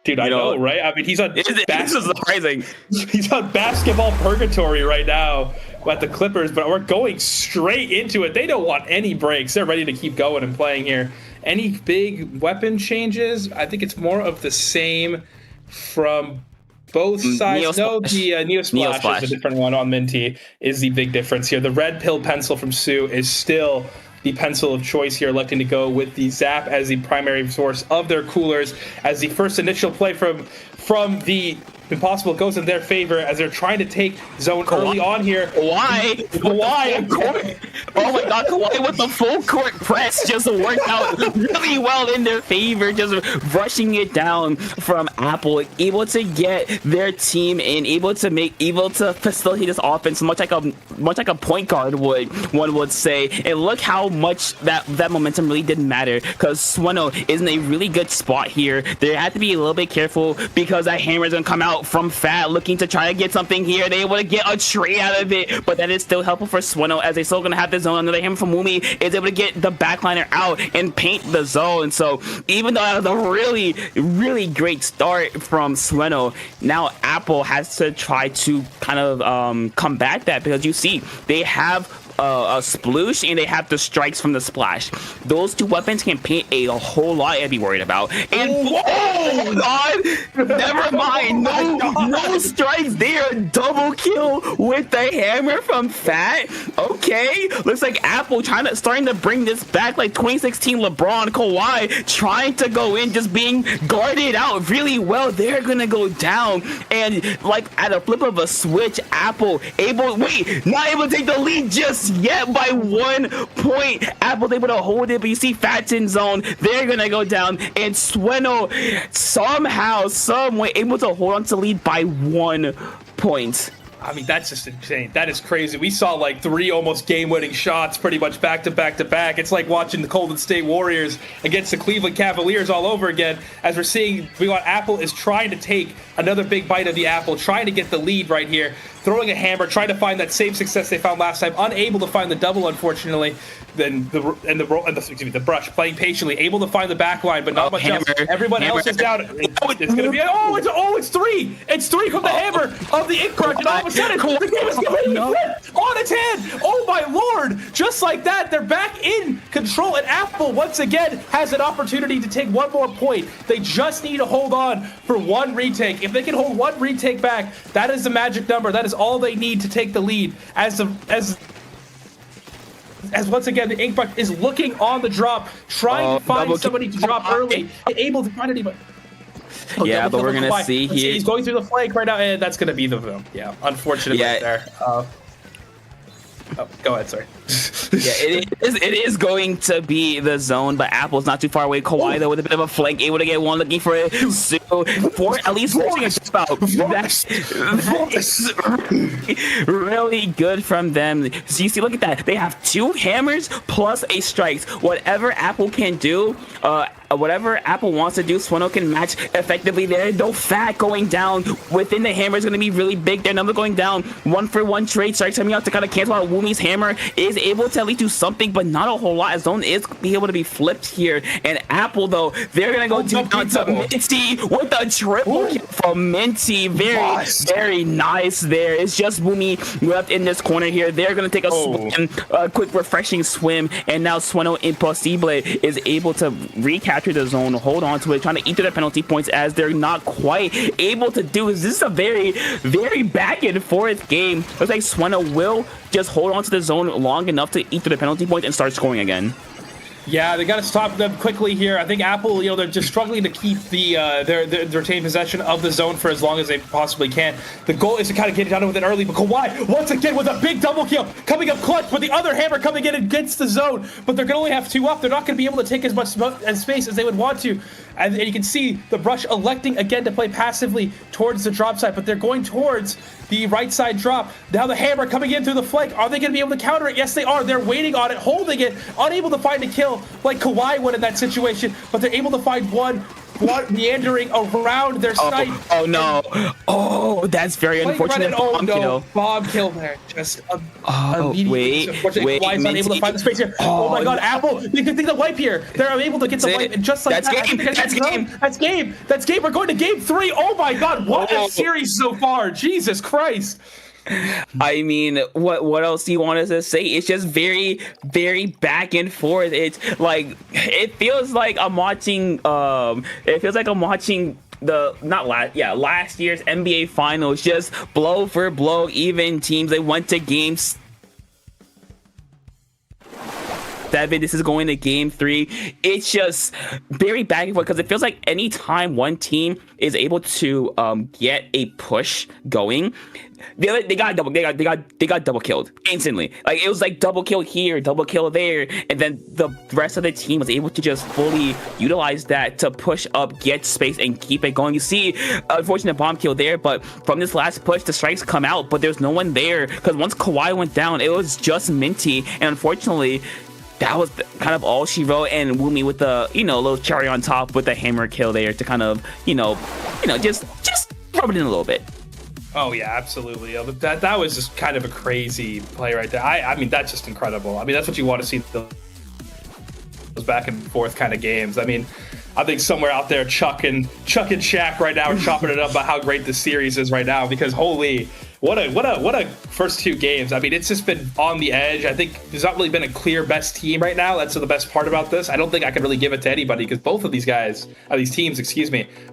Dude, I know, right? I mean, he's on. This is surprising. He's on basketball purgatory right now at the Clippers, but we're going straight into it. They don't want any breaks. They're ready to keep going and playing here. Any big weapon changes? I think it's more of the same from both sides. The Neo Splash is a different one on Minty, is the big difference here. The red pill pencil from Sue is still the pencil of choice here, electing to go with the Zap as the primary source of their coolers, as the first initial play from the Impossible goes in their favor as they're trying to take zone early on here. Why? Oh my god, Kawhi with the full court press just worked out really well in their favor, just rushing it down from Apple, able to get their team in, able to facilitate this offense much like a point guard would, one would say. And look how much that momentum really didn't matter, because Sueño is in a really good spot here. They have to be a little bit careful because that hammer is gonna come out from Fat, looking to try to get something here. They able to get a trade out of it, but that is still helpful for Sueño, as they still gonna have the zone. Another hammer from Mouldy is able to get the backliner out and paint the zone. So even though that was a really great start from Sueño, now Apple has to try to kind of combat that, because you see they have a sploosh and they have the strikes from the splash. Those two weapons can paint a whole lot to be worried about. And oh god, never mind, no strikes there. Double kill with the hammer from Fat. Okay, looks like Apple starting to bring this back like 2016 LeBron. Kawhi trying to go in, just being guarded out really well. They're gonna go down, and like at a flip of a switch, Apple not able to take the lead just yet by 1 point. Apple's able to hold it, but you see Fat's in zone. They're gonna go down, and Sueño somehow, some way able to hold on to lead by 1 point. I mean, that's just insane. That is crazy. We saw like 3 almost game-winning shots pretty much back to back to back. It's like watching the Golden State Warriors against the Cleveland Cavaliers all over again, as we're seeing Apple is trying to take another big bite of the apple, trying to get the lead right here, throwing a hammer, trying to find that same success they found last time, unable to find the double, unfortunately. Then the brush, playing patiently, able to find the back line, but not much else. Everyone else is down. It's gonna be it's 3. It's 3 from the hammer of the Ink Crush, and all of a sudden the game is completely flipped on its head. Oh my lord! Just like that, they're back in control, and Apple once again has an opportunity to take 1 more point. They just need to hold on for 1 retake. If they can hold 1 retake back, that is the magic number. That is all they need to take the lead. As once again, the Inkbuck is looking on the drop, trying to find somebody to drop early, able to find anybody. Yeah, but we're going to see here. He's going through the flank right now, and that's going to be the unfortunate right there. Go ahead, sorry. Yeah, it is going to be the zone, but Apple's not too far away. Kawhi, though, with a bit of a flank, able to get one, looking for it. So, at least forcing a jump out. That's really good from them. So you see, look at that. They have 2 hammers plus a strikes. Whatever Apple can do, whatever Apple wants to do, Sueño can match effectively there. No Fat going down within the hammer is going to be really big. Their number going down. 1-for-1 trade strikes coming out to kind of cancel out. Wumi's hammer is able to at least do something, but not a whole lot. As zone is be able to be flipped here. And Apple, though, they're going to go down to Minty with a triple kill from Minty. Very nice there. It's just Wumi left in this corner here. They're going to take a swim, a quick refreshing swim, and now Sueño Imposible is able to recapture the zone, hold on to it, trying to eat through the penalty points, as they're not quite able to do. This is a very back and forth game. Looks like Sueño will just hold on to the zone long enough to eat through the penalty points and start scoring again. Yeah, they got to stop them quickly here. I think Apple, they're just struggling to keep their retained possession of the zone for as long as they possibly can. The goal is to kind of get it done with it early, but Kawhi, once again, with a big double kill, coming up clutch, with the other hammer coming in against the zone, but they're going to only have 2 up. They're not going to be able to take as much space as they would want to. And you can see the Brush electing again to play passively towards the drop side, but they're going towards the right side drop. Now the hammer coming in through the flank. Are they going to be able to counter it? Yes, they are. They're waiting on it, holding it, unable to find a kill like Kawhi would in that situation, but they're able to find one meandering around their sight. Oh no! Oh, that's very unfortunate. Bomb kill there. Just wait. Kawhi's not able to find the space here. Oh my God, Apple! You can think the wipe here. They're able to get the wipe, and just like that's game. That's game. We're going to game 3. Oh my God! What a series so far! Jesus Christ! I mean, what else do you want us to say? It's just very back and forth. It's like it feels like I'm watching last year's NBA Finals, just blow for blow, even teams. They went to games. 7. This is going to game 3. It's just very back and forth because it feels like anytime one team is able to get a push going, they got double killed instantly. Like it was like double kill here, double kill there, and then the rest of the team was able to just fully utilize that to push up, get space, and keep it going. You see, unfortunate bomb kill there, but from this last push, the strikes come out, but there's no one there because once Kawhi went down, it was just Minty, and unfortunately, that was kind of all she wrote. And Wumi with the little cherry on top with the hammer kill there to kind of just rub it in a little bit. Oh yeah, absolutely. That was just kind of a crazy play right there. I mean, that's just incredible. I mean, that's what you want to see, those back and forth kind of games. I mean, I think somewhere out there Chuck and Shaq right now are chopping it up about how great this series is right now, because holy, what a first 2 games. I mean, it's just been on the edge. I think there's not really been a clear best team right now. That's the best part about this. I don't think I can really give it to anybody because both of these teams,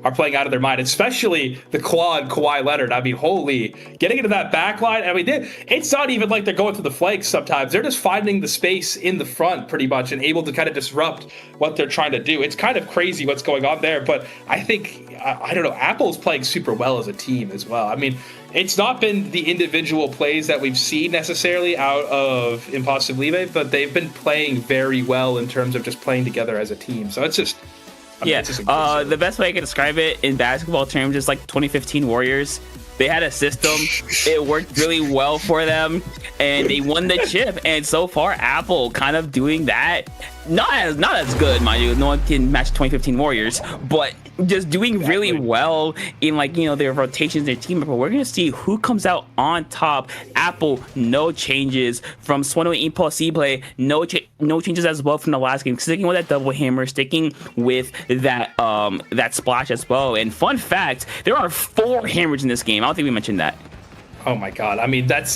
are playing out of their mind, especially the Claude Kawhi Leonard. I mean, holy, getting into that back line. I mean, it's not even like they're going through the flanks sometimes. They're just finding the space in the front pretty much and able to kind of disrupt what they're trying to do. It's kind of crazy what's going on there, but I think, I don't know, Apple's playing super well as a team as well. I mean, it's not been the individual plays that we've seen necessarily out of Impossible, but they've been playing very well in terms of just playing together as a team. So it's just, the best way I can describe it in basketball terms is like 2015 Warriors. They had a system, it worked really well for them, and they won the chip. And so far, Apple kind of doing that, not as good, mind you. No one can match 2015 Warriors, but just doing really well in their rotations, their team. But we're gonna see who comes out on top. Apple, no changes from Sueño Imposible, no changes as well from the last game. Sticking with that double hammer, sticking with that splash as well. And fun fact, there are 4 hammers in this game. I don't think we mentioned that. Oh my God. I mean, that's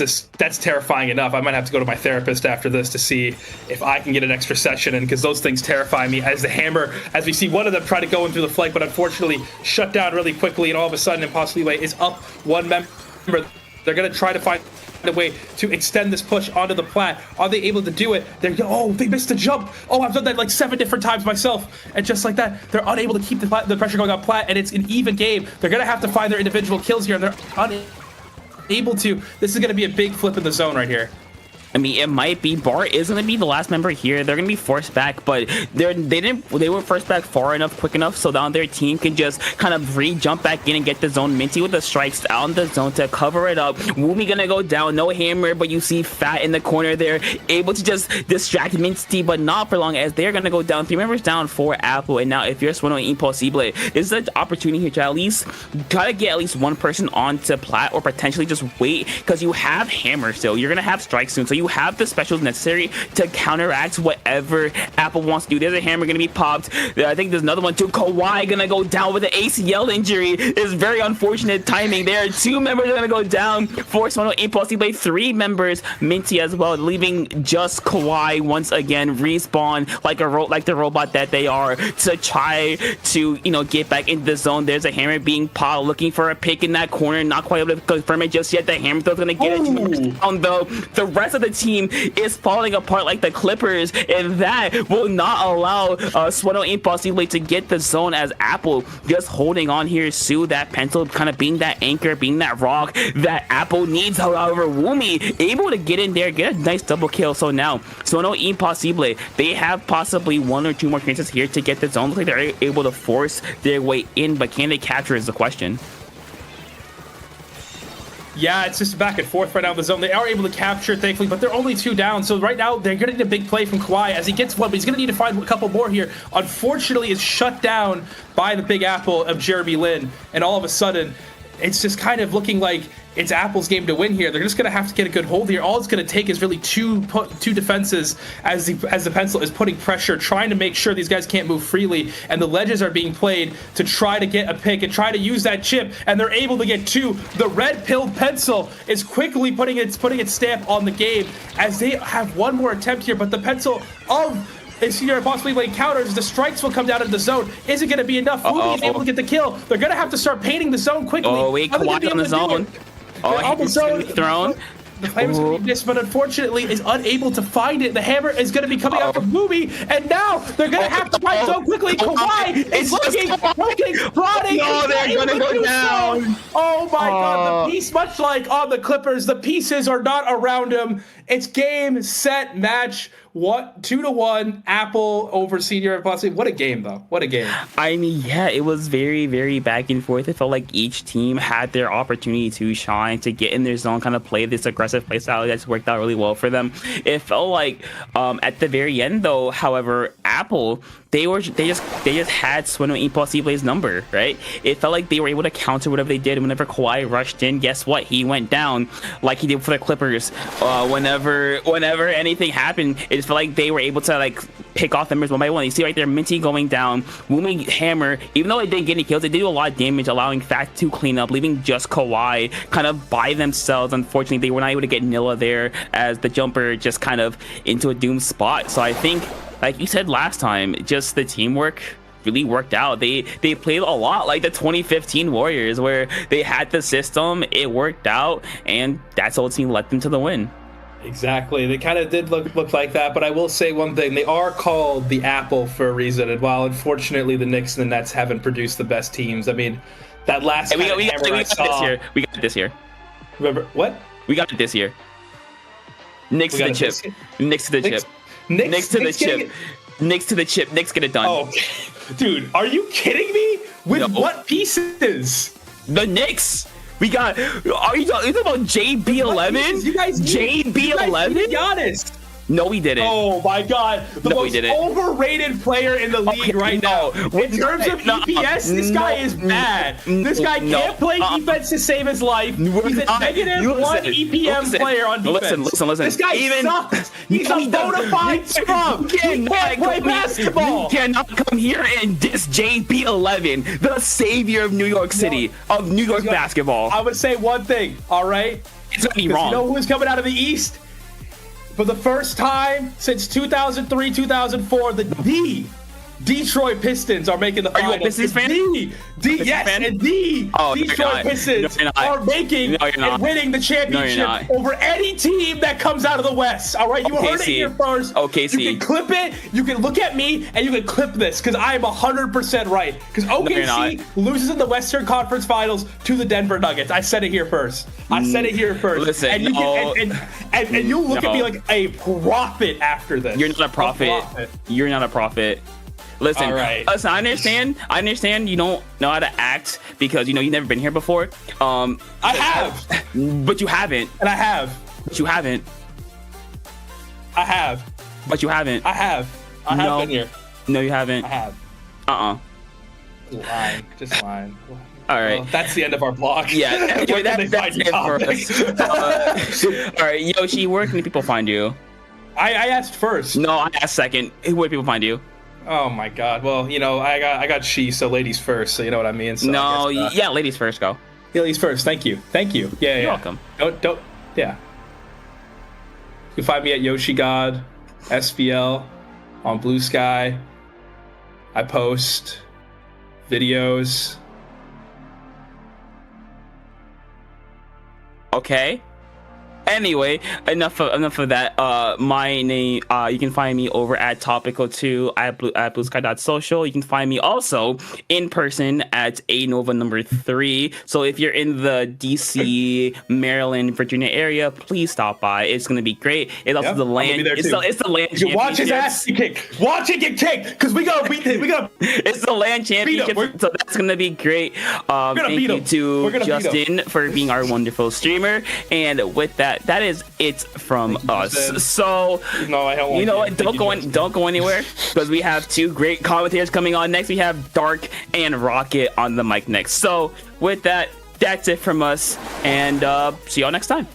terrifying enough. I might have to go to my therapist after this to see if I can get an extra session in, because those things terrify me. As the hammer, as we see one of them try to go in through the flank, but unfortunately shut down really quickly, and all of a sudden Impossible is up one member. They're going to try to find a way to extend this push onto the plat. Are they able to do it? They missed the jump. Oh, I've done that like 7 different times myself. And just like that, they're unable to keep the pressure going on plat, and it's an even game. They're going to have to find their individual kills here, and they're unable to. This is going to be a big flip in the zone right here. I mean, it might be. Bart is going to be the last member here. They're going to be forced back, but they were forced back far enough, quick enough, so now their team can just kind of jump back in and get the zone. Minty with the strikes out in the zone to cover it up. Wumi going to go down. No hammer, but you see Fat in the corner there, able to just distract Minty, but not for long, as they're going to go down. 3 members down for Apple. And now if you're Sueño Imposible, this is an opportunity here to at least try to get at least one person onto plat, or potentially just wait, because you have hammer still. You're going to have strikes soon, so you have the specials necessary to counteract whatever Apple wants to do. There's a hammer going to be popped. I think there's another one too. Kawhi going to go down with an ACL injury. It's very unfortunate timing there. 2 members are going to go down for Sueño Imposible. 3 members, Minty as well, leaving just Kawhi once again, respawn like the robot that they are, to try to get back into the zone. There's a hammer being popped, looking for a pick in that corner, not quite able to confirm it just yet. The hammer throw's going to get it down though. The rest of the team is falling apart like the Clippers, and that will not allow Sueño Imposible to get the zone, as Apple just holding on here. Sue, that pencil, kind of being that anchor, being that rock that Apple needs. However, Wumi able to get in there, get a nice double kill. So now Sueño Imposible, they have possibly 1 or 2 more chances here to get the zone. Looks like they're able to force their way in, but can they capture is the question. Yeah, it's just back and forth right now in the zone. They are able to capture it, thankfully, but they're only 2 down. So right now, they're going to need a big play from Kawhi as he gets one, but he's going to need to find a couple more here. Unfortunately, it's shut down by the big apple of Jeremy Lin, and all of a sudden, it's just kind of looking like it's Apple's game to win here. They're just going to have to get a good hold here. All it's going to take is really two defenses as the pencil is putting pressure, trying to make sure these guys can't move freely, and the ledges are being played to try to get a pick and try to use that chip, and they're able to get 2. The red-pilled pencil is quickly putting its stamp on the game as they have one more attempt here, but the pencil of possibly late counters, the strikes will come down into the zone. Is it going to be enough? Wumi is able to get the kill. They're going to have to start painting the zone quickly. Oh, wait, Kawhi on the zone. Oh, he's thrown. the Flamers can beat this, but unfortunately is unable to find it. The hammer is going to be coming out from Mouldy, and now they're going to have to fight so quickly. Kawhi is looking, prodding. No, they're going to go down. So. Oh my God, the piece, much like on the Clippers, the pieces are not around him. It's game, set, match. 2-1, Apple over Senior Impossible. What a game, though. What a game. I mean, yeah, it was very, very back and forth. It felt like each team had their opportunity to shine, to get in their zone, kind of play this aggressive play style that's worked out really well for them. It felt like at the very end, though, however, Apple, they just had Sueño Imposible's number, right? It felt like they were able to counter whatever they did. Whenever Kawhi rushed in, guess what? He went down like he did for the Clippers. Whenever anything happened, it felt like they were able to like pick off members one by one. You see right there, Minty going down, Woomy hammer. Even though it didn't get any kills, it did do a lot of damage, allowing Fat to clean up, leaving just Kawhi kind of by themselves. Unfortunately, they were not able to get Nilla there as the jumper just kind of into a doomed spot. So I think, like you said last time, just the teamwork really worked out. They played a lot like the 2015 Warriors, where they had the system, it worked out, and that's what team led them to the win. Exactly. They kind of did look like that, but I will say one thing. They are called the Apple for a reason, and while unfortunately the Knicks and the Nets haven't produced the best teams, I mean, that last we got it this year. Remember, what? We got it this year. Knicks to the chip. Knicks to the chip. Knicks to the chip. Knicks to the chip. Knicks get it done. Oh, dude, are you kidding me? With what pieces? The Knicks. We got. Are you talking about JB11? You guys JB11? Be honest. No, we didn't. Oh my God, the most overrated player in the league right now. In terms of EPS, this guy is bad. This guy can't play defense to save his life. He's a -1 EPM player on defense. Listen. This guy sucks. He's a bona fide scrub. He can't play basketball. You cannot come here and diss JB11, the savior of New York City, of New York basketball. I would say one thing, all right? It's gonna be wrong. You know who's coming out of the East? For the first time since 2003, 2004, the Detroit Pistons are making the finals. Are you a Pistons fan? Yes, and Detroit Pistons are making and winning the championship over any team that comes out of the West. All right, you heard it here first. OKC. You can clip it. You can look at me, and you can clip this because I am 100% right. Because OKC loses in the Western Conference Finals to the Denver Nuggets. I said it here first. Listen, and you look at me like a prophet after this. You're not a prophet. You're not a prophet. Listen, listen, I understand you don't know how to act because you've never been here before. I have. But you haven't. And I have. But you haven't. I have. But you haven't. I have. I have been here. No, you haven't. I have. Lying. Just lying. All right. Well, that's the end of our blog. Yeah, that's it for us. All right, Yoshi, where can people find you? I asked first. No, I asked second. Where do people find you? Oh my God. Well, I got she, so ladies first. So you know what I mean. So no, yeah, ladies first. Go. Yeah, ladies first. Thank you. Yeah, you're welcome. Don't. Yeah. You can find me at Yoshi God, SBL, on Blue Sky. I post videos. Okay. Anyway, enough of that. My name, you can find me over at Topical2 at bluesky.social. You can find me also in person at ANOVA number 3. So if you're in the DC, Maryland, Virginia area, please stop by. It's gonna be great. It's also the land. It's the land. You watch his ass get kicked. Watch it get kicked, because we gotta beat it. It's the land championship, so that's gonna be great. Thank you to Justin for being our wonderful streamer, and with that. That is it from us. So no, I don't want what? Don't go anywhere because we have 2 great commentators coming on next. We have Dark and Rocket on the mic next. So with that, that's it from us, and see y'all next time.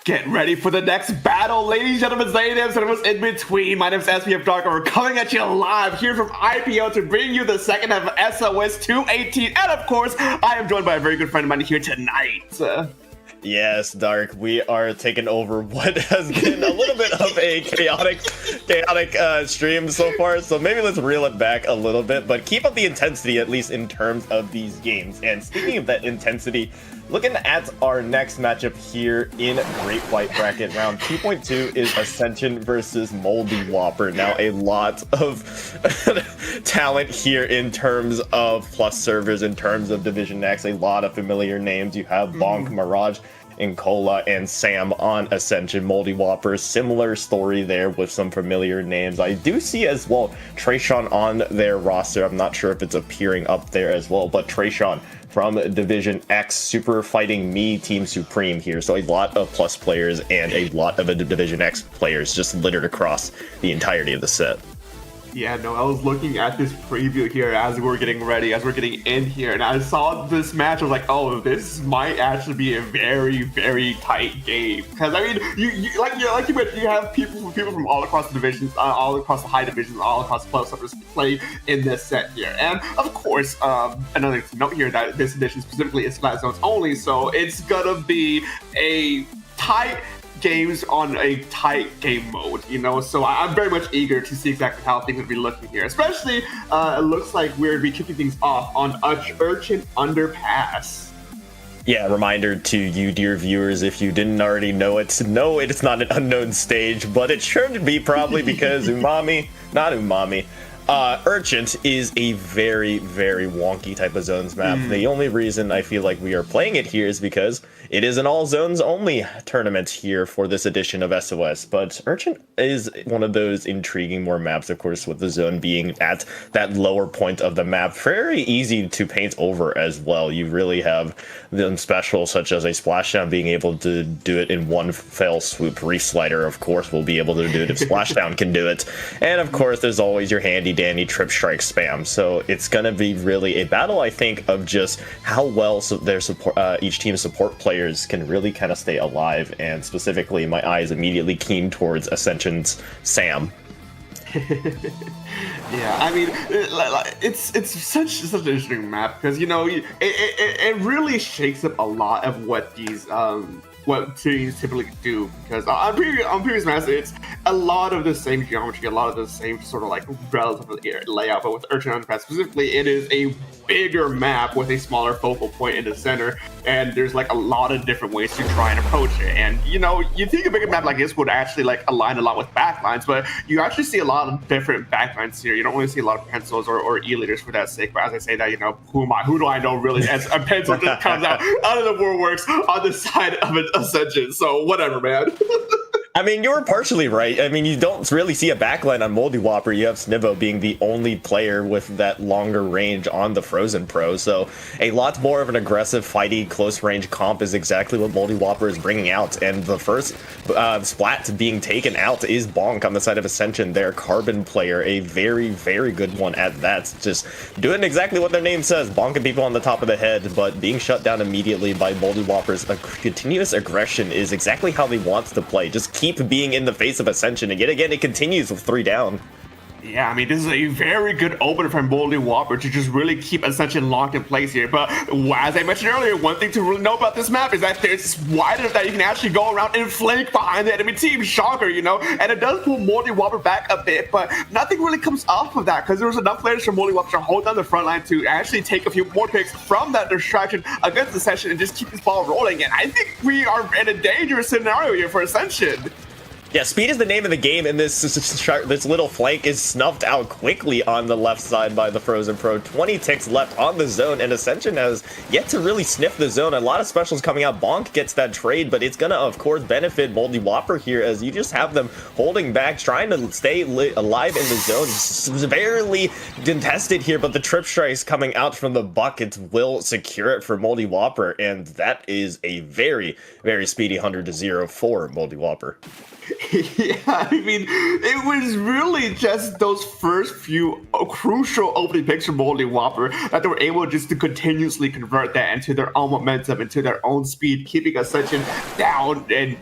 Get ready for the next battle, ladies, gentlemen, natives, and what's in between. My name is SPF Dark, and we're coming at you live here from IPL to bring you the second half of SOS 218. And of course, I am joined by a very good friend of mine here tonight. Yes, Dark, we are taking over what has been a little bit of a chaotic stream so far, so maybe let's reel it back a little bit, but keep up the intensity, at least in terms of these games. And speaking of that intensity, looking at our next matchup here in Great White Bracket, round 2.2 is Ascension versus Mouldy Whopper. Now, a lot of talent here in terms of plus servers, in terms of Division X, a lot of familiar names. You have Bonk, Mirage, Inkola, and Sam on Ascension. Mouldy Whopper, similar story there with some familiar names. I do see as well Trayshawn on their roster. I'm not sure if it's appearing up there as well, but Trayshawn from Division X, Super Fighting Me, Team Supreme here. So a lot of plus players and a lot of Division X players just littered across the entirety of the set. Yeah, no, I was looking at this preview here as we were getting ready, as we're getting in here, and I saw this match. I was like, oh, this might actually be a very, very tight game. Because, I mean, you like you mentioned, you have people from all across the divisions, all across the high divisions, all across the plus play in this set here. And, of course, another note here that this edition specifically is flat zones only, so it's gonna be a tight games on a tight game mode, you know, so I'm very much eager to see exactly how things will be looking here, especially it looks like we're be kicking things off on Urchin Underpass. Yeah, reminder to you, dear viewers, if you didn't already know it, no, it's not an unknown stage, but it should be probably because Urchin is a very, very wonky type of zones map. The only reason I feel like we are playing it here is because it is an all zones only tournament here for this edition of SOS, but Urchin is one of those intriguing more maps, of course, with the zone being at that lower point of the map. Very easy to paint over as well. You really have them special, such as a Splashdown being able to do it in one fell swoop. Reef Slider, of course, will be able to do it if Splashdown can do it. And of course, there's always your handy dandy Trip Strike spam. So it's going to be really a battle, I think, of just how well their support, each team's support players can really kind of stay alive. And specifically, my eye is immediately keen towards Ascension's Sam. Yeah, I mean, it's such an interesting map because, you know, it really shakes up a lot of what these what teams typically do, because on previous maps it's a lot of the same geometry, a lot of the same sort of like relative layout, but with Urchin Underpass specifically, it is a bigger map with a smaller focal point in the center, and there's like a lot of different ways to try and approach it. And you know, you think a bigger map like this would actually like align a lot with backlines, but you actually see a lot of different backlines here. You don't really see a lot of pencils or e-leaders for that sake. But as I say that, you know, who do I know really? As a pencil just comes out of the Warworks on the side of an Ascension. So whatever, man. I mean, you were partially right. I mean, you don't really see a backline on Mouldy Whopper. You have Snivo being the only player with that longer range on the Frozen Pro. So a lot more of an aggressive, fighty, close-range comp is exactly what Mouldy Whopper is bringing out. And the first splat being taken out is Bonk on the side of Ascension, their Carbon player. A very, very good one at that. Just doing exactly what their name says, bonking people on the top of the head, but being shut down immediately by Mouldy Whopper's continuous aggression is exactly how they want to play. Just keep being in the face of Ascension, and yet again it continues with 3 down. Yeah, I mean, this is a very good opener from Mouldy Whopper to just really keep Ascension locked in place here. But as I mentioned earlier, one thing to really know about this map is that it's wide enough that you can actually go around and flank behind the enemy team. Shocker, you know? And it does pull Mouldy Whopper back a bit, but nothing really comes off of that because there was enough players from Mouldy Whopper to hold down the front line to actually take a few more picks from that distraction against Ascension and just keep this ball rolling. And I think we are in a dangerous scenario here for Ascension. Yeah, speed is the name of the game, and this little flank is snuffed out quickly on the left side by the Frozen Pro. 20 ticks left on the zone, and Ascension has yet to really sniff the zone. A lot of specials coming out. Bonk gets that trade, but it's gonna, of course, benefit Mouldy Whopper here as you just have them holding back, trying to stay alive in the zone. It's barely contested here, but the trip strikes coming out from the buckets will secure it for Mouldy Whopper, and that is a very, very speedy 100-0 for Mouldy Whopper. Yeah, I mean, it was really just those first few crucial opening picks from Mouldy Whopper that they were able just to continuously convert that into their own momentum, into their own speed, keeping Ascension down and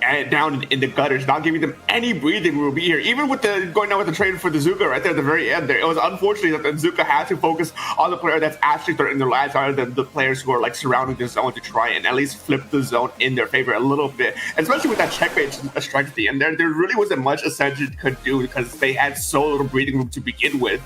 down in the gutters, not giving them any breathing room here. Even with the going down with the trade for the Zuka right there at the very end there, it was unfortunate that the Zuka had to focus on the player that's actually threatening their lives rather than the players who are like surrounding the zone to try and at least flip the zone in their favor a little bit. And especially with that checkmate strike at the end there really wasn't much Ascension could do because they had so little breathing room to begin with.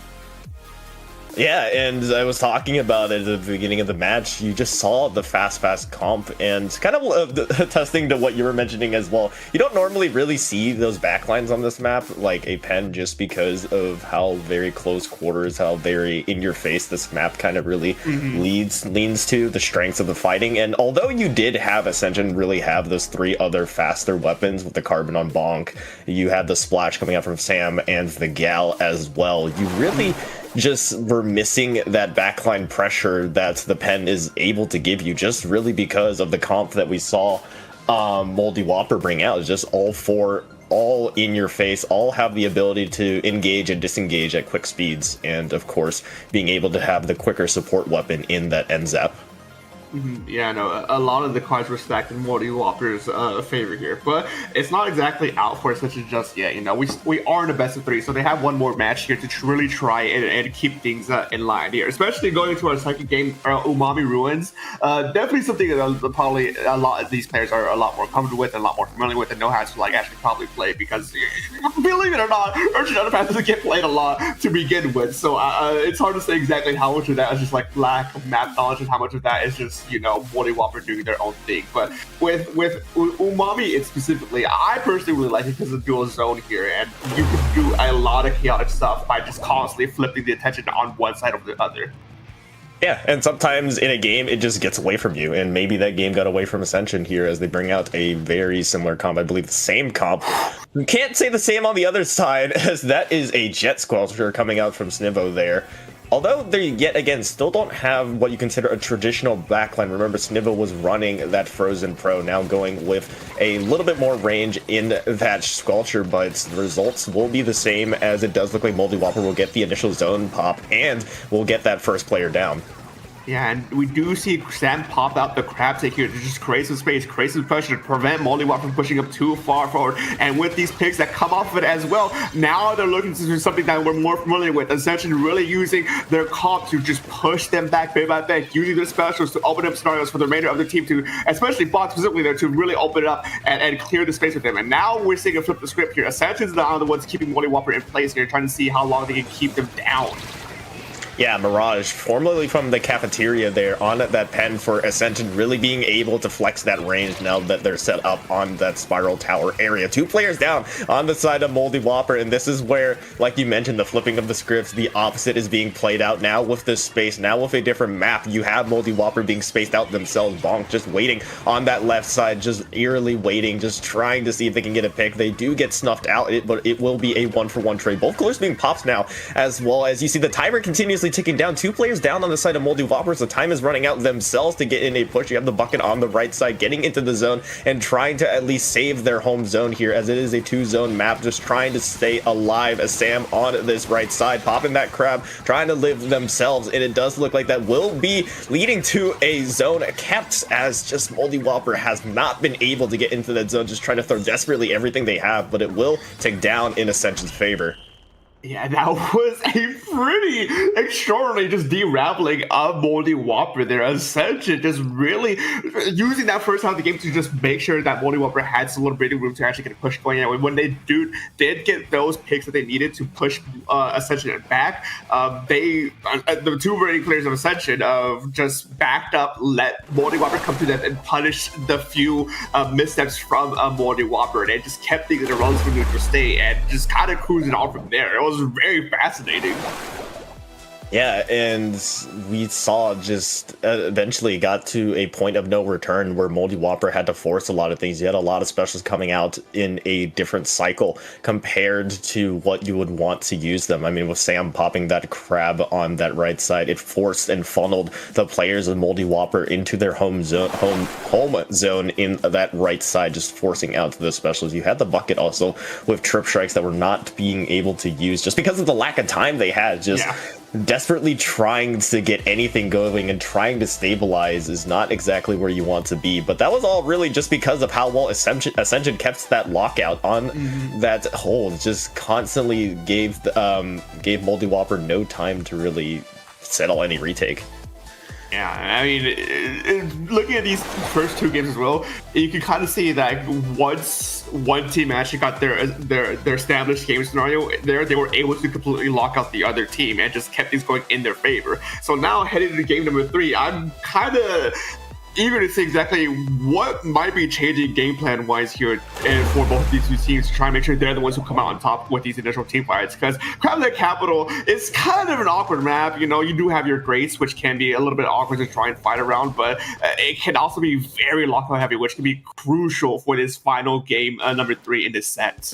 Yeah, and I was talking about it at the beginning of the match. You just saw the fast comp, and kind of attesting to what you were mentioning as well. You don't normally really see those backlines on this map, like a pen, just because of how very close quarters, how very in your face this map kind of really leans to the strengths of the fighting. And although you did have Ascension really have those 3 other faster weapons with the Carbon on Bonk, you had the Splash coming out from Sam and the Gal as well. You really just were missing that backline pressure that the pen is able to give you, just really because of the comp that we saw Mouldy Whopper bring out. It's just all in your face, all have the ability to engage and disengage at quick speeds, and of course being able to have the quicker support weapon in that end zap. Yeah, no, a lot of the cards were stacked in Mouldy Whopper's favor here, but it's not exactly out for Ascension just yet. You know, we are in a best of 3, so they have one more match here to really try and keep things in line here, especially going into our second game, Umami Ruins. Definitely something that probably a lot of these players are a lot more comfortable with and a lot more familiar with and know how to like actually probably play, because believe it or not, Urchin Underpass doesn't get played a lot to begin with, so it's hard to say exactly how much of that is just like lack of map knowledge and how much of that is just, you know, Mouldy Whopper doing their own thing. But with Umami it specifically, I personally really like it because of dual zone here, and you can do a lot of chaotic stuff by just constantly flipping the attention on one side or the other. Yeah, and sometimes in a game it just gets away from you, and maybe that game got away from Ascension here as they bring out a very similar comp. I believe the same comp. You can't say the same on the other side, as that is a Jet Squelcher coming out from Snivo there. Although they, yet again, still don't have what you consider a traditional backline. Remember, Snivo was running that Frozen Pro, now going with a little bit more range in that Squelcher, but the results will be the same, as it does look like Mouldy Whopper will get the initial zone pop and will get that first player down. Yeah, and we do see Sam pop out the crab take here to just create some space, create some pressure to prevent Mouldy Whopper from pushing up too far forward. And with these picks that come off of it as well, now they're looking to do something that we're more familiar with. Essentially really using their comp to just push them back bit by bit, using their specials to open up scenarios for the remainder of the team to, especially Bot specifically there, to really open it up and clear the space with them. And now we're seeing a flip the script here. Ascension's the ones keeping Mouldy Whopper in place here, trying to see how long they can keep them down. Yeah, Mirage, formerly from the cafeteria there on that pen for Ascension, really being able to flex that range now that they're set up on that spiral tower area. 2 players down on the side of Mouldy Whopper, and this is where, like you mentioned, the flipping of the scripts, the opposite is being played out now with this space, now with a different map. You have Mouldy Whopper being spaced out themselves, Bonk just waiting on that left side, just eerily waiting, just trying to see if they can get a pick. They do get snuffed out, but it will be a 1-for-1 trade. Both colors being popped now, as well as you see the timer continuously ticking down. 2 players down on the side of Mouldy Whopper, so time is running out themselves to get in a push. You have the bucket on the right side getting into the zone and trying to at least save their home zone here, as it is a 2-zone map, just trying to stay alive as Sam on this right side, popping that crab, trying to live themselves, and it does look like that will be leading to a zone kept, as just Mouldy Whopper has not been able to get into that zone, just trying to throw desperately everything they have, but it will tick down in Ascension's favor. Yeah, that was a pretty extraordinary just de-raveling of Mouldy Whopper there. Ascension just really using that first half of the game to just make sure that Mouldy Whopper had some little breathing room to actually get a push going. And when they did get those picks that they needed to push Ascension back, the 2 remaining players of Ascension just backed up, let Mouldy Whopper come to them and punish the few missteps from Mouldy Whopper. And it just kept things in a relatively neutral state and just kind of cruising on from there. It was very fascinating. Yeah, and we saw just eventually got to a point of no return where Mouldy Whopper had to force a lot of things. You had a lot of specials coming out in a different cycle compared to what you would want to use them. I mean, with Sam popping that crab on that right side, it forced and funneled the players of Mouldy Whopper into their home zone in that right side, just forcing out the specials. You had the bucket also with trip strikes that were not being able to use just because of the lack of time they had. desperately trying to get anything going and trying to stabilize is not exactly where you want to be. But that was all really just because of how well Ascension kept that lockout on that hold. Just constantly gave Mouldy Whopper no time to really settle any retake. Yeah, I mean, looking at these first two games as well, you can kind of see that once one team actually got their established game scenario there, they were able to completely lock out the other team and just kept things going in their favor. So now heading into game number 3, I'm kind of eager to see exactly what might be changing game plan wise here and for both of these two teams to try and make sure they're the ones who come out on top with these initial team fights. Because Crab Leg Capital is kind of an awkward map. You know, you do have your Grace, which can be a little bit awkward to try and fight around, but it can also be very lockout heavy, which can be crucial for this final game, number 3 in this set.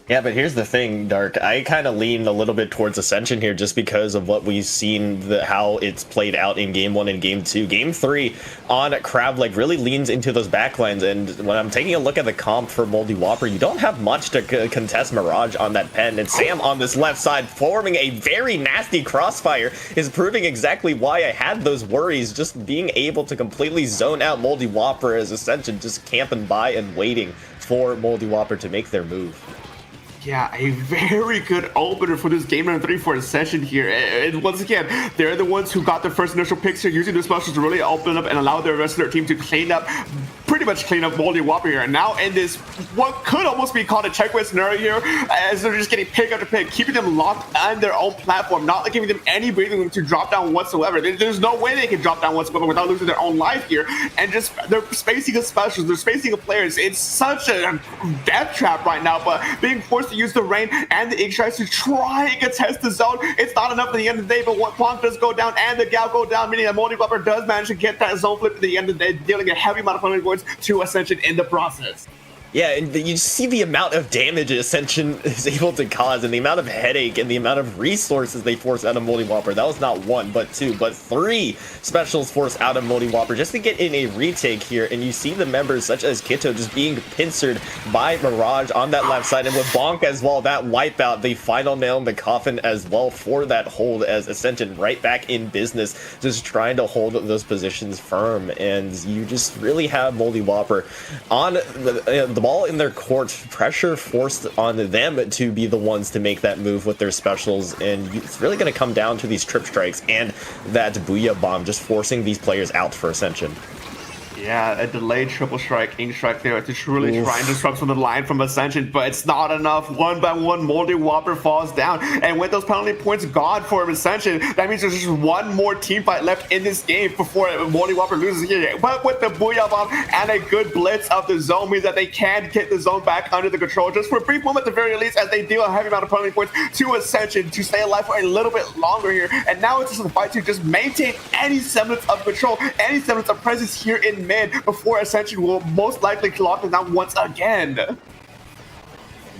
Yeah, but here's the thing, Dark. I kind of lean a little bit towards Ascension here just because of what we've seen, how it's played out in Game 1 and Game 2. Game 3 on Crab Leg really leans into those backlines, and when I'm taking a look at the comp for Mouldy Whopper, you don't have much to contest Mirage on that pen, and Sam on this left side forming a very nasty crossfire is proving exactly why I had those worries, just being able to completely zone out Mouldy Whopper as Ascension just camping by and waiting for Mouldy Whopper to make their move. Yeah, a very good opener for this game number 3 for Ascension here. And once again, they're the ones who got the first initial picks here, using the specials to really open up and allow the rest of their team to pretty much clean up Mouldy Whopper here. And now in this, what could almost be called a checkmate scenario here, as they're just getting pick after pick, keeping them locked on their own platform, not giving them any breathing room to drop down whatsoever. There's no way they can drop down whatsoever without losing their own life here. And just, they're spacing the specials, they're spacing the players. It's such a death trap right now, but being forced to use the rain and the ink strikes to try and contest the zone, it's not enough at the end of the day. But what Plonk does go down and the Gal go down, meaning that Mouldy Whopper does manage to get that zone flip at the end of the day, dealing a heavy amount of penalty points to Ascension in the process. Yeah, and you see the amount of damage Ascension is able to cause and the amount of headache and the amount of resources they force out of Mouldy Whopper. That was not 1, but 2, but 3 specials forced out of Mouldy Whopper just to get in a retake here. And you see the members such as Kito just being pincered by Mirage on that left side. And with Bonk as well, that wipeout, the final nail in the coffin as well for that hold, as Ascension right back in business, just trying to hold those positions firm. And you just really have Mouldy Whopper on the ball in their court, pressure forced on them to be the ones to make that move with their specials, and it's really going to come down to these trip strikes and that Booyah Bomb just forcing these players out for Ascension. Yeah, a delayed triple strike, ink strike there to truly try and disrupt from the line from Ascension, but it's not enough. One by one, Mouldy Whopper falls down, and with those penalty points gone for Ascension, that means there's just one more team fight left in this game before Mouldy Whopper loses here. But with the Booyah Bomb and a good blitz of the zone means that they can get the zone back under the control, just for a brief moment at the very least, as they deal a heavy amount of penalty points to Ascension to stay alive for a little bit longer here. And now it's just a fight to just maintain any semblance of control, any semblance of presence here in mid before Ascension will most likely lock them down once again.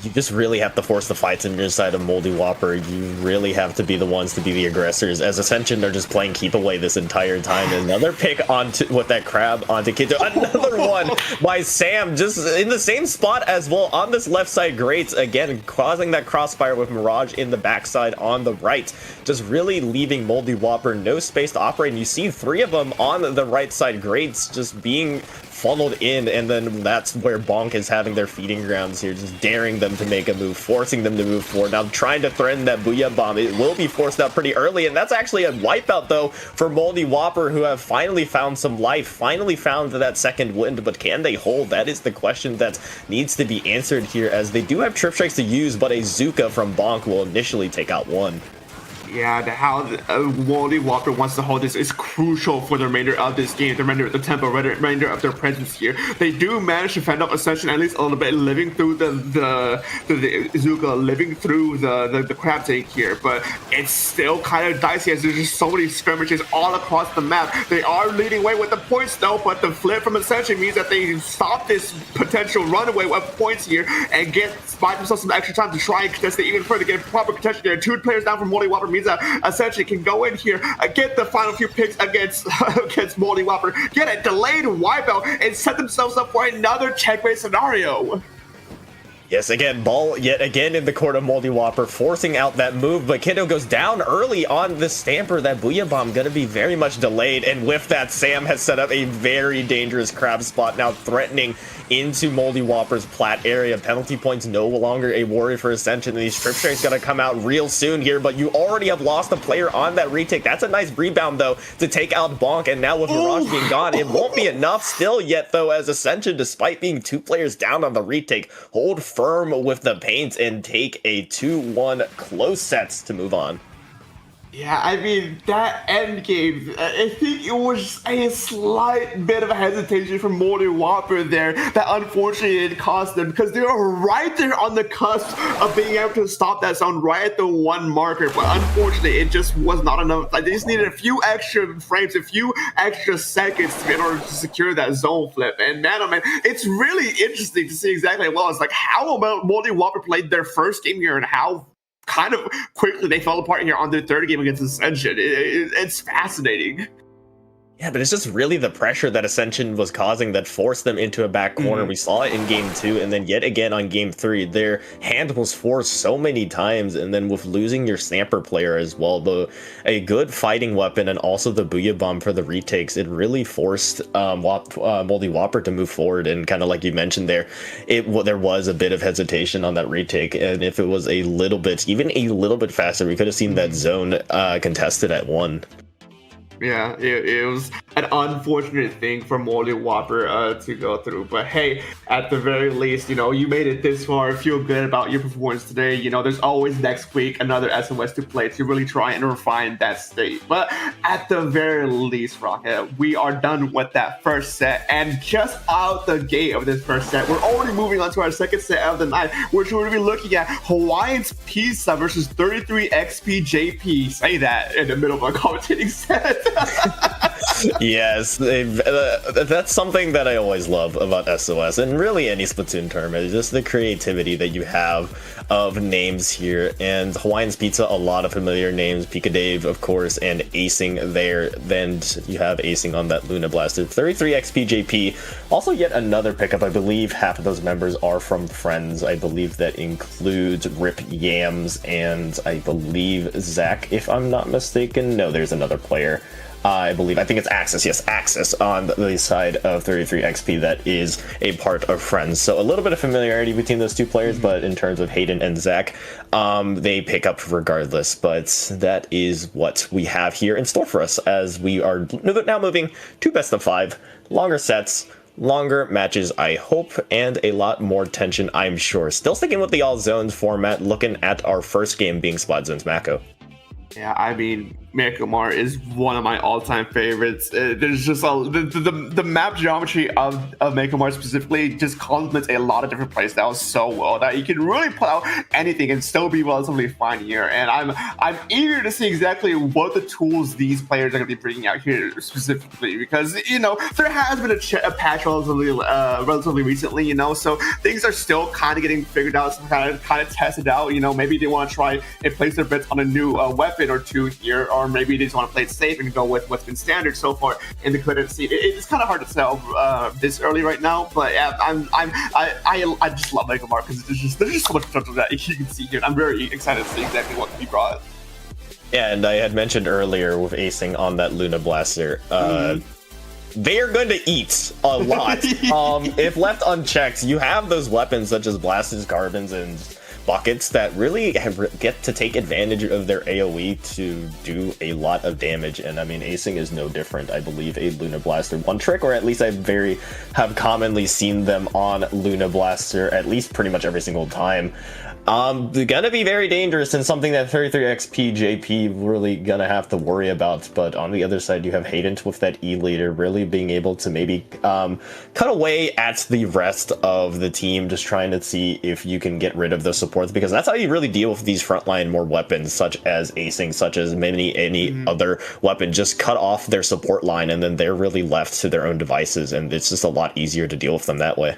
You just really have to force the fights on your side of Mouldy Whopper. You really have to be the ones to be the aggressors. As Ascension, they're just playing keep away this entire time. Another pick onto with that crab onto Kito. Another one by Sam, just in the same spot as well on this left side grates. Again, causing that crossfire with Mirage in the backside on the right. Just really leaving Mouldy Whopper no space to operate. And you see 3 of them on the right side grates just being funneled in, and then that's where Bonk is having their feeding grounds here, just daring them to make a move, forcing them to move forward. Now trying to threaten that Booyah Bomb. It will be forced out pretty early, and that's actually a wipeout though for Mouldy Whopper, who have finally found some life, finally found that second wind, but can they hold? That is the question that needs to be answered here, as they do have trip strikes to use, but a Zuka from Bonk will initially take out 1. Yeah, how Mouldy Whopper wants to hold this is crucial for the remainder of this game, the remainder of the tempo, remainder of their presence here. They do manage to fend off Ascension at least a little bit, living through the Zuka, living through the crab tank here, but it's still kind of dicey as there's just so many skirmishes all across the map. They are leading away with the points though, but the flip from Ascension means that they stop this potential runaway of points here and buy themselves some extra time to try and contest it even further, get proper contention there. 2 players down from Mouldy Whopper means that Ascension can go in here, get the final few picks against Mouldy Whopper, get a delayed wipeout, and set themselves up for another checkmate scenario. Yes, again, ball yet again in the court of Mouldy Whopper, forcing out that move, but Kiddo goes down early on the Stamper. That Booyah Bomb gonna be very much delayed, and with that, Sam has set up a very dangerous crab spot, now threatening into Mouldy Whopper's plat area. Penalty points no longer a worry for Ascension, and these strip strikes gonna come out real soon here, but you already have lost a player on that retake. That's a nice rebound, though, to take out Bonk, and now with Mirage being gone, it won't be enough still yet, though, as Ascension, despite being 2 players down on the retake, hold firm with the paint and take a 2-1 close sets to move on. Yeah, I mean, that end game, I think it was a slight bit of a hesitation from Mouldy Whopper there that unfortunately it cost them, because they were right there on the cusp of being able to stop that zone right at the 1 marker, but unfortunately it just was not enough. Like, they just needed a few extra frames, a few extra seconds in order to secure that zone flip. And man, oh man, it's really interesting to see exactly what it's like how about Mouldy Whopper played their first game here and how kind of quickly they fell apart here on their 3rd game against Ascension. It's fascinating. Yeah, but it's just really the pressure that Ascension was causing that forced them into a back corner. We saw it in game 2, and then yet again on game 3. Their hand was forced so many times, and then with losing your Stamper player as well, a good fighting weapon, and also the Booyah Bomb for the retakes, it really forced Mouldy Whopper to move forward. And kind of like you mentioned there, there was a bit of hesitation on that retake, and if it was a little bit, even a little bit faster, we could have seen that zone contested at 1. Yeah, it was an unfortunate thing for Mouldy Whopper to go through. But hey, at the very least, you know, you made it this far. Feel good about your performance today. You know, there's always next week another SOS to play to really try and refine that state. But at the very least, Rocket, we are done with that first set. And just out the gate of this first set, we're already moving on to our second set of the night, which we're going to be looking at Hawaiian's Pizza versus 33XP JP. Say that in the middle of a commentating set. Yes, that's something that I always love about SOS and really any Splatoon tournament, is just the creativity that you have of names here. And Hawaiian's Pizza, a lot of familiar names, Pika Dave, of course, and Acing there. Then you have Acing on that Luna Blaster. 33XPJP, also yet another pickup. I believe half of those members are from Friends. I believe that includes Rip Yams and I believe Zach, if I'm not mistaken. No, there's another player. I think it's Axis. Yes, Axis on the side of 33XP that is a part of Friends. So a little bit of familiarity between those 2 players, but in terms of Hayden and Zach, they pick up regardless. But that is what we have here in store for us as we are now moving to best of 5, longer sets, longer matches, I hope, and a lot more tension, I'm sure. Still sticking with the all zones format, looking at our first game being Spot Zones Mako. Yeah, I mean, Mekomar is one of my all-time favorites. There's just the map geometry of Mekomar specifically just complements a lot of different playstyles so well that you can really put out anything and still be relatively fine here. And I'm eager to see exactly what the tools these players are going to be bringing out here specifically, because you know there has been a patch relatively recently, you know, so things are still kind of getting figured out, so kind of tested out. You know, maybe they want to try and place their bets on a new weapon or 2 here, or maybe they just want to play it safe and go with what's been standard so far in the credit seat. It's kind of hard to tell this early right now, but yeah, I just love Mekomar because there's just so much potential that you can see here. I'm very excited to see exactly what can be brought. Yeah, and I had mentioned earlier with Acing on that Luna Blaster, they are going to eat a lot. If left unchecked, you have those weapons such as Blasters, Carbons, and Buckets that really get to take advantage of their AoE to do a lot of damage. And I mean, Acing is no different. I believe a Luna Blaster one trick, or at least I have commonly seen them on Luna Blaster at least pretty much every single time. They're gonna be very dangerous and something that 33XP JP really gonna have to worry about. But on the other side, you have Hayden with that E leader really being able to maybe cut away at the rest of the team, just trying to see if you can get rid of the supports, because that's how you really deal with these frontline more weapons, such as Acing, such as any other weapon. Just cut off their support line, and then they're really left to their own devices, and it's just a lot easier to deal with them that way.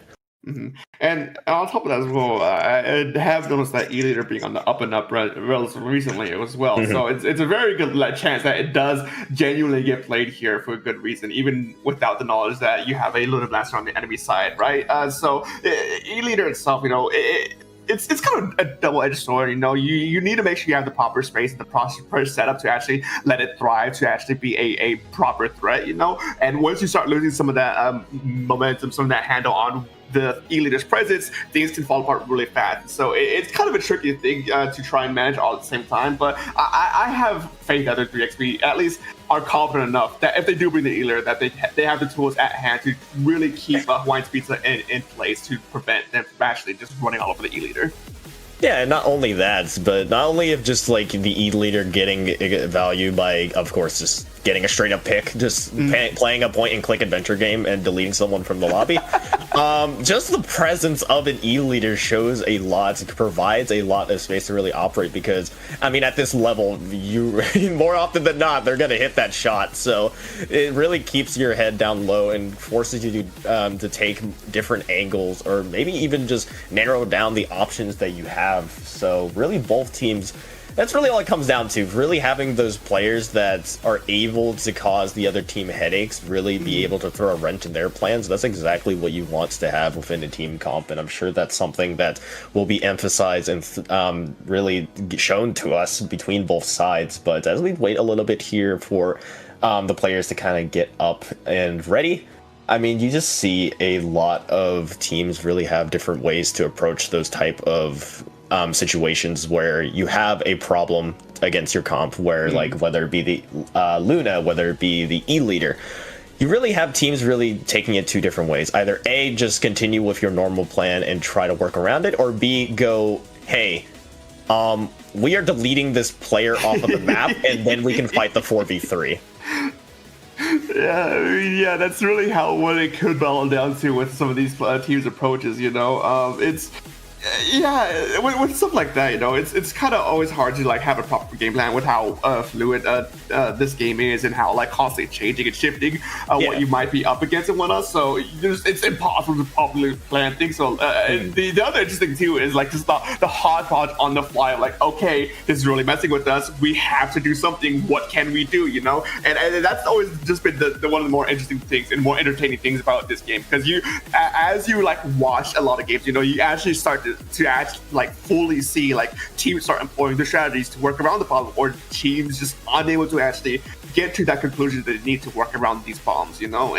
And on top of that as well, I have noticed that E-Leader being on the up and up relatively recently as well. So it's a very good chance that it does genuinely get played here for a good reason, even without the knowledge that you have a Luna Blaster on the enemy side, right? So E-Leader itself, you know, it's kind of a double-edged sword. You need to make sure you have the proper space and the proper setup to actually let it thrive, to actually be a proper threat. And once you start losing some of that momentum, some of that handle on the E-leader's presence, things can fall apart really fast. So it's kind of a tricky thing to try and manage all at the same time. But I have faith that the 3xp at least are confident enough that if they do bring the E-leader, that they have the tools at hand to really keep Hawaiian's Pizza in place to prevent them from actually just running all over the E-leader. Yeah, and not only that, but not only of just like the E-leader getting value by, of course, just getting a straight up pick, just playing a point and click adventure game and deleting someone from the lobby. Just the presence of an E-leader shows a lot, provides a lot of space to really operate, because I mean, at this level, you more often than not, they're gonna hit that shot. So it really keeps your head down low and forces you to take different angles, or maybe even just narrow down the options that you have. So really, both teams, that's really all it comes down to, really having those players that are able to cause the other team headaches, really be able to throw a wrench in their plans. That's exactly what you want to have within a team comp, and I'm sure that's something that will be emphasized and really shown to us between both sides. But as we wait a little bit here for the players to kind of get up and ready, I mean, you just see a lot of teams really have different ways to approach those type of situations where you have a problem against your comp, where like whether it be the Luna, whether it be the E-leader, you really have teams really taking it two different ways. Either A, just continue with your normal plan and try to work around it, or B, go, hey, we are deleting this player off of the map and then we can fight the 4v3. Yeah, that's really what it could boil down to with some of these teams' approaches. It's with stuff like that, it's kind of always hard to like have a proper game plan with how fluid this game is, and how like constantly changing and shifting what you might be up against and whatnot. So it's impossible to properly plan things. So the other interesting too is like just the hodgepodge on the fly. Like, okay, this is really messing with us. We have to do something. What can we do? And that's always just been the one of the more interesting things and more entertaining things about this game, because as you like watch a lot of games, you actually start to actually like fully see like teams start employing the strategies to work around the problem, or teams just unable to actually get to that conclusion that they need to work around these bombs, and I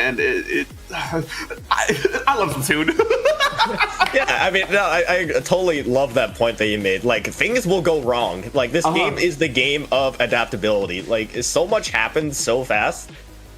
love Splatoon. Yeah, I mean, no, I totally love that point that you made. Like, things will go wrong. Like, this game is the game of adaptability. Like, so much happens so fast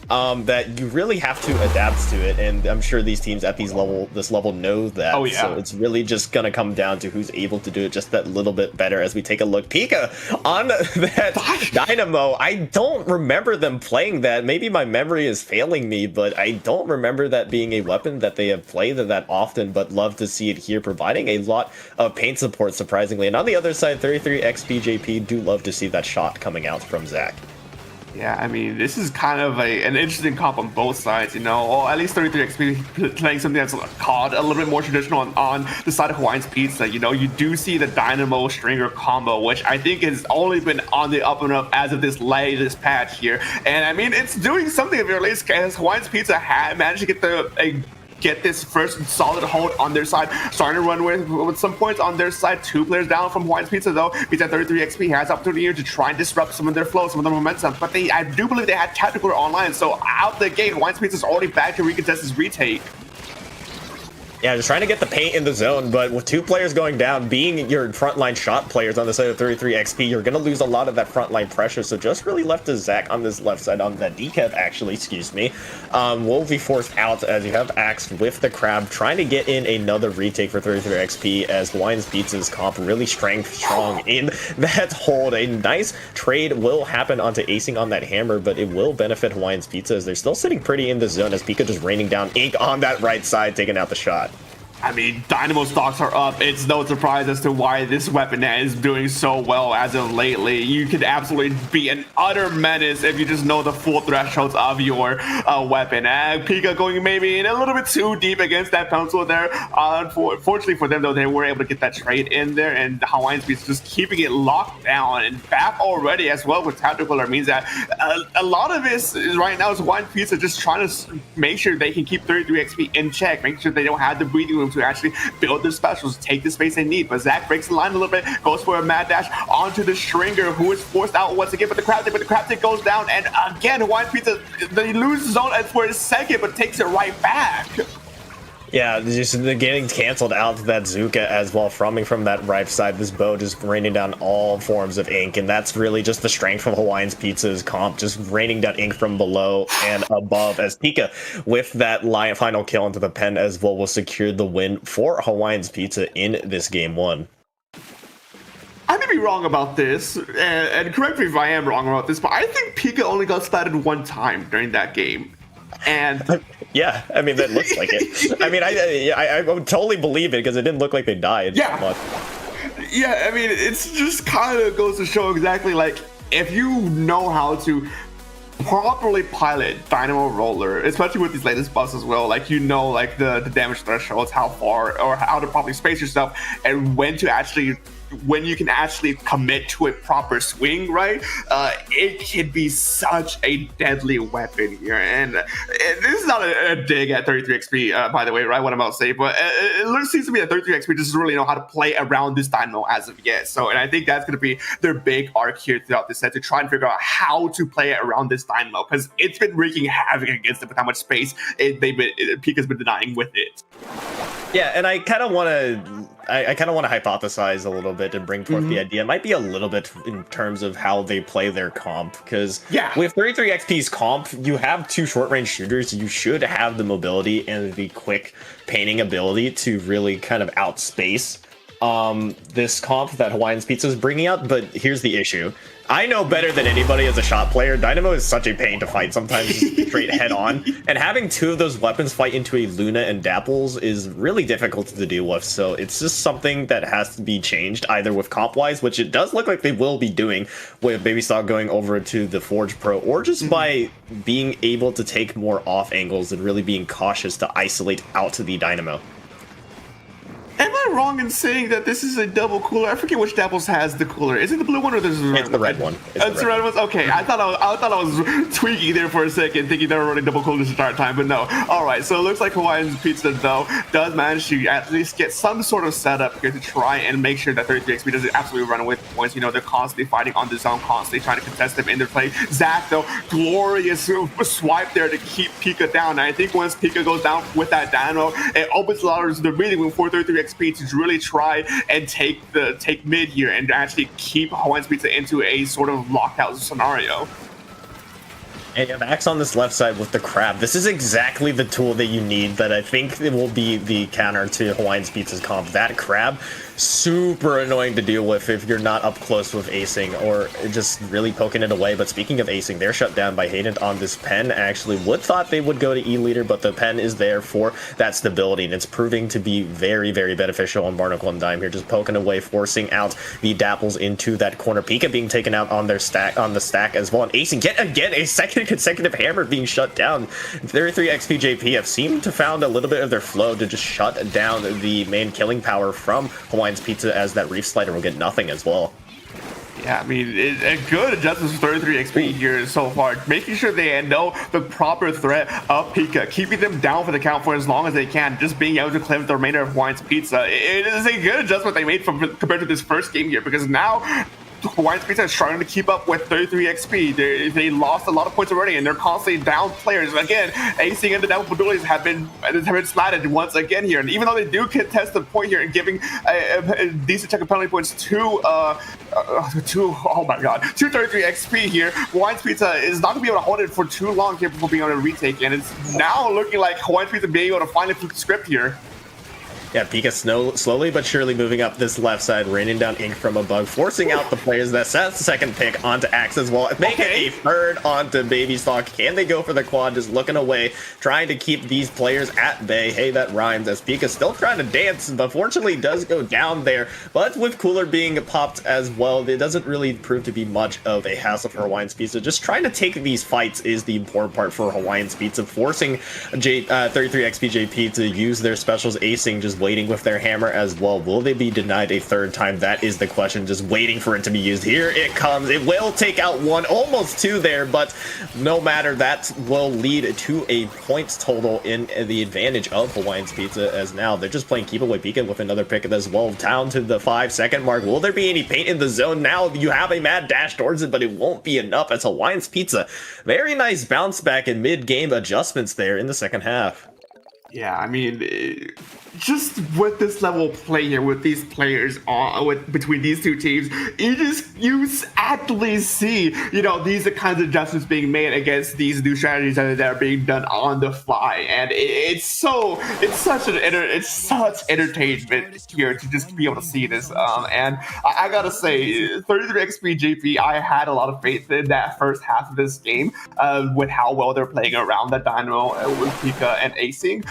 that you really have to adapt to it, and I'm sure these teams at this level know that. Oh yeah. So it's really just gonna come down to who's able to do it just that little bit better. As we take a look, Pika on that Dynamo. I don't remember them playing that. Maybe my memory is failing me, but I don't remember that being a weapon that they have played that often. But love to see it here, providing a lot of paint support, surprisingly. And on the other side, 33 XPJP, do love to see that shot coming out from Zach. Yeah, I mean, this is kind of an interesting comp on both sides, or at least 33XP playing something that's called a little bit more traditional on the side of Hawaiian's Pizza. You do see the Dynamo Stringer combo, which I think has only been on the up and up as of this latest patch here. And I mean, it's doing something at least, as Hawaiian's Pizza had managed to get this first solid hold on their side, starting to run with some points on their side. 2 players down from Hawaiian's Pizza, though, means that 33XP has opportunity here to try and disrupt some of their flow, some of their momentum. But I do believe they had Tactical online, so out the gate, Hawaiian's Pizza is already back to recontest this retake. Yeah, just trying to get the paint in the zone, but with 2 players going down, being your frontline shot players on the side of 33XP, you're going to lose a lot of that frontline pressure, so just really left to Zach on this left side, on the DCAP actually, excuse me, will be forced out as you have Axe with the Crab, trying to get in another retake for 33XP, as Hawaiian's Pizza's comp really strong in that hold. A nice trade will happen onto acing on that hammer, but it will benefit Hawaiian's Pizza as they're still sitting pretty in the zone, as Pika just raining down ink on that right side, taking out the shot. I mean, Dynamo stocks are up. It's no surprise as to why this weapon is doing so well as of lately. You could absolutely be an utter menace if you just know the full thresholds of your weapon. And Pika going maybe in a little bit too deep against that pencil there. Unfortunately for them, though, they were able to get that trade in there, and the Hawaiian's Pizza just keeping it locked down and back already as well with Tactical. That means that a lot of this is right now is Hawaiian's Pizza just trying to make sure they can keep 33XP in check, make sure they don't have the breathing room to actually build their specials, take the space they need. But Zach breaks the line a little bit, goes for a mad dash onto the Stringer, who is forced out once again, but the crab tick goes down, and again, Hawaiian Pizza, they lose zone for a second, but takes it right back. Yeah, just getting canceled out to that Zuka as well, from that right side. This bow just raining down all forms of ink, and that's really just the strength of Hawaiian's Pizza's comp, just raining down ink from below and above, as Pika, with that final kill into the pen as well, will secure the win for Hawaiian's Pizza in this game 1. I may be wrong about this, and correct me if I am wrong about this, but I think Pika only got splatted one time during that game. And yeah, I mean, that looks like it. I mean, I would totally believe it because it didn't look like they died. Yeah. Much. Yeah, I mean, it's just kind of goes to show exactly, like, if you know how to properly pilot Dynamo Roller, especially with these latest buffs as well, like, you know, like the damage thresholds, how far or how to properly space yourself, and when you can actually commit to a proper swing, right? It can be such a deadly weapon here. And this is not a dig at 33 XP, by the way, right? What I'm about to say, but it seems to me that 33 XP doesn't really know how to play around this Dynamo as of yet. So, and I think that's going to be their big arc here throughout this set, to try and figure out how to play around this Dynamo, because it's been wreaking havoc against them with how much space Pika's been denying with it. Yeah, and I kind of want to hypothesize a little bit and bring forth the idea. It might be a little bit in terms of how they play their comp, because with 33 XP's comp, you have 2 short-range shooters. You should have the mobility and the quick painting ability to really kind of outspace this comp that Hawaiian's Pizza is bringing out. But here's the issue. I know better than anybody as a shot player, Dynamo is such a pain to fight, sometimes straight head on. And having 2 of those weapons fight into a Luna and Dapples is really difficult to deal with. So it's just something that has to be changed, either with comp-wise, which it does look like they will be doing with Baby Stock going over to the Forge Pro, or just by being able to take more off angles and really being cautious to isolate out to the Dynamo. Am I wrong in saying that this is a double cooler? I forget which Dapples has the cooler. Is it the blue one or the red one? It's the red one. It's the red one? Okay, I thought I was tweaking there for a second, thinking they were running double coolers at start time, but no. Alright, so it looks like Hawaiian's Pizza, though, does manage to at least get some sort of setup here to try and make sure that 33 XP doesn't absolutely run away with points. You know, they're constantly fighting on the zone, constantly trying to contest them in their play. Zach, though, glorious swipe there to keep Pika down. And I think once Pika goes down with that Dynamo, it opens a lot of the breathing room for 33 XP to really try and take mid here and actually keep Hawaiian's Pizza into a sort of lockout scenario. And you have Axe on this left side with the crab. This is exactly the tool that you need, that I think it will be the counter to Hawaiian's Pizza's comp. That crab, super annoying to deal with if you're not up close with acing or just really poking it away. But speaking of acing, they're shut down by Hayden on this pen. Actually would thought they would go to E-Leader, but the pen is there for that stability, and it's proving to be very, very beneficial on Barnacle and Dime here, just poking away, forcing out the Dapples into that corner. Pika being taken out on the stack as well, and acing yet again a second consecutive hammer being shut down. 33 XP JP have seemed to found a little bit of their flow to just shut down the main killing power from Hawaiian's Pizza, as that Reef Slider will get nothing as well. Yeah, I mean, a good adjustment for 33 XP here so far, making sure they know the proper threat of Pika, keeping them down for the count for as long as they can, just being able to claim the remainder of Hawaiian's Pizza. It is a good adjustment they made compared to this first game here, because now Hawaiian's Pizza is trying to keep up with 33 XP. They lost a lot of points already, and they're constantly down players. Again, acing and the double abilities have been slatted once again here. And even though they do contest the point here and giving a decent chunk of penalty points to 33 XP here, Hawaiian's Pizza is not going to be able to hold it for too long here before being able to retake. And it's now looking like Hawaiian's Pizza being able to finally flip the script here. Yeah, Pika slowly but surely moving up this left side, raining down ink from above, forcing out the players. That's the second pick onto Axe as well, making a third onto Baby Stock. Can they go for the quad? Just looking away, trying to keep these players at bay. Hey, that rhymes, as Pika still trying to dance, but fortunately does go down there. But with Cooler being popped as well, it doesn't really prove to be much of a hassle for Hawaiian's Pizza. Just trying to take these fights is the important part for Hawaiian's Pizza, forcing 33 XP JP to use their specials, acing, just waiting with their hammer as well. Will they be denied a third time? That is the question, just waiting for it to be used. Here it comes. It will take out one, almost two there, but no matter, that will lead to a points total in the advantage of Hawaiian's Pizza, as now they're just playing keep away Pika with another pick as well. Down to the 5-second mark. Will there be any paint in the zone? Now you have a mad dash towards it, but it won't be enough as Hawaiian's Pizza. Very nice bounce back and mid-game adjustments there in the second half. Yeah, I mean, just with this level of play here, with these players between these two teams, you actively see, you know, these are the kinds of adjustments being made against these new strategies that are being done on the fly, and it's such entertainment here to just be able to see this. And I gotta say, 33XP JP, I had a lot of faith in that first half of this game with how well they're playing around the Dynamo with Pika and Acing.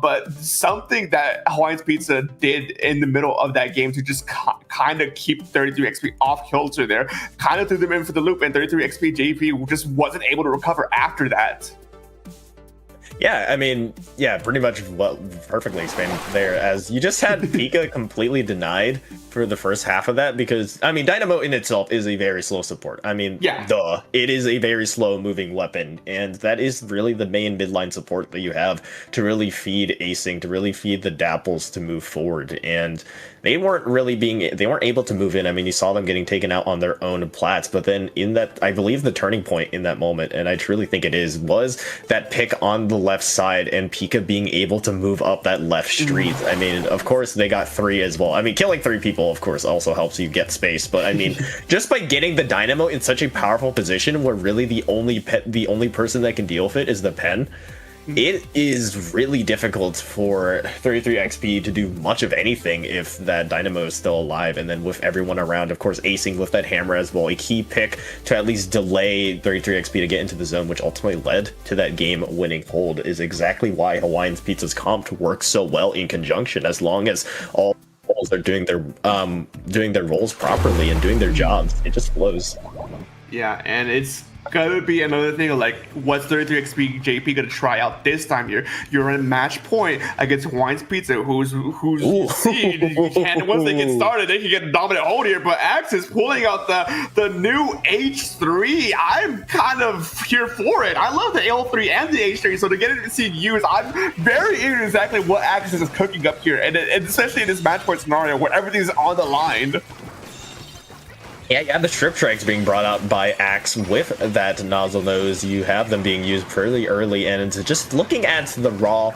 But something that Hawaiian's Pizza did in the middle of that game to just kind of keep 33XP off kilter there, kind of threw them in for the loop, and 33XP JP just wasn't able to recover after that. Yeah, I mean, yeah, pretty much perfectly explained there, as you just had Pika completely denied for the first half of that, because, I mean, Dynamo in itself is a very slow support. I mean, yeah, it is a very slow moving weapon, and that is really the main midline support that you have to really feed Acing, to really feed the Dapples to move forward, and they weren't able to move in. I mean, you saw them getting taken out on their own plats, but then in that, I believe the turning point in that moment, and I truly think it was that pick on the left side and Pika being able to move up that left street. I mean, of course, they got 3 as well. I mean, killing 3 people, of course, also helps you get space, but I mean, just by getting the Dynamo in such a powerful position where really the only person that can deal with it is the pen, it is really difficult for 33XP to do much of anything if that Dynamo is still alive. And then with everyone around, of course, Acing with that hammer as well, a key pick to at least delay 33XP to get into the zone, which ultimately led to that game-winning hold, is exactly why Hawaiian's Pizza's comp works so well in conjunction. As long as all are doing their roles properly and doing their jobs, it just flows. Yeah, and it's gonna be another thing of like, what's 33XP JP gonna try out this time here? You're in match point against Hawaiian's Pizza, who's seed. And once they get started, they can get a dominant hold here. But Axe is pulling out the new H3. I'm kind of here for it. I love the L3 and the H3, so to get it to see used, I'm very eager exactly what Axe is cooking up here, and especially in this match point scenario where everything's on the line. Yeah, the strip strikes being brought out by Axe with that nozzle nose. You have them being used pretty early, and just looking at the raw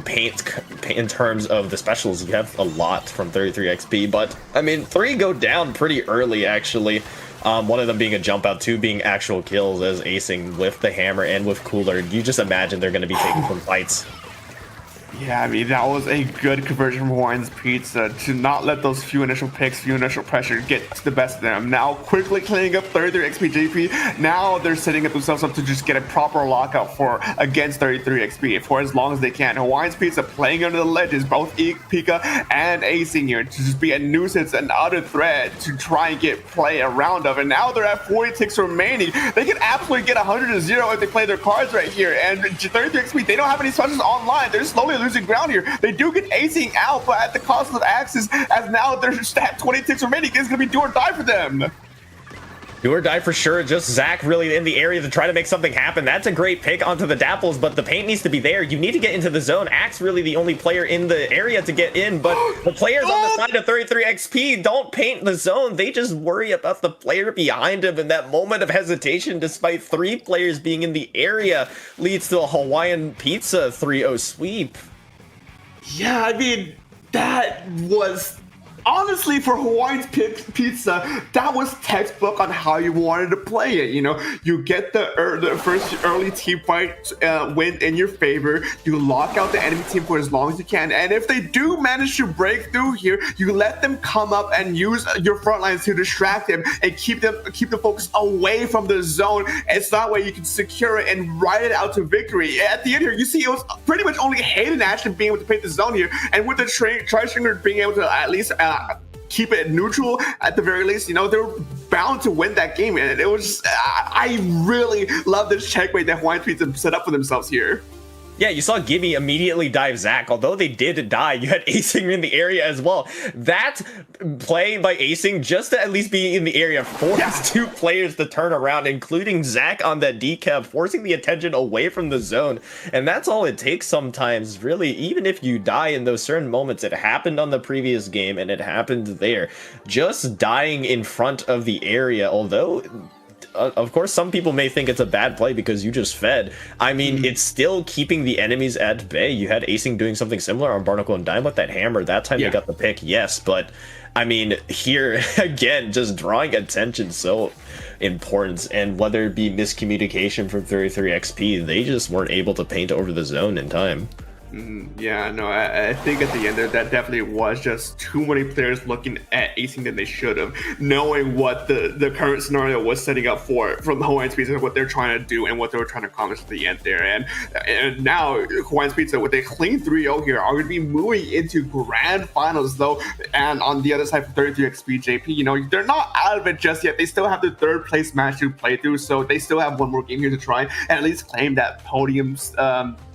paint in terms of the specials, you have a lot from 33XP, but I mean, 3 go down pretty early actually. One of them being a jump out, 2 being actual kills as Acing with the hammer and with Cooler. You just imagine they're going to be taking some fights. Yeah, I mean, that was a good conversion from Hawaiian's Pizza to not let those few initial picks, few initial pressure get to the best of them. Now quickly cleaning up 33XP JP. Now they're setting up themselves up to just get a proper lockout against 33XP for as long as they can. Hawaiian's Pizza playing under the ledges, both Pika and Acing here, to just be a nuisance and utter threat to try and get play around of. And now they're at 40 ticks remaining. They can absolutely get 100-0 if they play their cards right here. And 33XP, they don't have any specials online. They're slowly losing ground here. They do get Acing out, but at the cost of Axes, as now they're at 20 ticks remaining. It's gonna be do or die for them. Do or die for sure. Just Zach really in the area to try to make something happen. That's a great pick onto the Dapples, but the paint needs to be there. You need to get into the zone. Axe really the only player in the area to get in, but the players on the side of 33XP don't paint the zone. They just worry about the player behind him, and that moment of hesitation, despite 3 players being in the area, leads to a Hawaiian Pizza 3-0 sweep. Yeah, I mean, that was honestly, for Hawaiian's Pizza, that was textbook on how you wanted to play it. You know, you get the first early team fight win in your favor. You lock out the enemy team for as long as you can, and if they do manage to break through here, you let them come up and use your front lines to distract them and keep the focus away from the zone. It's that way you can secure it and ride it out to victory. At the end here, you see it was pretty much only Hayden actually being able to paint the zone here, and with the Tri-Stringer being able to at least keep it neutral at the very least, you know, they were bound to win that game. And it was just, I really love this checkmate that Hawaiian Pizza set up for themselves here. Yeah, you saw Gimme immediately dive Zac. Although they did die, you had Acing in the area as well. That play by Acing, just to at least be in the area, forced two players to turn around, including Zac on that decap, forcing the attention away from the zone. And that's all it takes sometimes, really. Even if you die in those certain moments, it happened on the previous game, and it happened there. Just dying in front of the area, although... of course, some people may think it's a bad play because you just fed. I mean, it's still keeping the enemies at bay. You had Acing doing something similar on Barnacle and Dime with that hammer. That time they got the pick, yes. But, I mean, here, again, just drawing attention so important. And whether it be miscommunication from 33XP, they just weren't able to paint over the zone in time. Yeah, no, I think at the end there, that definitely was just too many players looking at Acing than they should have, knowing what the current scenario was setting up for from the Hawaiian Pizza, what they're trying to do and what they were trying to accomplish at the end there. And now Hawaiian Pizza, with a clean 3-0 here, are going to be moving into grand finals though. And on the other side for 33XP JP, you know, they're not out of it just yet. They still have the third place match to play through, so they still have one more game here to try and at least claim that podium's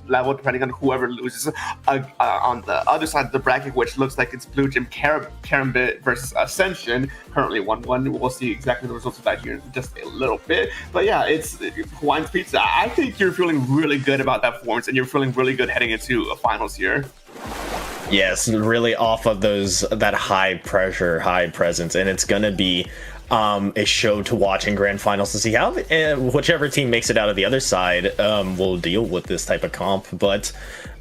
level, depending on whoever loses on the other side of the bracket, which looks like it's Blue Gym Karambit versus Ascension, currently 1-1. We'll see exactly the results of that here in just a little bit. But yeah, it's Hawaiian Pizza. I think you're feeling really good about that performance, and you're feeling really good heading into a finals here. Yes, really off of that high pressure, high presence, and it's gonna be a show to watch in grand finals to see how whichever team makes it out of the other side will deal with this type of comp. But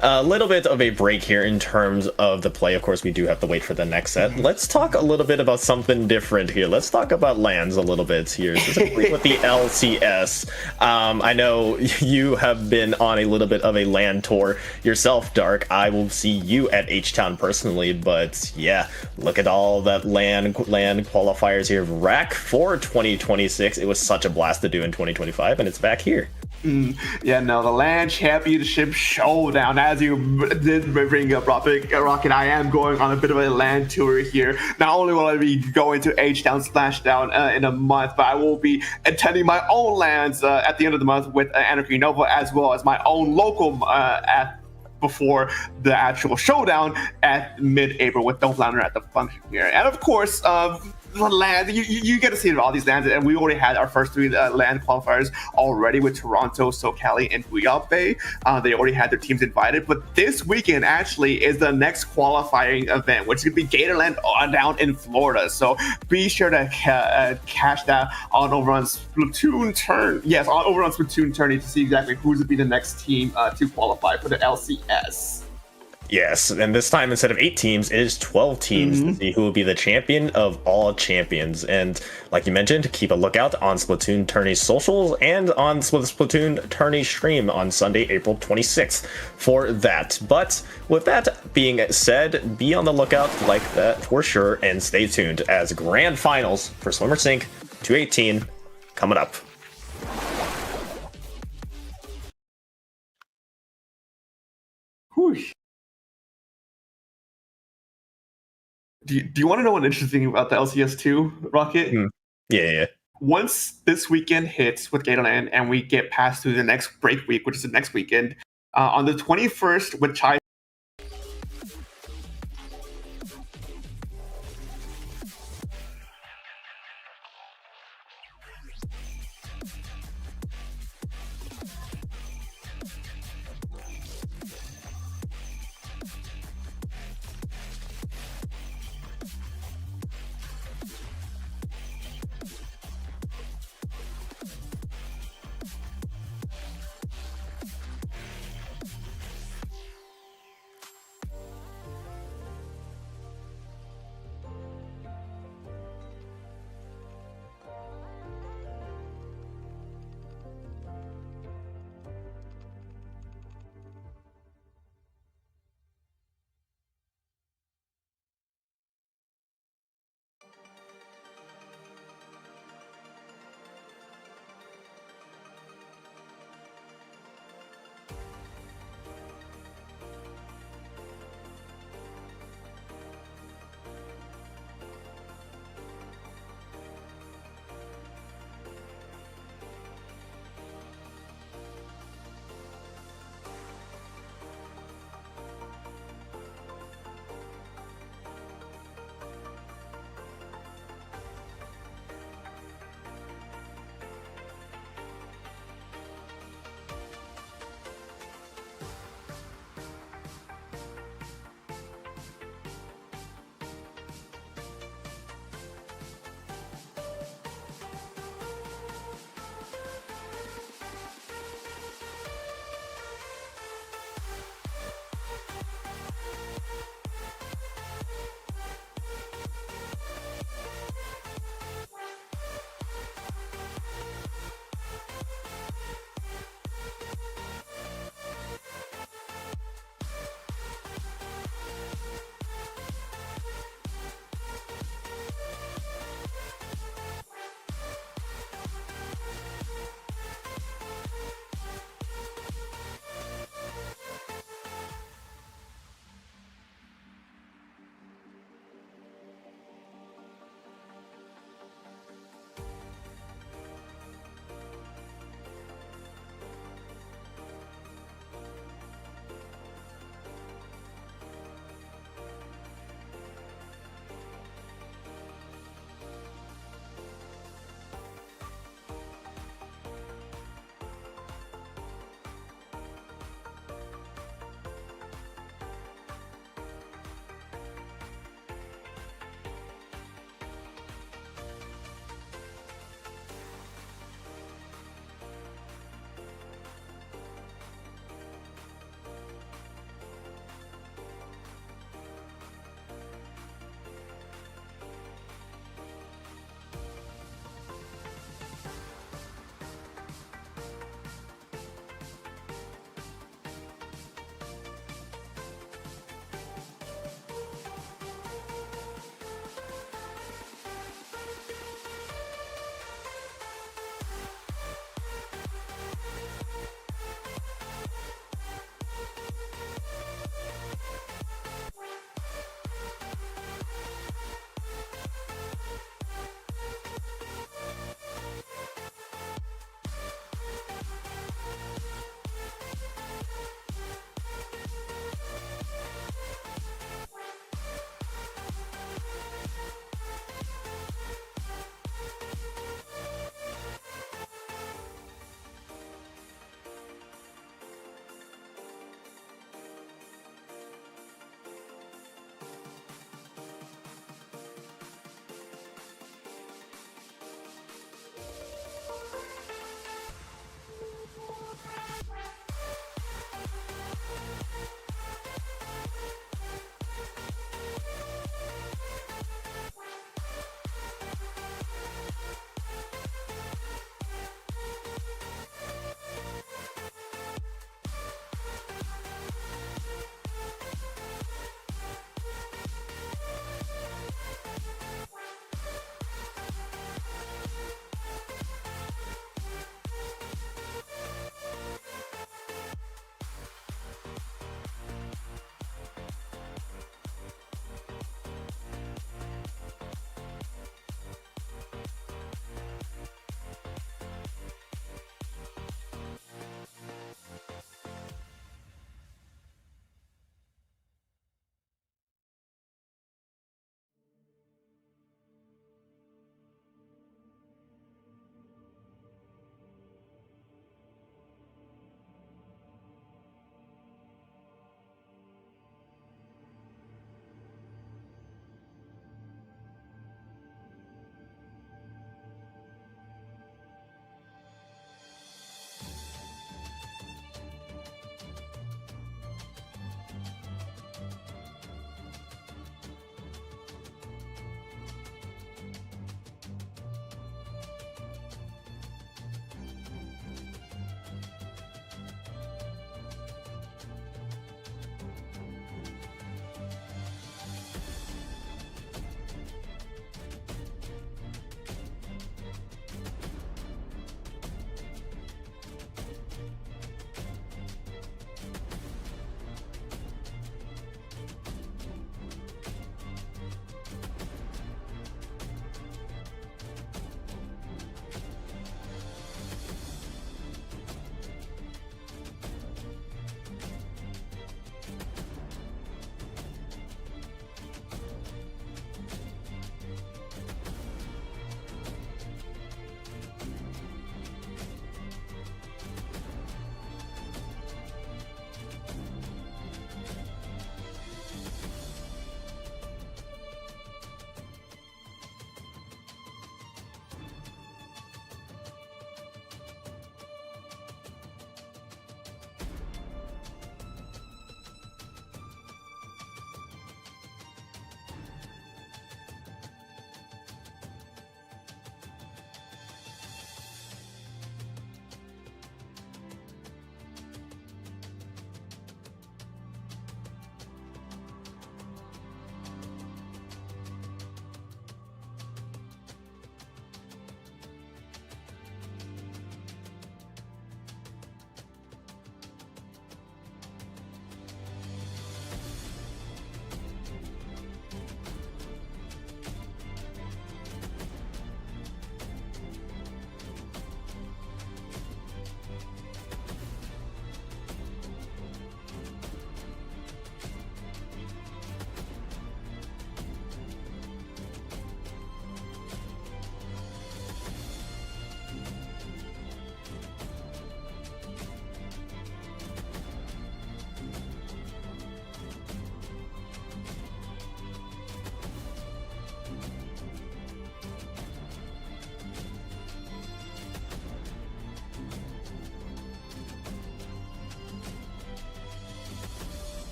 a little bit of a break here in terms of the play. Of course, we do have to wait for the next set. Let's talk a little bit about something different here. Let's talk about lands a little bit here, specifically with the LCS. I know you have been on a little bit of a land tour yourself, Dark. I will see you at H-Town personally, but yeah, look at all that land qualifiers here. Rack for 2026. It was such a blast to do in 2025, and it's back here. Yeah, no, the LAN Championship Showdown, as you did bring up, Rocket, I am going on a bit of a LAN tour here. Not only will I be going to H-Down Splashdown in a month, but I will be attending my own LANs at the end of the month with Anarchy Nova, as well as my own local before the actual showdown at mid-April with Don't Flounder at the function here. And of course, land, you get to see all these lands, and we already had our first three land qualifiers already with Toronto, SoCali, and Buyap Bay. They already had their teams invited, but this weekend actually is the next qualifying event, which is going to be Gatorland down in Florida. So be sure to cash that on over on Splatoon Turn. Yes, over on Splatoon Tourney to see exactly who's going to be the next team to qualify for the LCS. Yes, and this time instead of 8 teams, it is 12 teams to see who will be the champion of all champions. And like you mentioned, keep a lookout on Splatoon Tourney's socials and on Splatoon Tourney stream on Sunday, April 26th for that. But with that being said, be on the lookout like that for sure, and stay tuned as grand finals for Swimmer Sync 218 coming up. Whoosh. Do you want to know what's interesting about the LCS2, Rocket? Yeah. Once this weekend hits with Gatorland and we get past to the next break week, which is the next weekend, on the 21st with Chai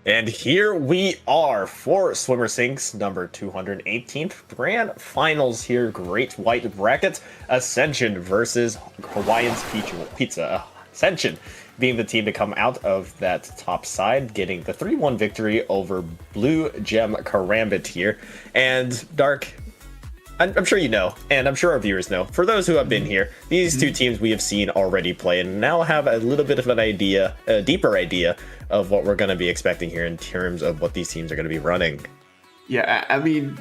And here we are for Swimmer Sinks number 218th grand finals here. Great white bracket. Ascension versus Hawaiian's Pizza. Ascension being the team to come out of that top side, getting the 3-1 victory over Blue Gem Karambit here. And Dark, I'm sure you know, and I'm sure our viewers know, for those who have been here, these two teams we have seen already play and now have a little bit of an idea, a deeper idea of what we're going to be expecting here in terms of what these teams are going to be running. Yeah, I mean,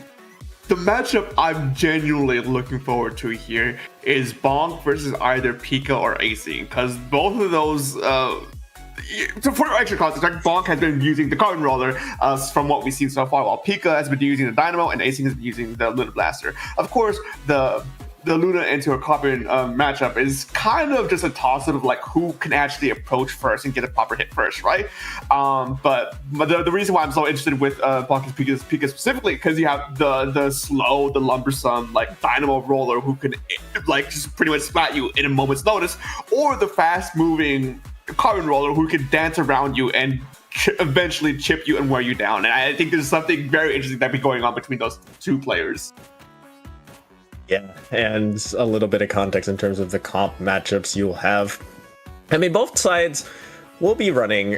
the matchup I'm genuinely looking forward to here is Bonk versus either Pika or Acing, because both of those, so for extra context, like Bonk has been using the Carbon Roller from what we've seen so far, while Pika has been using the Dynamo and Acing has been using the Luna Blaster. Of course, the Luna into a Carbon matchup is kind of just a toss-up of like who can actually approach first and get a proper hit first, right? But the reason why I'm so interested with Bonk Pika specifically, because you have the slow, the lumbersome, like Dynamo Roller who can like just pretty much splat you in a moment's notice, or the fast-moving Carbon Roller who can dance around you and eventually chip you and wear you down. And I think there's something very interesting that be going on between those two players. Yeah, and a little bit of context in terms of the comp matchups you'll have. I mean, both sides will be running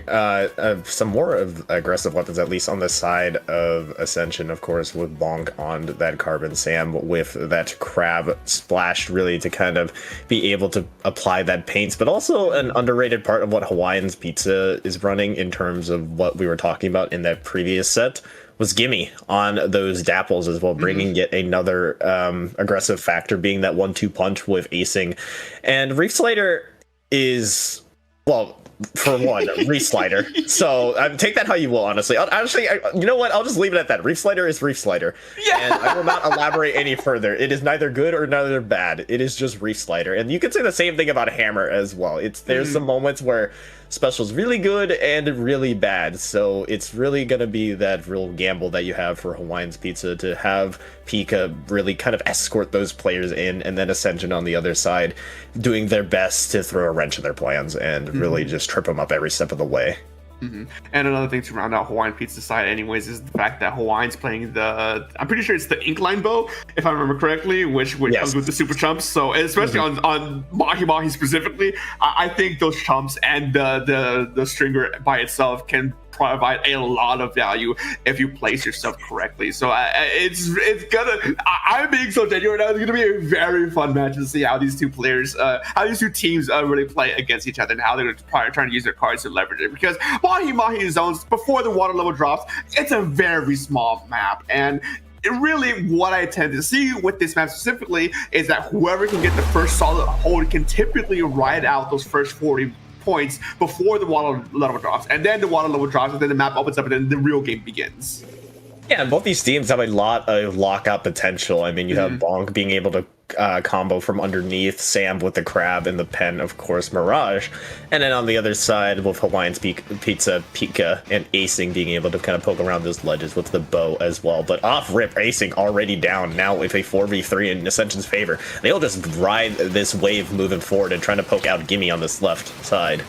some more of aggressive weapons, at least on the side of Ascension, of course, with Bonk on that Carbon Sam, with that Crab Splash, really to kind of be able to apply that paints, but also an underrated part of what Hawaiian's Pizza is running in terms of what we were talking about in that previous set was Gimme on those Dapples as well, bringing yet another aggressive factor, being that 1-2 punch with Acing. And Reef Slider is, well, for one, Reef Slider. So take that how you will, honestly. You know what? I'll just leave it at that. Reef Slider is Reef Slider. Yeah. And I will not elaborate any further. It is neither good or neither bad. It is just Reef Slider. And you could say the same thing about Hammer as well. There's some moments where Special's really good and really bad, so it's really going to be that real gamble that you have for Hawaiian's Pizza to have Pika really kind of escort those players in, and then Ascension on the other side doing their best to throw a wrench in their plans and really just trip them up every step of the way. And another thing to round out Hawaiian Pizza side anyways is the fact that Hawaiian's playing I'm pretty sure it's the Inkling bow, if I remember correctly, which comes with the super chumps. So especially on Mahi Mahi specifically, I think those chumps and the stringer by itself can provide a lot of value if you place yourself correctly. So it's gonna, I'm being so genuine now, it's gonna be a very fun match to see how these two players, how these two teams really play against each other and how they're trying to use their cards to leverage it. Because Mahi Mahi zones, before the water level drops, it's a very small map, and really what I tend to see with this map specifically is that whoever can get the first solid hold can typically ride out those first 40 points before the water level drops, and then the water level drops, and then the map opens up, and then the real game begins. Yeah, and both these teams have a lot of lockout potential. I mean, you have Bonk being able to combo from underneath, Sam with the Crab and the pen, of course, Mirage. And then on the other side, with Hawaiian's Pizza, Pika, and Acing being able to kind of poke around those ledges with the bow as well. But off rip, Acing already down now with a 4v3 in Ascension's favor. They'll just ride this wave moving forward and trying to poke out Gimme on this left side.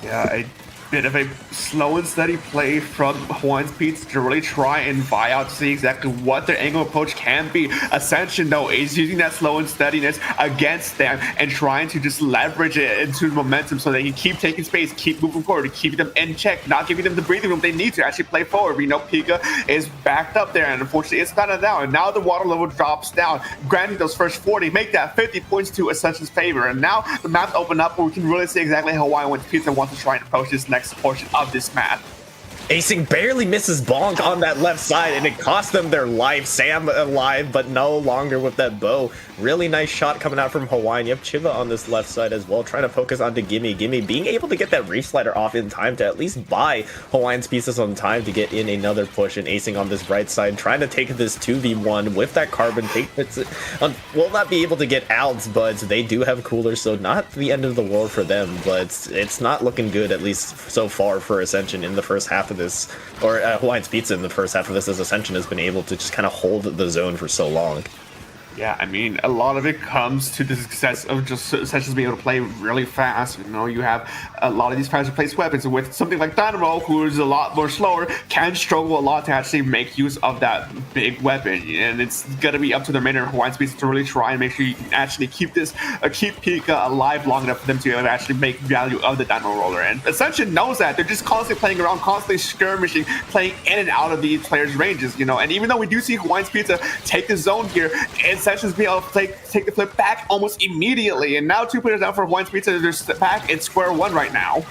Yeah, a bit of a slow and steady play from Hawaiian's Pizza to really try and buy out to see exactly what their angle approach can be. Ascension, though, is using that slow and steadiness against them and trying to just leverage it into momentum so they can keep taking space, keep moving forward, keep them in check, not giving them the breathing room they need to actually play forward. We know Pika is backed up there, and unfortunately it's not down. And now the water level drops down, granting those first 40, make that 50 points to Ascension's favor. And now the map's open up where we can really see exactly how Hawaiian's Pizza wants to try and approach this next portion of this map. Acing barely misses Bonk on that left side, and it cost them their life. Sam alive, but no longer with that bow. Really nice shot coming out from Hawaiian. You have Chiva on this left side as well, trying to focus onto Gimme. Gimme being able to get that Reef Slider off in time to at least buy Hawaiian's Pieces on time to get in another push, and Acing on this right side, trying to take this 2v1 with that Carbon. Will not be able to get out, but they do have coolers, so not the end of the world for them, but it's not looking good, at least so far, for Ascension in the first half of this, or Hawaiian's Pizza in the first half of this, as Ascension has been able to just kind of hold the zone for so long. Yeah, I mean, a lot of it comes to the success of just Ascension being able to play really fast. You know, you have a lot of these players who place weapons with something like Dynamo, who is a lot more slower, can struggle a lot to actually make use of that big weapon. And it's going to be up to the mainer Hawaiian Speeds to really try and make sure you can actually keep Pika alive long enough for them to be able to actually make value of the Dynamo Roller. And Ascension knows that. They're just constantly playing around, constantly skirmishing, playing in and out of these players' ranges, you know. And even though we do see Hawaiian Speeds take the zone here, Ascension's being able to take the flip back almost immediately, and now 2 players down for Hawaiian's Pizza. They're back at square one right now.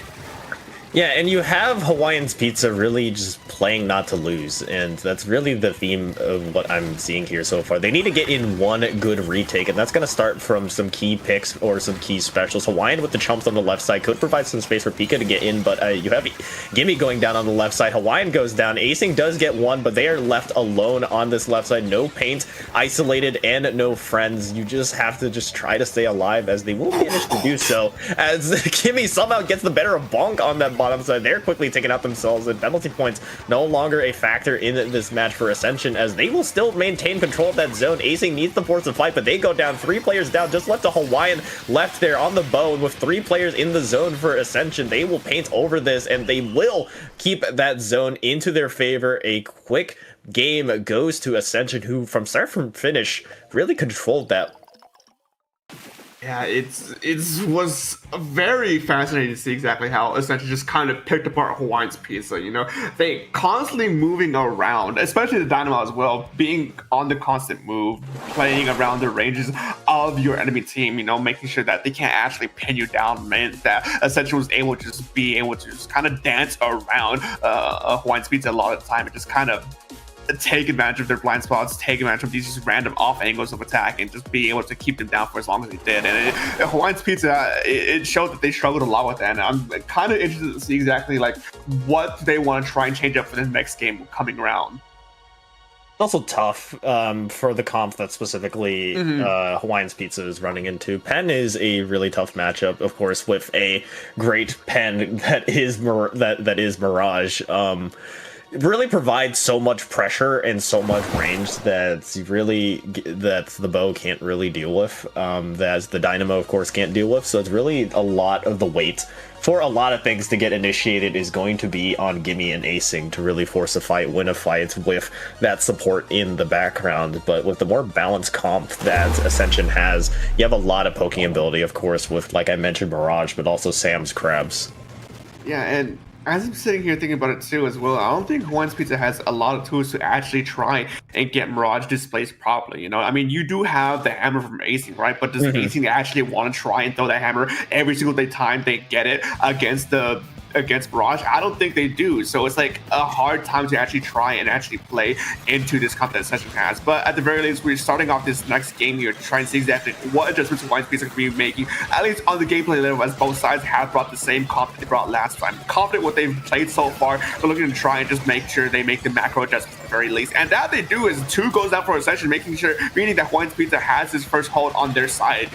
Yeah, and you have Hawaiian's Pizza really just playing not to lose, and that's really the theme of what I'm seeing here so far. They need to get in one good retake, and that's going to start from some key picks or some key specials. Hawaiian with the chumps on the left side could provide some space for Pika to get in, but you have Gimme going down on the left side. Hawaiian goes down. Acing does get one, but they are left alone on this left side. No paint, isolated, and no friends. You just have to just try to stay alive, as they will manage to do so, as Gimme somehow gets the better of Bonk on that bottom side. They're quickly taking out themselves, and penalty points no longer a factor in this match for Ascension, as they will still maintain control of that zone. Acing needs to force a fight, but they go down. 3 players down, just left a Hawaiian left there on the bone with 3 players in the zone for Ascension. They will paint over this, and they will keep that zone into their favor. A quick game goes to Ascension, who from start from finish really controlled that. Yeah, it was very fascinating to see exactly how Ascension just kind of picked apart Hawaiian's Pizza. You know, they constantly moving around, especially the Dynamo as well, being on the constant move, playing around the ranges of your enemy team. You know, making sure that they can't actually pin you down. Meant that Ascension was able to just kind of dance around Hawaiian's Pizza a lot of the time and just kind of take advantage of their blind spots, take advantage of these just random off angles of attack, and just be able to keep them down for as long as they did. And Hawaiian's Pizza, it showed that they struggled a lot with that, and I'm kind of interested to see exactly like what they want to try and change up for the next game coming around. It's also tough for the comp that specifically Hawaiian's Pizza is running into. Pen is a really tough matchup, of course, with a great Pen that is Mirage. It really provides so much pressure and so much range that the bow can't really deal with, that the Dynamo of course can't deal with. So it's really a lot of the weight for a lot of things to get initiated is going to be on Gimme and Acing to really force a fight, win a fight with that support in the background. But with the more balanced comp that Ascension has, you have a lot of poking ability, of course, with, like I mentioned, Mirage, but also Sam's Crabs. Yeah, and as I'm sitting here thinking about it too as well, I don't think Hawaiian's Pizza has a lot of tools to actually try and get Mirage displaced properly. You know, I mean, you do have the hammer from Acing, right? But does Acing actually want to try and throw that hammer every single time they get it against Mirage? I don't think they do. So it's like a hard time to actually try and actually play into this comp that Ascension has. But at the very least, we're starting off this next game here to try and see exactly what adjustments Hawaiian's Pizza could be making, at least on the gameplay level, as both sides have brought the same comp that they brought last time. Confident what they've played so far, but looking to try and just make sure they make the macro adjustments at the very least. And that they do is 2 goes down for Ascension, meaning that Hawaiian's Pizza has his first hold on their side.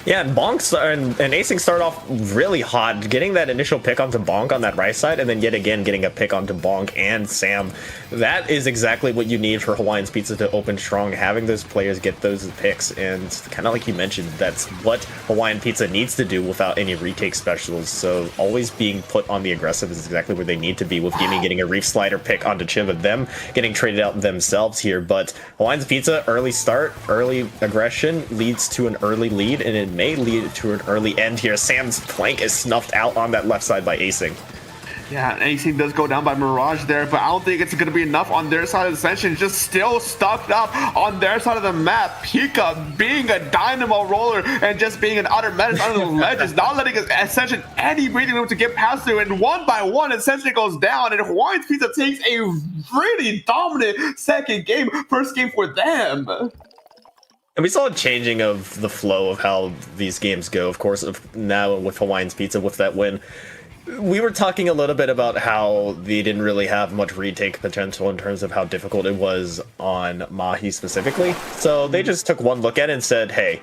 Yeah, and Bonk and Acing start off really hot, getting that initial pick onto Bonk on that right side, and then yet again getting a pick onto Bonk and Sam. That is exactly what you need for Hawaiian's Pizza to open strong, having those players get those picks, and kind of like you mentioned, that's what Hawaiian Pizza needs to do without any retake specials. So always being put on the aggressive is exactly where they need to be, with Gimme getting a Reef Slider pick onto Chiva, them getting traded out themselves here. But Hawaiian's Pizza, early start, early aggression leads to an early lead, and it may lead to an early end here. Sam's flank is snuffed out on that left side by Acing. Yeah, and Acing does go down by Mirage there, but I don't think it's going to be enough on their side of the Ascension. Just still stuck up on their side of the map. Pika being a Dynamo roller and just being an utter menace under the ledges, not letting Ascension any breathing room to get past through. And one by one, Ascension goes down, and Hawaiian's Pizza takes a really dominant first game for them. And we saw a changing of the flow of how these games go, of course, now with Hawaiian's Pizza with that win. We were talking a little bit about how they didn't really have much retake potential in terms of how difficult it was on Mahi specifically. So they just took one look at it and said, hey,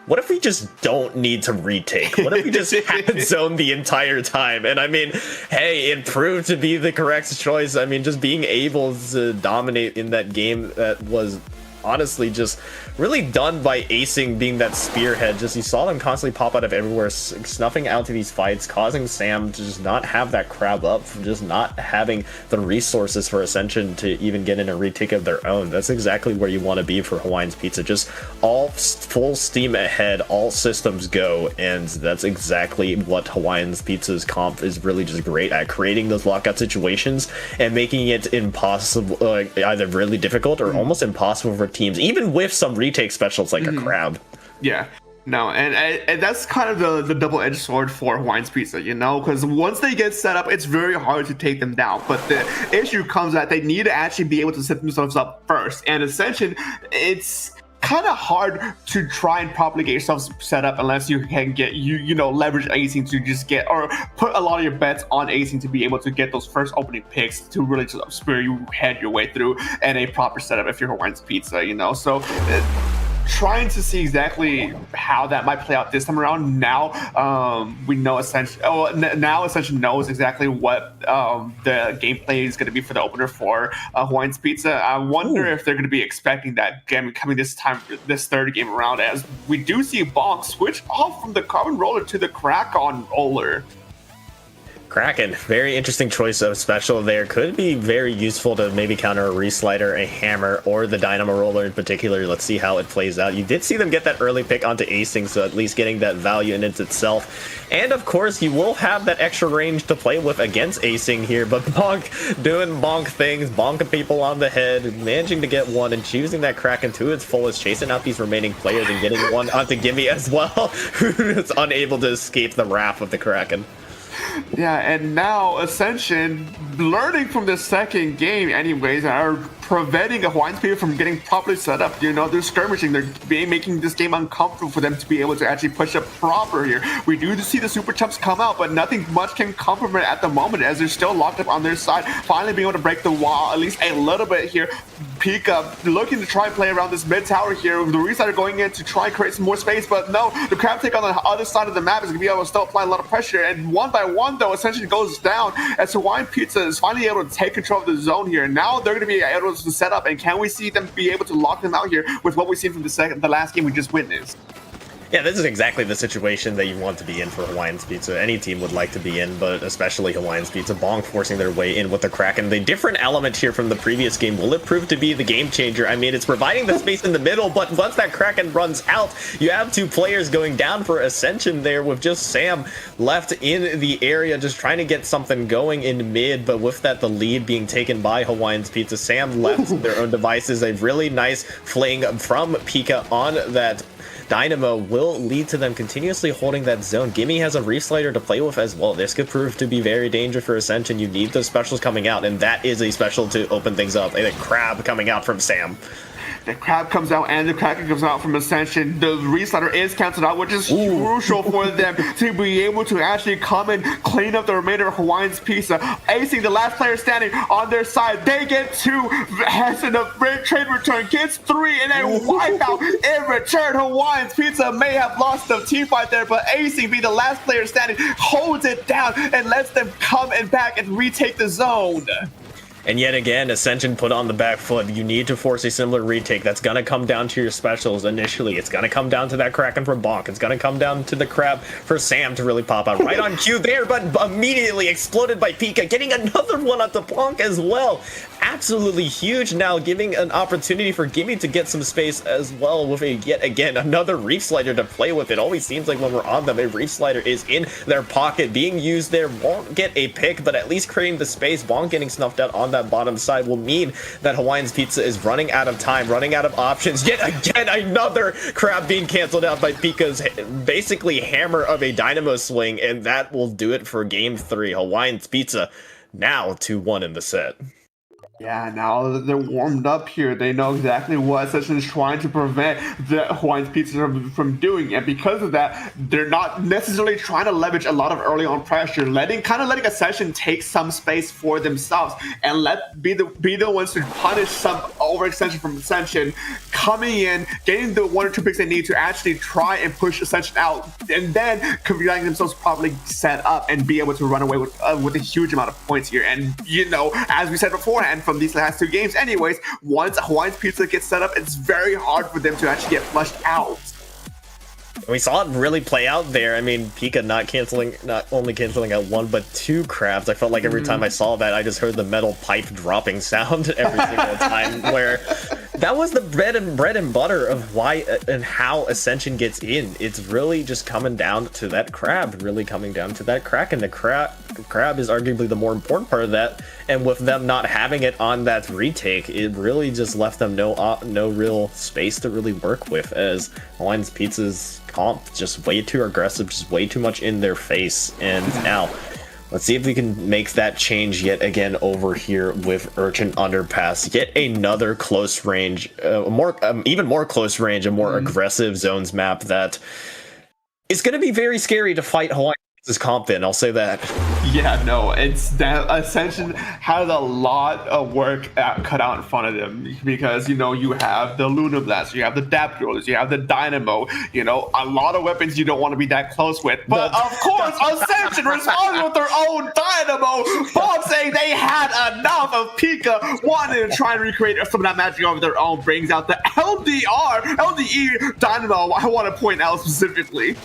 what if we just don't need to retake? What if we just had zone the entire time? And I mean, hey, it proved to be the correct choice. I mean, just being able to dominate in that game that was honestly just really done by Acing being that spearhead. Just you saw them constantly pop out of everywhere, snuffing out to these fights, causing Sam to just not have that crab up, from just not having the resources for Ascension to even get in a retake of their own. That's exactly where you want to be for Hawaiian's Pizza. Just all full steam ahead, all systems go, and that's exactly what Hawaiian's Pizza's comp is really just great at, creating those lockout situations and making it impossible, either really difficult or almost impossible for teams, even with some retake specials like a crab. Yeah. No, and that's kind of the double-edged sword for Hawaiian's Pizza, you know, because once they get set up, it's very hard to take them down. But the issue comes that they need to actually be able to set themselves up first. And Ascension, it's kind of hard to try and properly get yourself set up unless you can get you know, leverage Acing to just get, or put a lot of your bets on Acing to be able to get those first opening picks to really just spear you head your way through and a proper setup if you're Hawaiian's Pizza, you know. So trying to see exactly how that might play out this time around. Now we know Ascension. Oh, now Ascension knows exactly what the gameplay is going to be for the opener for Hawaiian's Pizza. I wonder if they're going to be expecting that game coming this third game around, as we do see Bonk switch off from the carbon roller to the crack-on roller. Kraken, very interesting choice of special there. Could be very useful to maybe counter a Reslider, a Hammer, or the Dynamo Roller in particular. Let's see how it plays out. You did see them get that early pick onto Acing, so at least getting that value in it itself. And of course, you will have that extra range to play with against Acing here, but Bonk doing Bonk things, bonking people on the head, managing to get one and choosing that Kraken to its fullest, chasing out these remaining players and getting one onto Gimme as well, who is unable to escape the wrath of the Kraken. Yeah, and now Ascension, learning from the second game anyways, are preventing Hawaiian's Pizza from getting properly set up. You know, they're skirmishing, they're making this game uncomfortable for them to be able to actually push up proper here. We do see the super chumps come out, but nothing much can come from it at the moment, as they're still locked up on their side, finally being able to break the wall at least a little bit here. Pika looking to try and play around this mid tower here. The Reslider going in to try and create some more space, but no, the crab take on the other side of the map is going to be able to still apply a lot of pressure, and one by one though, essentially goes down as Hawaiian Pizza is finally able to take control of the zone here. Now they're going to be able to set up, and can we see them be able to lock them out here with what we've seen from the last game we just witnessed? Yeah, this is exactly the situation that you want to be in for Hawaiian's Pizza. Any team would like to be in, but especially Hawaiian's Pizza. Bonk forcing their way in with the Kraken. The different element here from the previous game, will it prove to be the game changer? I mean, it's providing the space in the middle, but once that Kraken runs out, you have two players going down for Ascension there, with just Sam left in the area, just trying to get something going in mid, but with that, the lead being taken by Hawaiian's Pizza. Sam left their own devices. A really nice fling from Pika on that Dynamo will lead to them continuously holding that zone. Gimme has a Reslider to play with as well. This could prove to be very dangerous for Ascension. You need those specials coming out, and that is a special to open things up. And a crab coming out from Sam. The crab comes out and the Kraken comes out from Ascension. The Reslider is canceled out, which is crucial for them to be able to actually come and clean up the remainder of Hawaiian's Pizza. Acing, the last player standing on their side. They get two. Hassan, the trade return, gets three, and then wipe out in return. Hawaiian's Pizza may have lost the team fight there, but Acing, being the last player standing, holds it down and lets them come and back and retake the zone. And yet again, Ascension put on the back foot. You need to force a similar retake. That's going to come down to your specials initially. It's going to come down to that Kraken from Bonk. It's going to come down to the crab for Sam to really pop out. Right on cue there, but immediately exploded by Pika, getting another one onto Bonk as well. Absolutely huge now, giving an opportunity for Gimme to get some space as well with a, yet again, another Reslider to play with. It always seems like when we're on them, a Reslider is in their pocket, being used there. Won't get a pick, but at least creating the space. Bonk getting snuffed out on that bottom side will mean that Hawaiian's Pizza is running out of time, running out of options. Yet again, another crab being canceled out by Pika's basically hammer of a Dynamo swing, and that will do it for game 3. Hawaiian's Pizza now 2-1 in the set. Yeah, now that they're warmed up here, they know exactly what Ascension is trying to prevent the Hawaiian's Pizza from doing, and because of that, they're not necessarily trying to leverage a lot of early on pressure, letting Ascension take some space for themselves and be the ones to punish some overextension from Ascension, coming in, getting the 1 or 2 picks they need to actually try and push Ascension out, and then getting themselves properly set up and be able to run away with a huge amount of points here. And you know, as we said beforehand, from these last 2 games anyways. Once Hawaiian's Pizza gets set up, it's very hard for them to actually get flushed out. We saw it really play out there. I mean, Pika not only canceling out 1 but 2 crabs. I felt like every time I saw that, I just heard the metal pipe dropping sound every single time. Where that was the bread and butter of why and how Ascension gets in. It's really just coming down to that crab, really coming down to that crack, and the crab is arguably the more important part of that. And with them not having it on that retake, it really just left them no real space to really work with, as Hawaiian's Pizza's comp just way too aggressive, just way too much in their face. And now let's see if we can make that change yet again over here with Urchin Underpass. Yet another close range, even more close range, a more aggressive zones map that is going to be very scary to fight Hawaiian's comp in. I'll say that. Yeah, no, it's that Ascension has a lot of work cut out in front of them, because, you know, you have the Luna Blast, you have the Dap Rollers, you have the Dynamo, you know, a lot of weapons you don't want to be that close with. But of course, Ascension responds with their own Dynamo, Bob saying they had enough of Pika, wanting to try and recreate some of that magic of their own, brings out the LDE Dynamo, I want to point out specifically.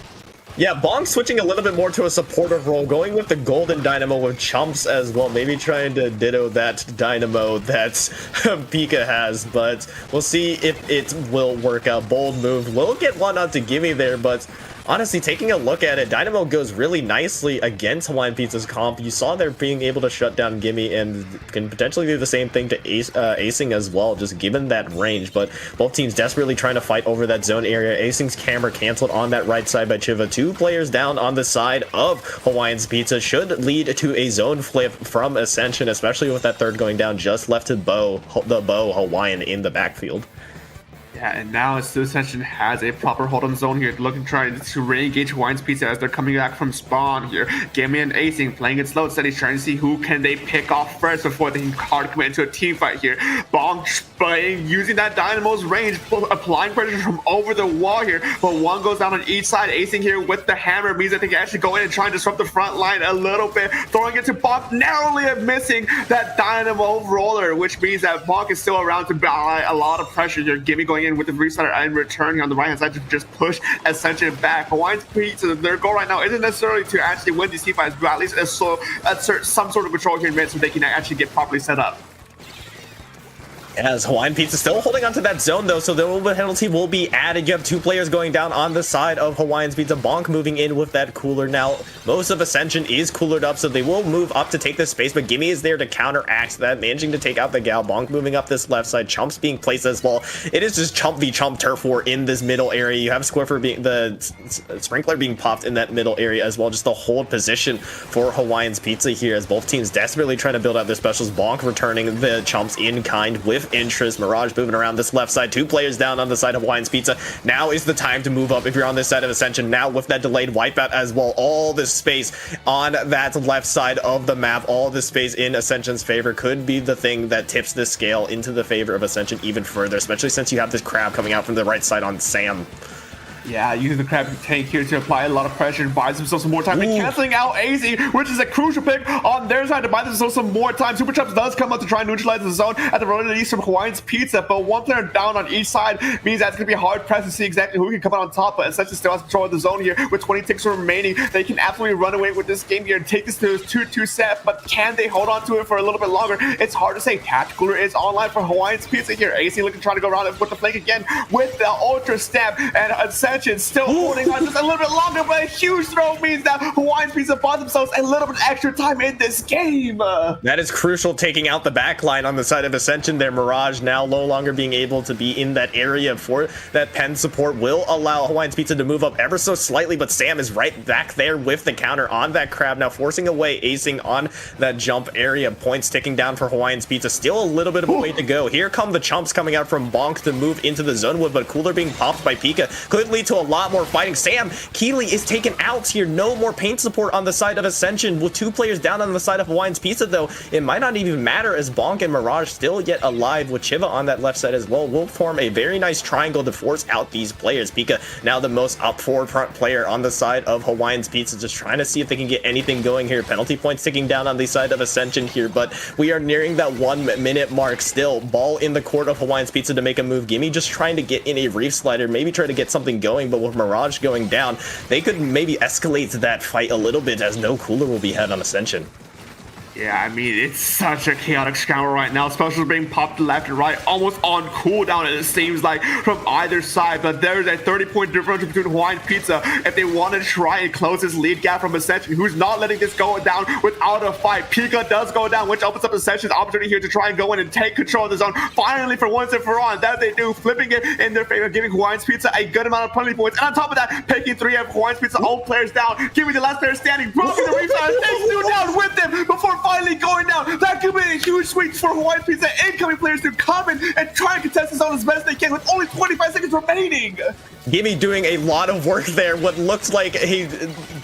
Yeah, Bong switching a little bit more to a supportive role, going with the golden Dynamo with Chumps as well, maybe trying to ditto that Dynamo that Pika has, but we'll see if it will work out. Bold move, will get one onto Gimme there, but honestly, taking a look at it, Dynamo goes really nicely against Hawaiian Pizza's comp. You saw they're being able to shut down Gimme and can potentially do the same thing to Acing as well, just given that range. But both teams desperately trying to fight over that zone area. Acing's camera canceled on that right side by Chiva. 2 players down on the side of Hawaiian's Pizza should lead to a zone flip from Ascension, especially with that third going down. Just left to Bo Hawaiian in the backfield. Yeah, and now Ascension has a proper hold on zone here, looking trying to re-engage Hawaiian's Pizza as they're coming back from spawn here. Gimme and Acing playing it slow and steady, trying to see who can they pick off first before they can hard commit into a team fight here. Bong playing, using that Dynamo's range, applying pressure from over the wall here, but one goes down on each side. Acing here with the hammer means that they can actually go in and try and disrupt the front line a little bit, throwing it to Bong, narrowly missing that Dynamo roller, which means that Bong is still around to apply a lot of pressure here. Gimme going in with the restarter and returning on the right hand side to just push Ascension back. Hawaiian's Pizza, their goal right now isn't necessarily to actually win these team fights, but at least assert some sort of control here in mid so they can actually get properly set up. As Hawaiian Pizza still holding on to that zone though, so the penalty will be added. You have 2 players going down on the side of Hawaiian's Pizza. Bonk moving in with that cooler. Now, most of Ascension is coolered up, so they will move up to take this space, but Gimme is there to counteract that, managing to take out the Gal. Bonk moving up this left side. Chumps being placed as well. It is just Chump v Chump turf war in this middle area. You have Squiffer being the Sprinkler being popped in that middle area as well. Just the hold position for Hawaiian's Pizza here, as both teams desperately trying to build out their specials. Bonk returning the Chumps in kind with interest. Mirage moving around this left side. 2 players down on the side of Hawaiian's Pizza. Now is the time to move up if you're on this side of Ascension. Now with that delayed wipeout as well. All this space on that left side of the map, all this space in Ascension's favor could be the thing that tips the scale into the favor of Ascension even further, especially since you have this crab coming out from the right side on Sam. Yeah, using the crab tank here to apply a lot of pressure and buys themselves some more time. And canceling out AZ, which is a crucial pick on their side to buy themselves some more time. Super Chumps does come up to try and neutralize the zone at the road east from Hawaiian's Pizza, but 1 player down on each side means that's going to be hard pressed to see exactly who can come out on top, but Ascension still has control of the zone here with 20 ticks remaining. They can absolutely run away with this game here and take this to a 2-2 set, but can they hold on to it for a little bit longer? It's hard to say. Tacticooler is online for Hawaiian's Pizza here. AC looking trying to go around it with the flank again with the Ultra Stab, and Ascension still holding on just a little bit longer, but a huge throw means that Hawaiian's Pizza bought themselves a little bit extra time in this game. That is crucial, taking out the back line on the side of Ascension there. Mirage now no longer being able to be in that area for that pen support will allow Hawaiian's Pizza to move up ever so slightly, but Sam is right back there with the counter on that crab, now forcing away Acing on that jump area. Points ticking down for Hawaiian's Pizza. Still a little bit of a way to go. Here come the Chumps coming out from Bonk to move into the zone wood, but Cooler being popped by Pika could lead lead to a lot more fighting. Sam Keeley is taken out here. No more paint support on the side of Ascension. With 2 players down on the side of Hawaiian's Pizza, though, it might not even matter as Bonk and Mirage still yet alive with Chiva on that left side as well. Will form a very nice triangle to force out these players. Pika now the most up forefront player on the side of Hawaiian's Pizza, just trying to see if they can get anything going here. Penalty points ticking down on the side of Ascension here, but we are nearing that 1 minute mark still. Ball in the court of Hawaiian's Pizza to make a move. Gimme just trying to get in a reef slider, maybe try to get something going, but with Mirage going down, they could maybe escalate that fight a little bit as no cooler will be had on Ascension. Yeah, I mean, it's such a chaotic scramble right now. Specials being popped left and right, almost on cooldown, and it seems like from either side. But there's a 30-point differential between Hawaiian Pizza if they want to try and close this lead gap from Ascension, who's not letting this go down without a fight. Pika does go down, which opens up Ascension's opportunity here to try and go in and take control of the zone. Finally, for once and for all, that they do, flipping it in their favor, giving Hawaiian Pizza a good amount of penalty points. And on top of that, taking 3 of Hawaiian Pizza own players down, giving the last player standing, blocking the restart, takes 2 down with them before finally going down. That could be a huge sweep for Hawaiian Pizza. Incoming players to come in and try and contest this zone as best they can with only 25 seconds remaining. Gimme doing a lot of work there. What looks like he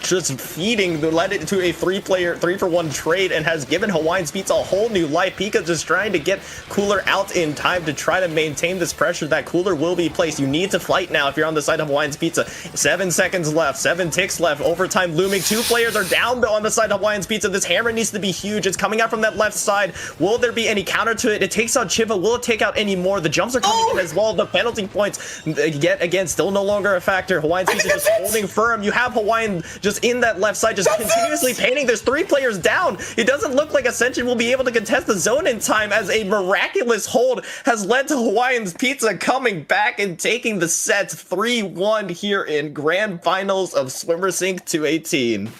just feeding led it to a 3-for-1 trade and has given Hawaiian's Pizza a whole new life. Pika just trying to get Cooler out in time to try to maintain this pressure. That Cooler will be placed. You need to fight now if you're on the side of Hawaiian's Pizza. 7 seconds left, 7 ticks left, overtime looming. 2 players are down on the side of Hawaiian's Pizza. This hammer needs to be huge. It's coming out from that left side. Will there be any counter to it? It takes out Chiva. Will it take out any more? The jumps are coming in as well. The penalty points yet again still no longer a factor. Hawaiian's Pizza just holding firm. You have Hawaiian just in that left side, just continuously painting. There's 3 players down. It doesn't look like Ascension will be able to contest the zone in time, as a miraculous hold has led to Hawaiian's Pizza coming back and taking the set 3-1 here in grand finals of Swimmer Sync 218.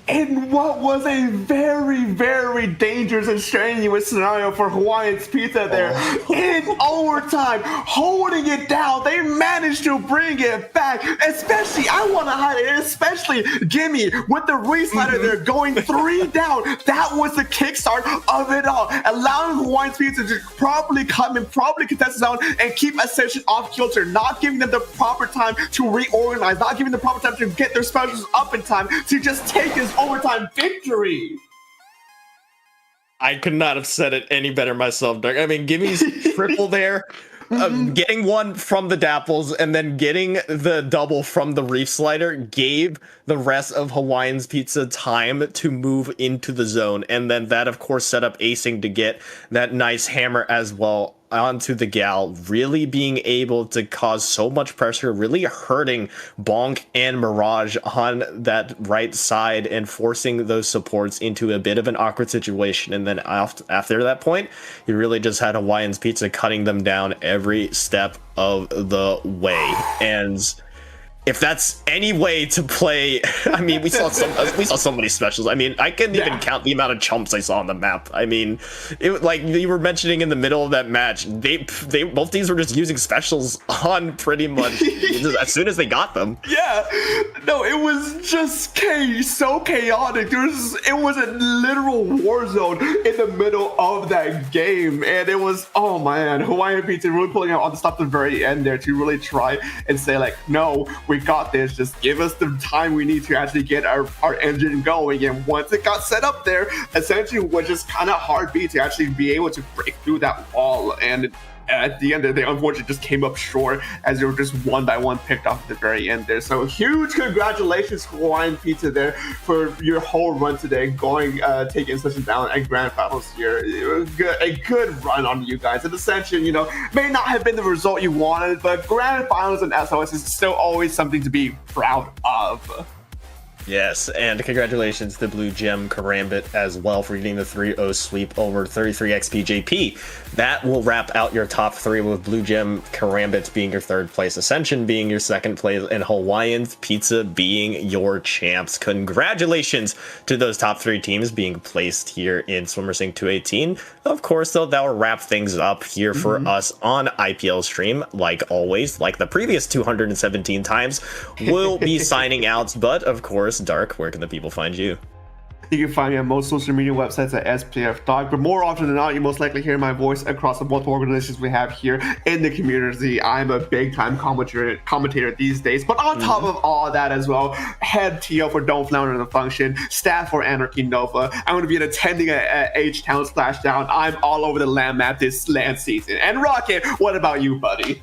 In what was a very, very dangerous and strenuous scenario for Hawaiian's Pizza there. In overtime, holding it down, they managed to bring it back. Especially, I want to highlight, especially Gimme with the reslider there going 3 down. That was the kickstart of it all, allowing Hawaiian's Pizza to properly come and properly contest the zone and keep Ascension off kilter, not giving them the proper time to reorganize, not giving them the proper time to get their specials up in time to just take this overtime victory. I could not have said it any better myself, Doug. I mean, Gimmy's triple there, getting one from the Dapples and then getting the double from the Reef Slider gave the rest of Hawaiian's Pizza time to move into the zone. And then that, of course, set up Acing to get that nice hammer as well onto the gal, really being able to cause so much pressure, really hurting Bonk and Mirage on that right side and forcing those supports into a bit of an awkward situation. And then after that point, you really just had Hawaiian's Pizza cutting them down every step of the way. And if that's any way to play, I mean, we saw so many specials. I mean, I couldn't even count the amount of chumps I saw on the map. I mean, it, like you were mentioning in the middle of that match, they both teams were just using specials on pretty much as soon as they got them. Yeah, no, it was just so chaotic. It was a literal war zone in the middle of that game, and it was, oh man, Hawaiian Pizza really pulling out on the stop at the very end there to really try and say like, no, we got this, just give us the time we need to actually get our engine going. And once it got set up there, essentially was just kind of hard beat to actually be able to break through that wall. And at the end of the day, unfortunately, just came up short as they were just one by one picked off at the very end there. So huge congratulations to Hawaiian Pizza there for your whole run today, taking Ascension down at Grand Finals here. A good run on you guys. And Ascension, may not have been the result you wanted, but Grand Finals and SOS is still always something to be proud of. Yes, and congratulations to Blue Gem Karambit as well for getting the 3-0 sweep over 33 XPJP. That will wrap out your top 3 with Blue Gem Karambit being your 3rd place, Ascension being your 2nd place, and Hawaiian's Pizza being your champs. Congratulations to those top 3 teams being placed here in Swimmer Sync 218. Of course, though, that will wrap things up here for us on IPL Stream. Like always, like the previous 217 times, we'll be signing out, but of course, Dark, where can the people find you? You can find me on most social media websites at SPF Dog. But more often than not, you most likely hear my voice across the multiple organizations we have here in the community. I'm a big-time commentator these days. But on top of all that as well, head TO for Don't Flounder the Function, staff for Anarchy Nova. I'm going to be attending a H-Town Splashdown. I'm all over the land map this land season. And Rocket, what about you, buddy?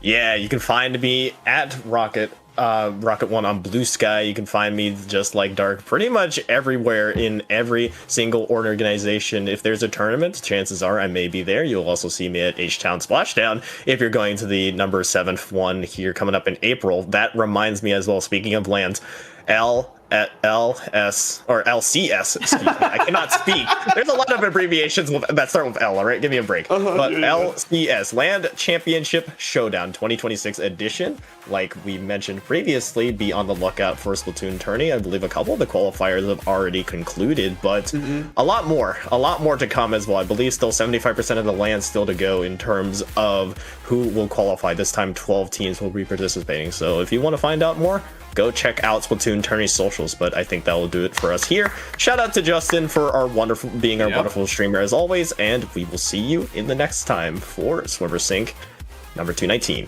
Yeah, you can find me at Rocket1 on Blue Sky. You can find me just like Dark pretty much everywhere in every single organization. If there's a tournament, chances are I may be there. You'll also see me at H-Town Splashdown if you're going to the number 7th one here coming up in April. That reminds me as well, speaking of lands, LS or LCS, excuse me. I cannot speak. There's a lot of abbreviations that start with L, all right? Give me a break. But LCS, Land Championship Showdown 2026 edition. Like we mentioned previously, be on the lookout for Splatoon tourney. I believe a couple of the qualifiers have already concluded, but a lot more to come as well. I believe still 75% of the land still to go in terms of who will qualify. This time 12 teams will be participating. So if you want to find out more, go check out Splatoon tourney socials. But I think that will do it for us here. Shout out to Justin for our wonderful streamer as always, and we will see you in the next time for Swimmer Sync number 219.